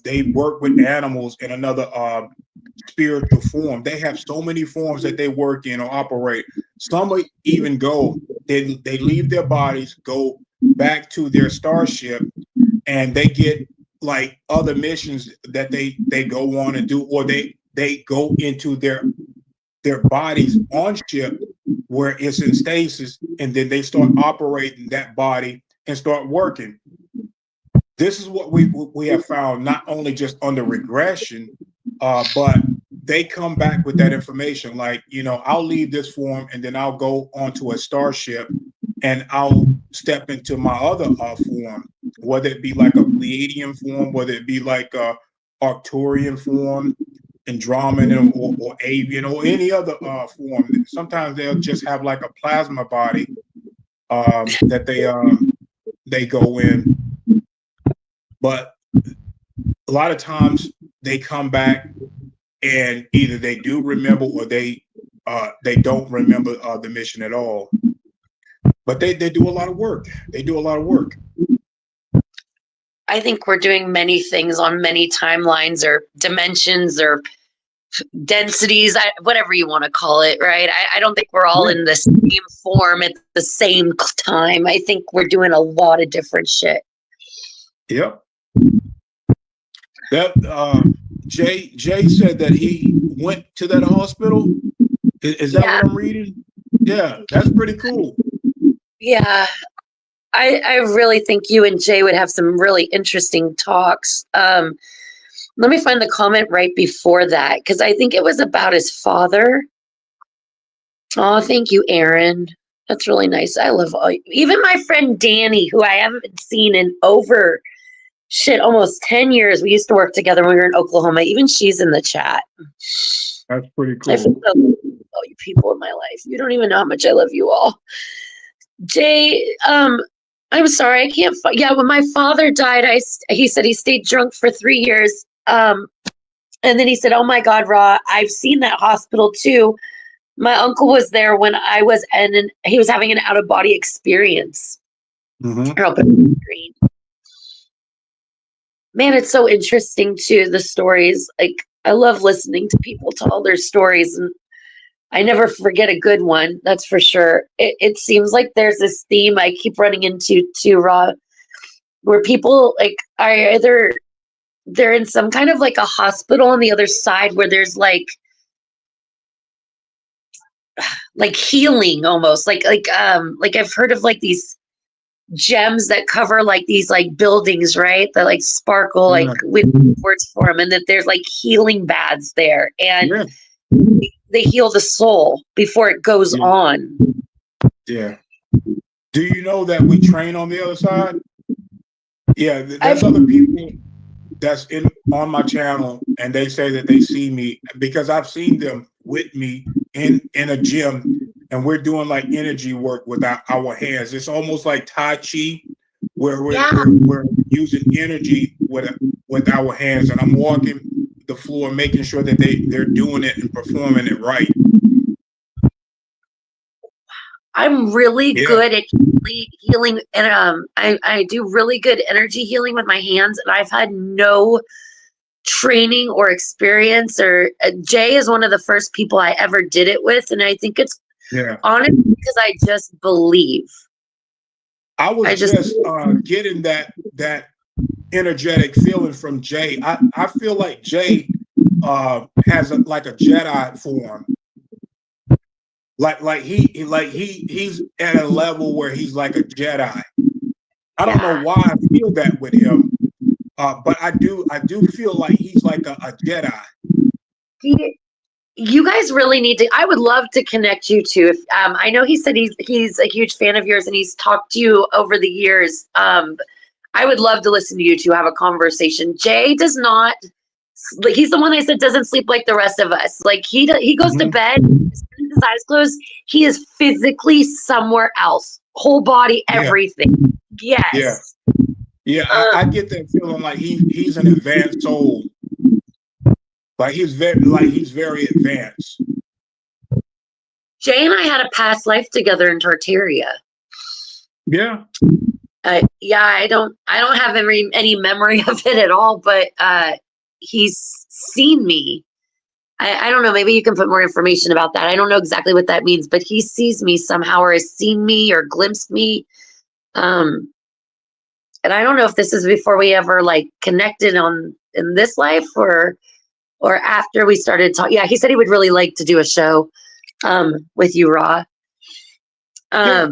They work with animals in another spiritual form. They have so many forms that they work in or operate. Some even go, they leave their bodies, go back to their starship, and they get like other missions that they go on and do, or they go into their bodies on ship where it's in stasis, and then they start operating that body and start working. This is what we have found, not only just on the regression, but they come back with that information. Like, I'll leave this form and then I'll go onto a starship and I'll step into my other form, whether it be like a Pleiadian form, whether it be like a Arcturian form, Andromedan or avian or any other form. Sometimes they'll just have like a plasma body that they go in. But a lot of times they come back and either they do remember or they don't remember the mission at all. But they do a lot of work. They do a lot of work. I think we're doing many things on many timelines or dimensions or densities, whatever you want to call it, right? I don't think we're all in the same form at the same time. I think we're doing a lot of different shit. Yep. That Jay said that he went to that hospital. Is that what I'm reading? Yeah, that's pretty cool. Yeah, I really think you and Jay would have some really interesting talks. Let me find the comment right before that, because I think it was about his father. Oh, thank you, Aaron. That's really nice. I love even my friend Danny, who I haven't seen in over almost 10 years. We used to work together when we were in Oklahoma. Even she's in the chat. That's pretty cool. I love all you people in my life. You don't even know how much I love you all. Jay, I'm sorry, I can't. Yeah, when my father died, he said he stayed drunk for 3 years. And then he said, "Oh my God, Ra, I've seen that hospital too. My uncle was there when I was, and he was having an out of body experience." Mm-hmm. Here, I'll put it on the screen. Man, it's so interesting too, the stories. Like, I love listening to people tell their stories, and I never forget a good one, that's for sure. It seems like there's this theme I keep running into too, Ra, where people like are either they're in some kind of like a hospital on the other side where there's like healing almost, like I've heard of like these gems that cover like these like buildings, right? That like sparkle, like with words for them, and that there's like healing baths there, and they heal the soul before it goes on. Yeah. Do you know that we train on the other side? Yeah, there's other people that's on my channel, and they say that they see me because I've seen them with me in a gym, and we're doing like energy work with our hands. It's almost like Tai Chi, where we're using energy with our hands, and I'm walking the floor, making sure that they're doing it and performing it right. I'm really good at healing, and I do really good energy healing with my hands, and I've had no training or experience. Or Jay is one of the first people I ever did it with, and I think it's honestly because I just believe. I was just getting that energetic feeling from Jay. I feel like Jay has like a Jedi form. Like he's at a level where he's like a Jedi. I don't know why I feel that with him, but I do feel like he's like a Jedi. You guys really need to. I would love to connect you two. If I know he said he's a huge fan of yours and he's talked to you over the years. I would love to listen to you two have a conversation. Jay does not. Like, he's the one I said doesn't sleep like the rest of us. Like he goes to bed, his eyes closed. He is physically somewhere else, whole body, everything. Yes. Yeah. I get that feeling like he's an advanced soul. Like he's very advanced. Jay and I had a past life together in Tartaria. Yeah. I don't have any memory of it at all, but he's seen me. I don't know, maybe you can put more information about that. I don't know exactly what that means, but he sees me somehow, or has seen me or glimpsed me. and I don't know if this is before we ever like connected in this life or after we started talking. Yeah, he said he would really like to do a show with you, Ra. Yeah,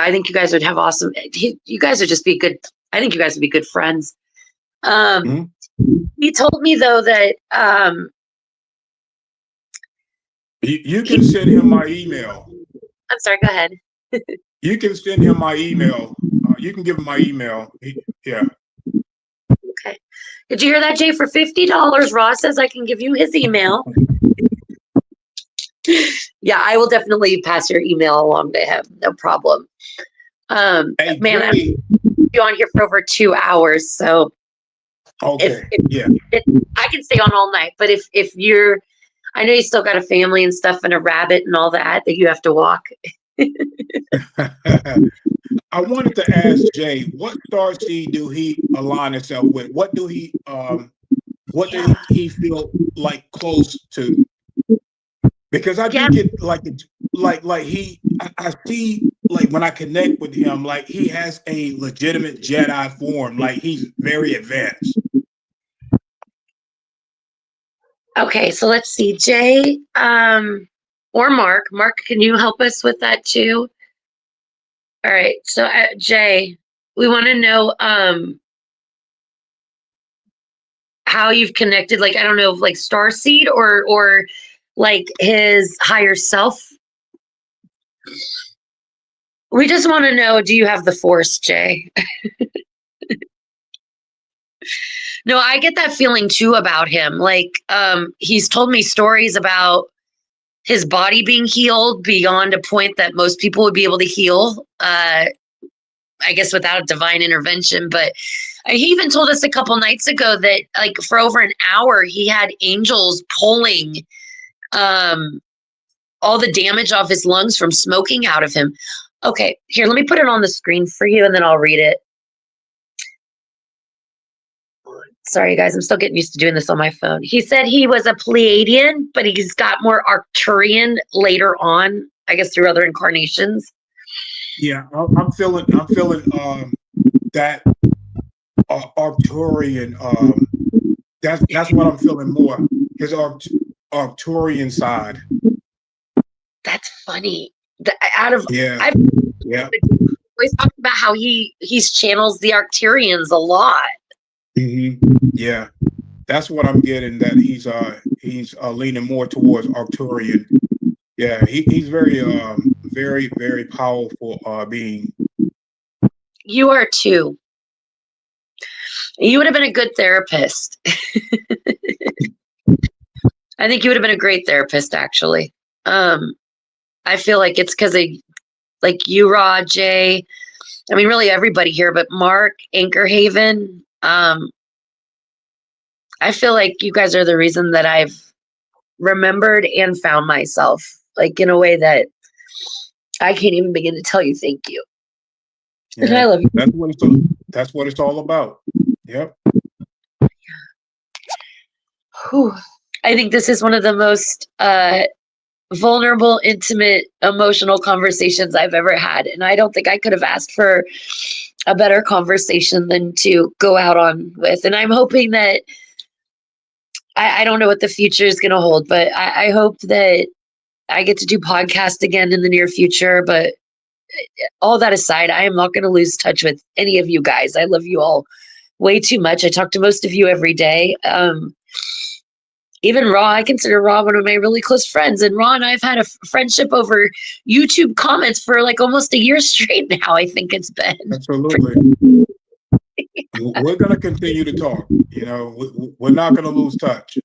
I think you guys would have awesome. You guys would just be good. I think you guys would be good friends. Mhm. He told me though that You can send him my email. I'm sorry. Go ahead. You can send him my email. You can give him my email. Yeah. Okay. Did you hear that, Jay? For $50, Ross says I can give you his email. Yeah, I will definitely pass your email along to him. No problem. Hey, Man, I've Jay. been on here for over 2 hours, so Okay. Yeah. I can stay on all night. But if you're, I know you still got a family and stuff and a rabbit and all that you have to walk. I wanted to ask Jay, what star seed do he align himself with? What do he he feel like close to? Because I do get like I see like when I connect with him, like he has a legitimate Jedi form, like he's very advanced. Okay, so let's see, Jay, or Mark. Mark, can you help us with that too? All right, so Jay, we want to know how you've connected. Like, I don't know, like Starseed or like his higher self. We just want to know, do you have the Force, Jay? No, I get that feeling too about him. Like, he's told me stories about his body being healed beyond a point that most people would be able to heal. I guess without divine intervention, but he even told us a couple nights ago that like for over an hour he had angels pulling all the damage off his lungs from smoking out of him. Okay, here, let me put it on the screen for you and then I'll read it. Sorry, guys, I'm still getting used to doing this on my phone. He said he was a Pleiadian, but he's got more Arcturian later on, I guess through other incarnations. Yeah, I'm feeling that Arcturian. That's what I'm feeling more. His Arcturian side. That's funny. Out of Yeah, I've yeah. always talked about how he's channels the Arcturians a lot. Yeah, that's what I'm getting. That he's leaning more towards Arcturian. Yeah, he's very powerful being. You are too. You would have been a good therapist. I think you would have been a great therapist, actually. I feel like it's because of like you, Rod, Jay. I mean, really everybody here, but Mark, Anchor Haven. I feel like you guys are the reason that I've remembered and found myself, like in a way that I can't even begin to tell you thank you. Yeah, and I love you. That's what it's all about. Yep. Whew. I think this is one of the most vulnerable, intimate, emotional conversations I've ever had. And I don't think I could have asked for a better conversation than to go out on with. And I'm hoping that I don't know what the future is going to hold, but I hope that I get to do podcast again in the near future. But all that aside, I am not going to lose touch with any of you guys. I love you all way too much. I talk to most of you every day. Even Ra, I consider Ra one of my really close friends. And Ra and I've had a friendship over YouTube comments for like almost a year straight now, I think it's been. Absolutely. We're going to continue to talk. You know, we're not going to lose touch.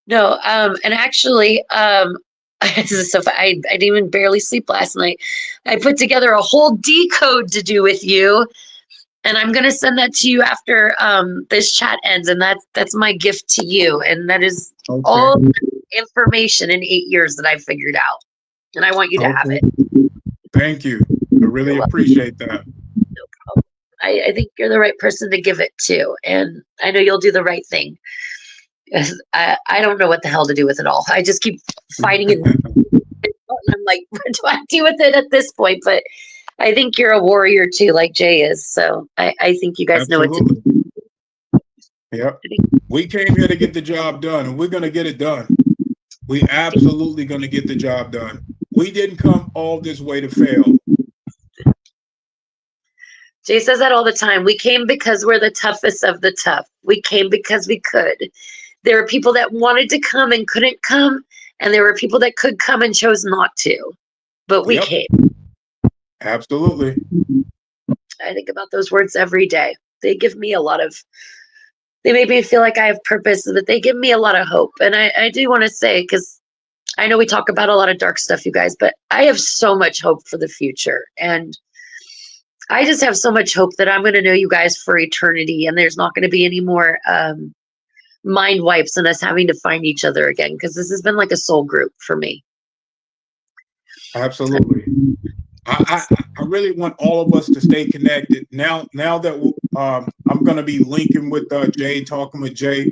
No, and actually, this is so I didn't even barely sleep last night. I put together a whole decode to do with you. And I'm gonna send that to you after this chat ends, and that's my gift to you. And that is all information in 8 years that I've figured out, and I want you to have it. Thank you. I really appreciate that. No problem. I think you're the right person to give it to, and I know you'll do the right thing. I don't know what the hell to do with it all. I just keep fighting it. And I'm like, what do I do with it at this point? But I think you're a warrior too, like Jay is. So I think you guys know what to do. Absolutely. Yep. We came here to get the job done, and we're going to get it done. We absolutely going to get the job done. We didn't come all this way to fail. Jay says that all the time. We came because we're the toughest of the tough. We came because we could. There were people that wanted to come and couldn't come, and there were people that could come and chose not to. But we came. Absolutely. I think about those words every day. They give me a lot of, they make me feel like I have purpose, but they give me a lot of hope. And I do want to say, because I know we talk about a lot of dark stuff, you guys, but I have so much hope for the future. And I just have so much hope that I'm going to know you guys for eternity, and there's not going to be any more mind wipes and us having to find each other again, because this has been like a soul group for me. Absolutely. I really want all of us to stay connected. Now that I'm going to be linking with Jay, talking with Jay,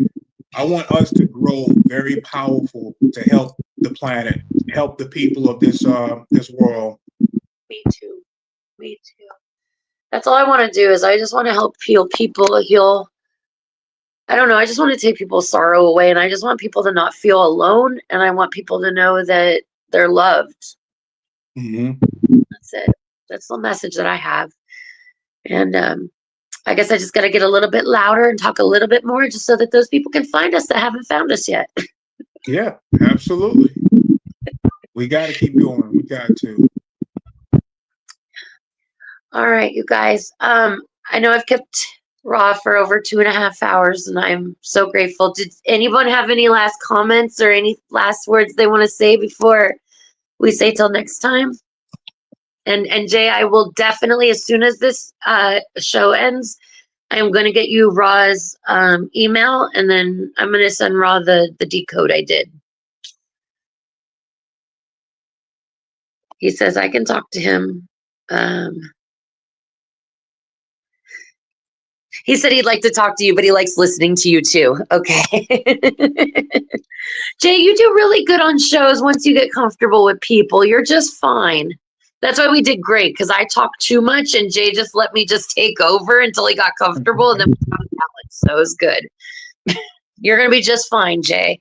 I want us to grow very powerful to help the planet, help the people of this world. Me too. Me too. That's all I want to do is I just want to help heal people, heal. I don't know. I just want to take people's sorrow away, and I just want people to not feel alone, and I want people to know that they're loved. Mm-hmm. That's it. That's the message that I have. And I guess I just got to get a little bit louder and talk a little bit more, just so that those people can find us that haven't found us yet. Yeah, absolutely. We got to keep going. We got to. All right, you guys. I know I've kept Raw for over 2.5 hours, and I'm so grateful. Did anyone have any last comments or any last words they want to say before we say till next time? And Jay, I will definitely, as soon as this show ends, I'm going to get you Raw's email, and then I'm going to send Raw the decode I did. He says I can talk to him. He said he'd like to talk to you, but he likes listening to you too. Okay. Jay, you do really good on shows once you get comfortable with people. You're just fine. That's why we did great, because I talked too much and Jay just let me just take over until he got comfortable, and then we found balance. So it was good. You're going to be just fine, Jay.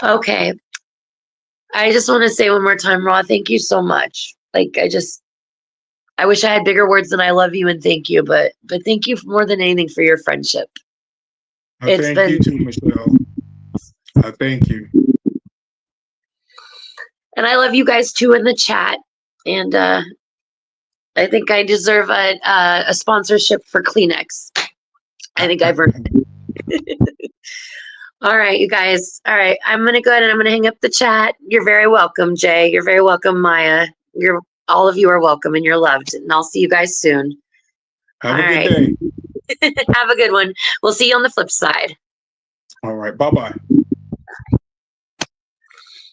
Okay. I just want to say one more time, Raw, thank you so much. Like, I wish I had bigger words than I love you and thank you, but thank you more than anything for your friendship. Thank you too, Michelle. Thank you. And I love you guys too in the chat. And I think I deserve a sponsorship for Kleenex. I think I've earned it. All right, you guys. All right, I'm going to go ahead and I'm going to hang up the chat. You're very welcome, Jay. You're very welcome, Maya. All of you are welcome and you're loved. And I'll see you guys soon. Have a good day. Have a good one. We'll see you on the flip side. All right. Bye-bye.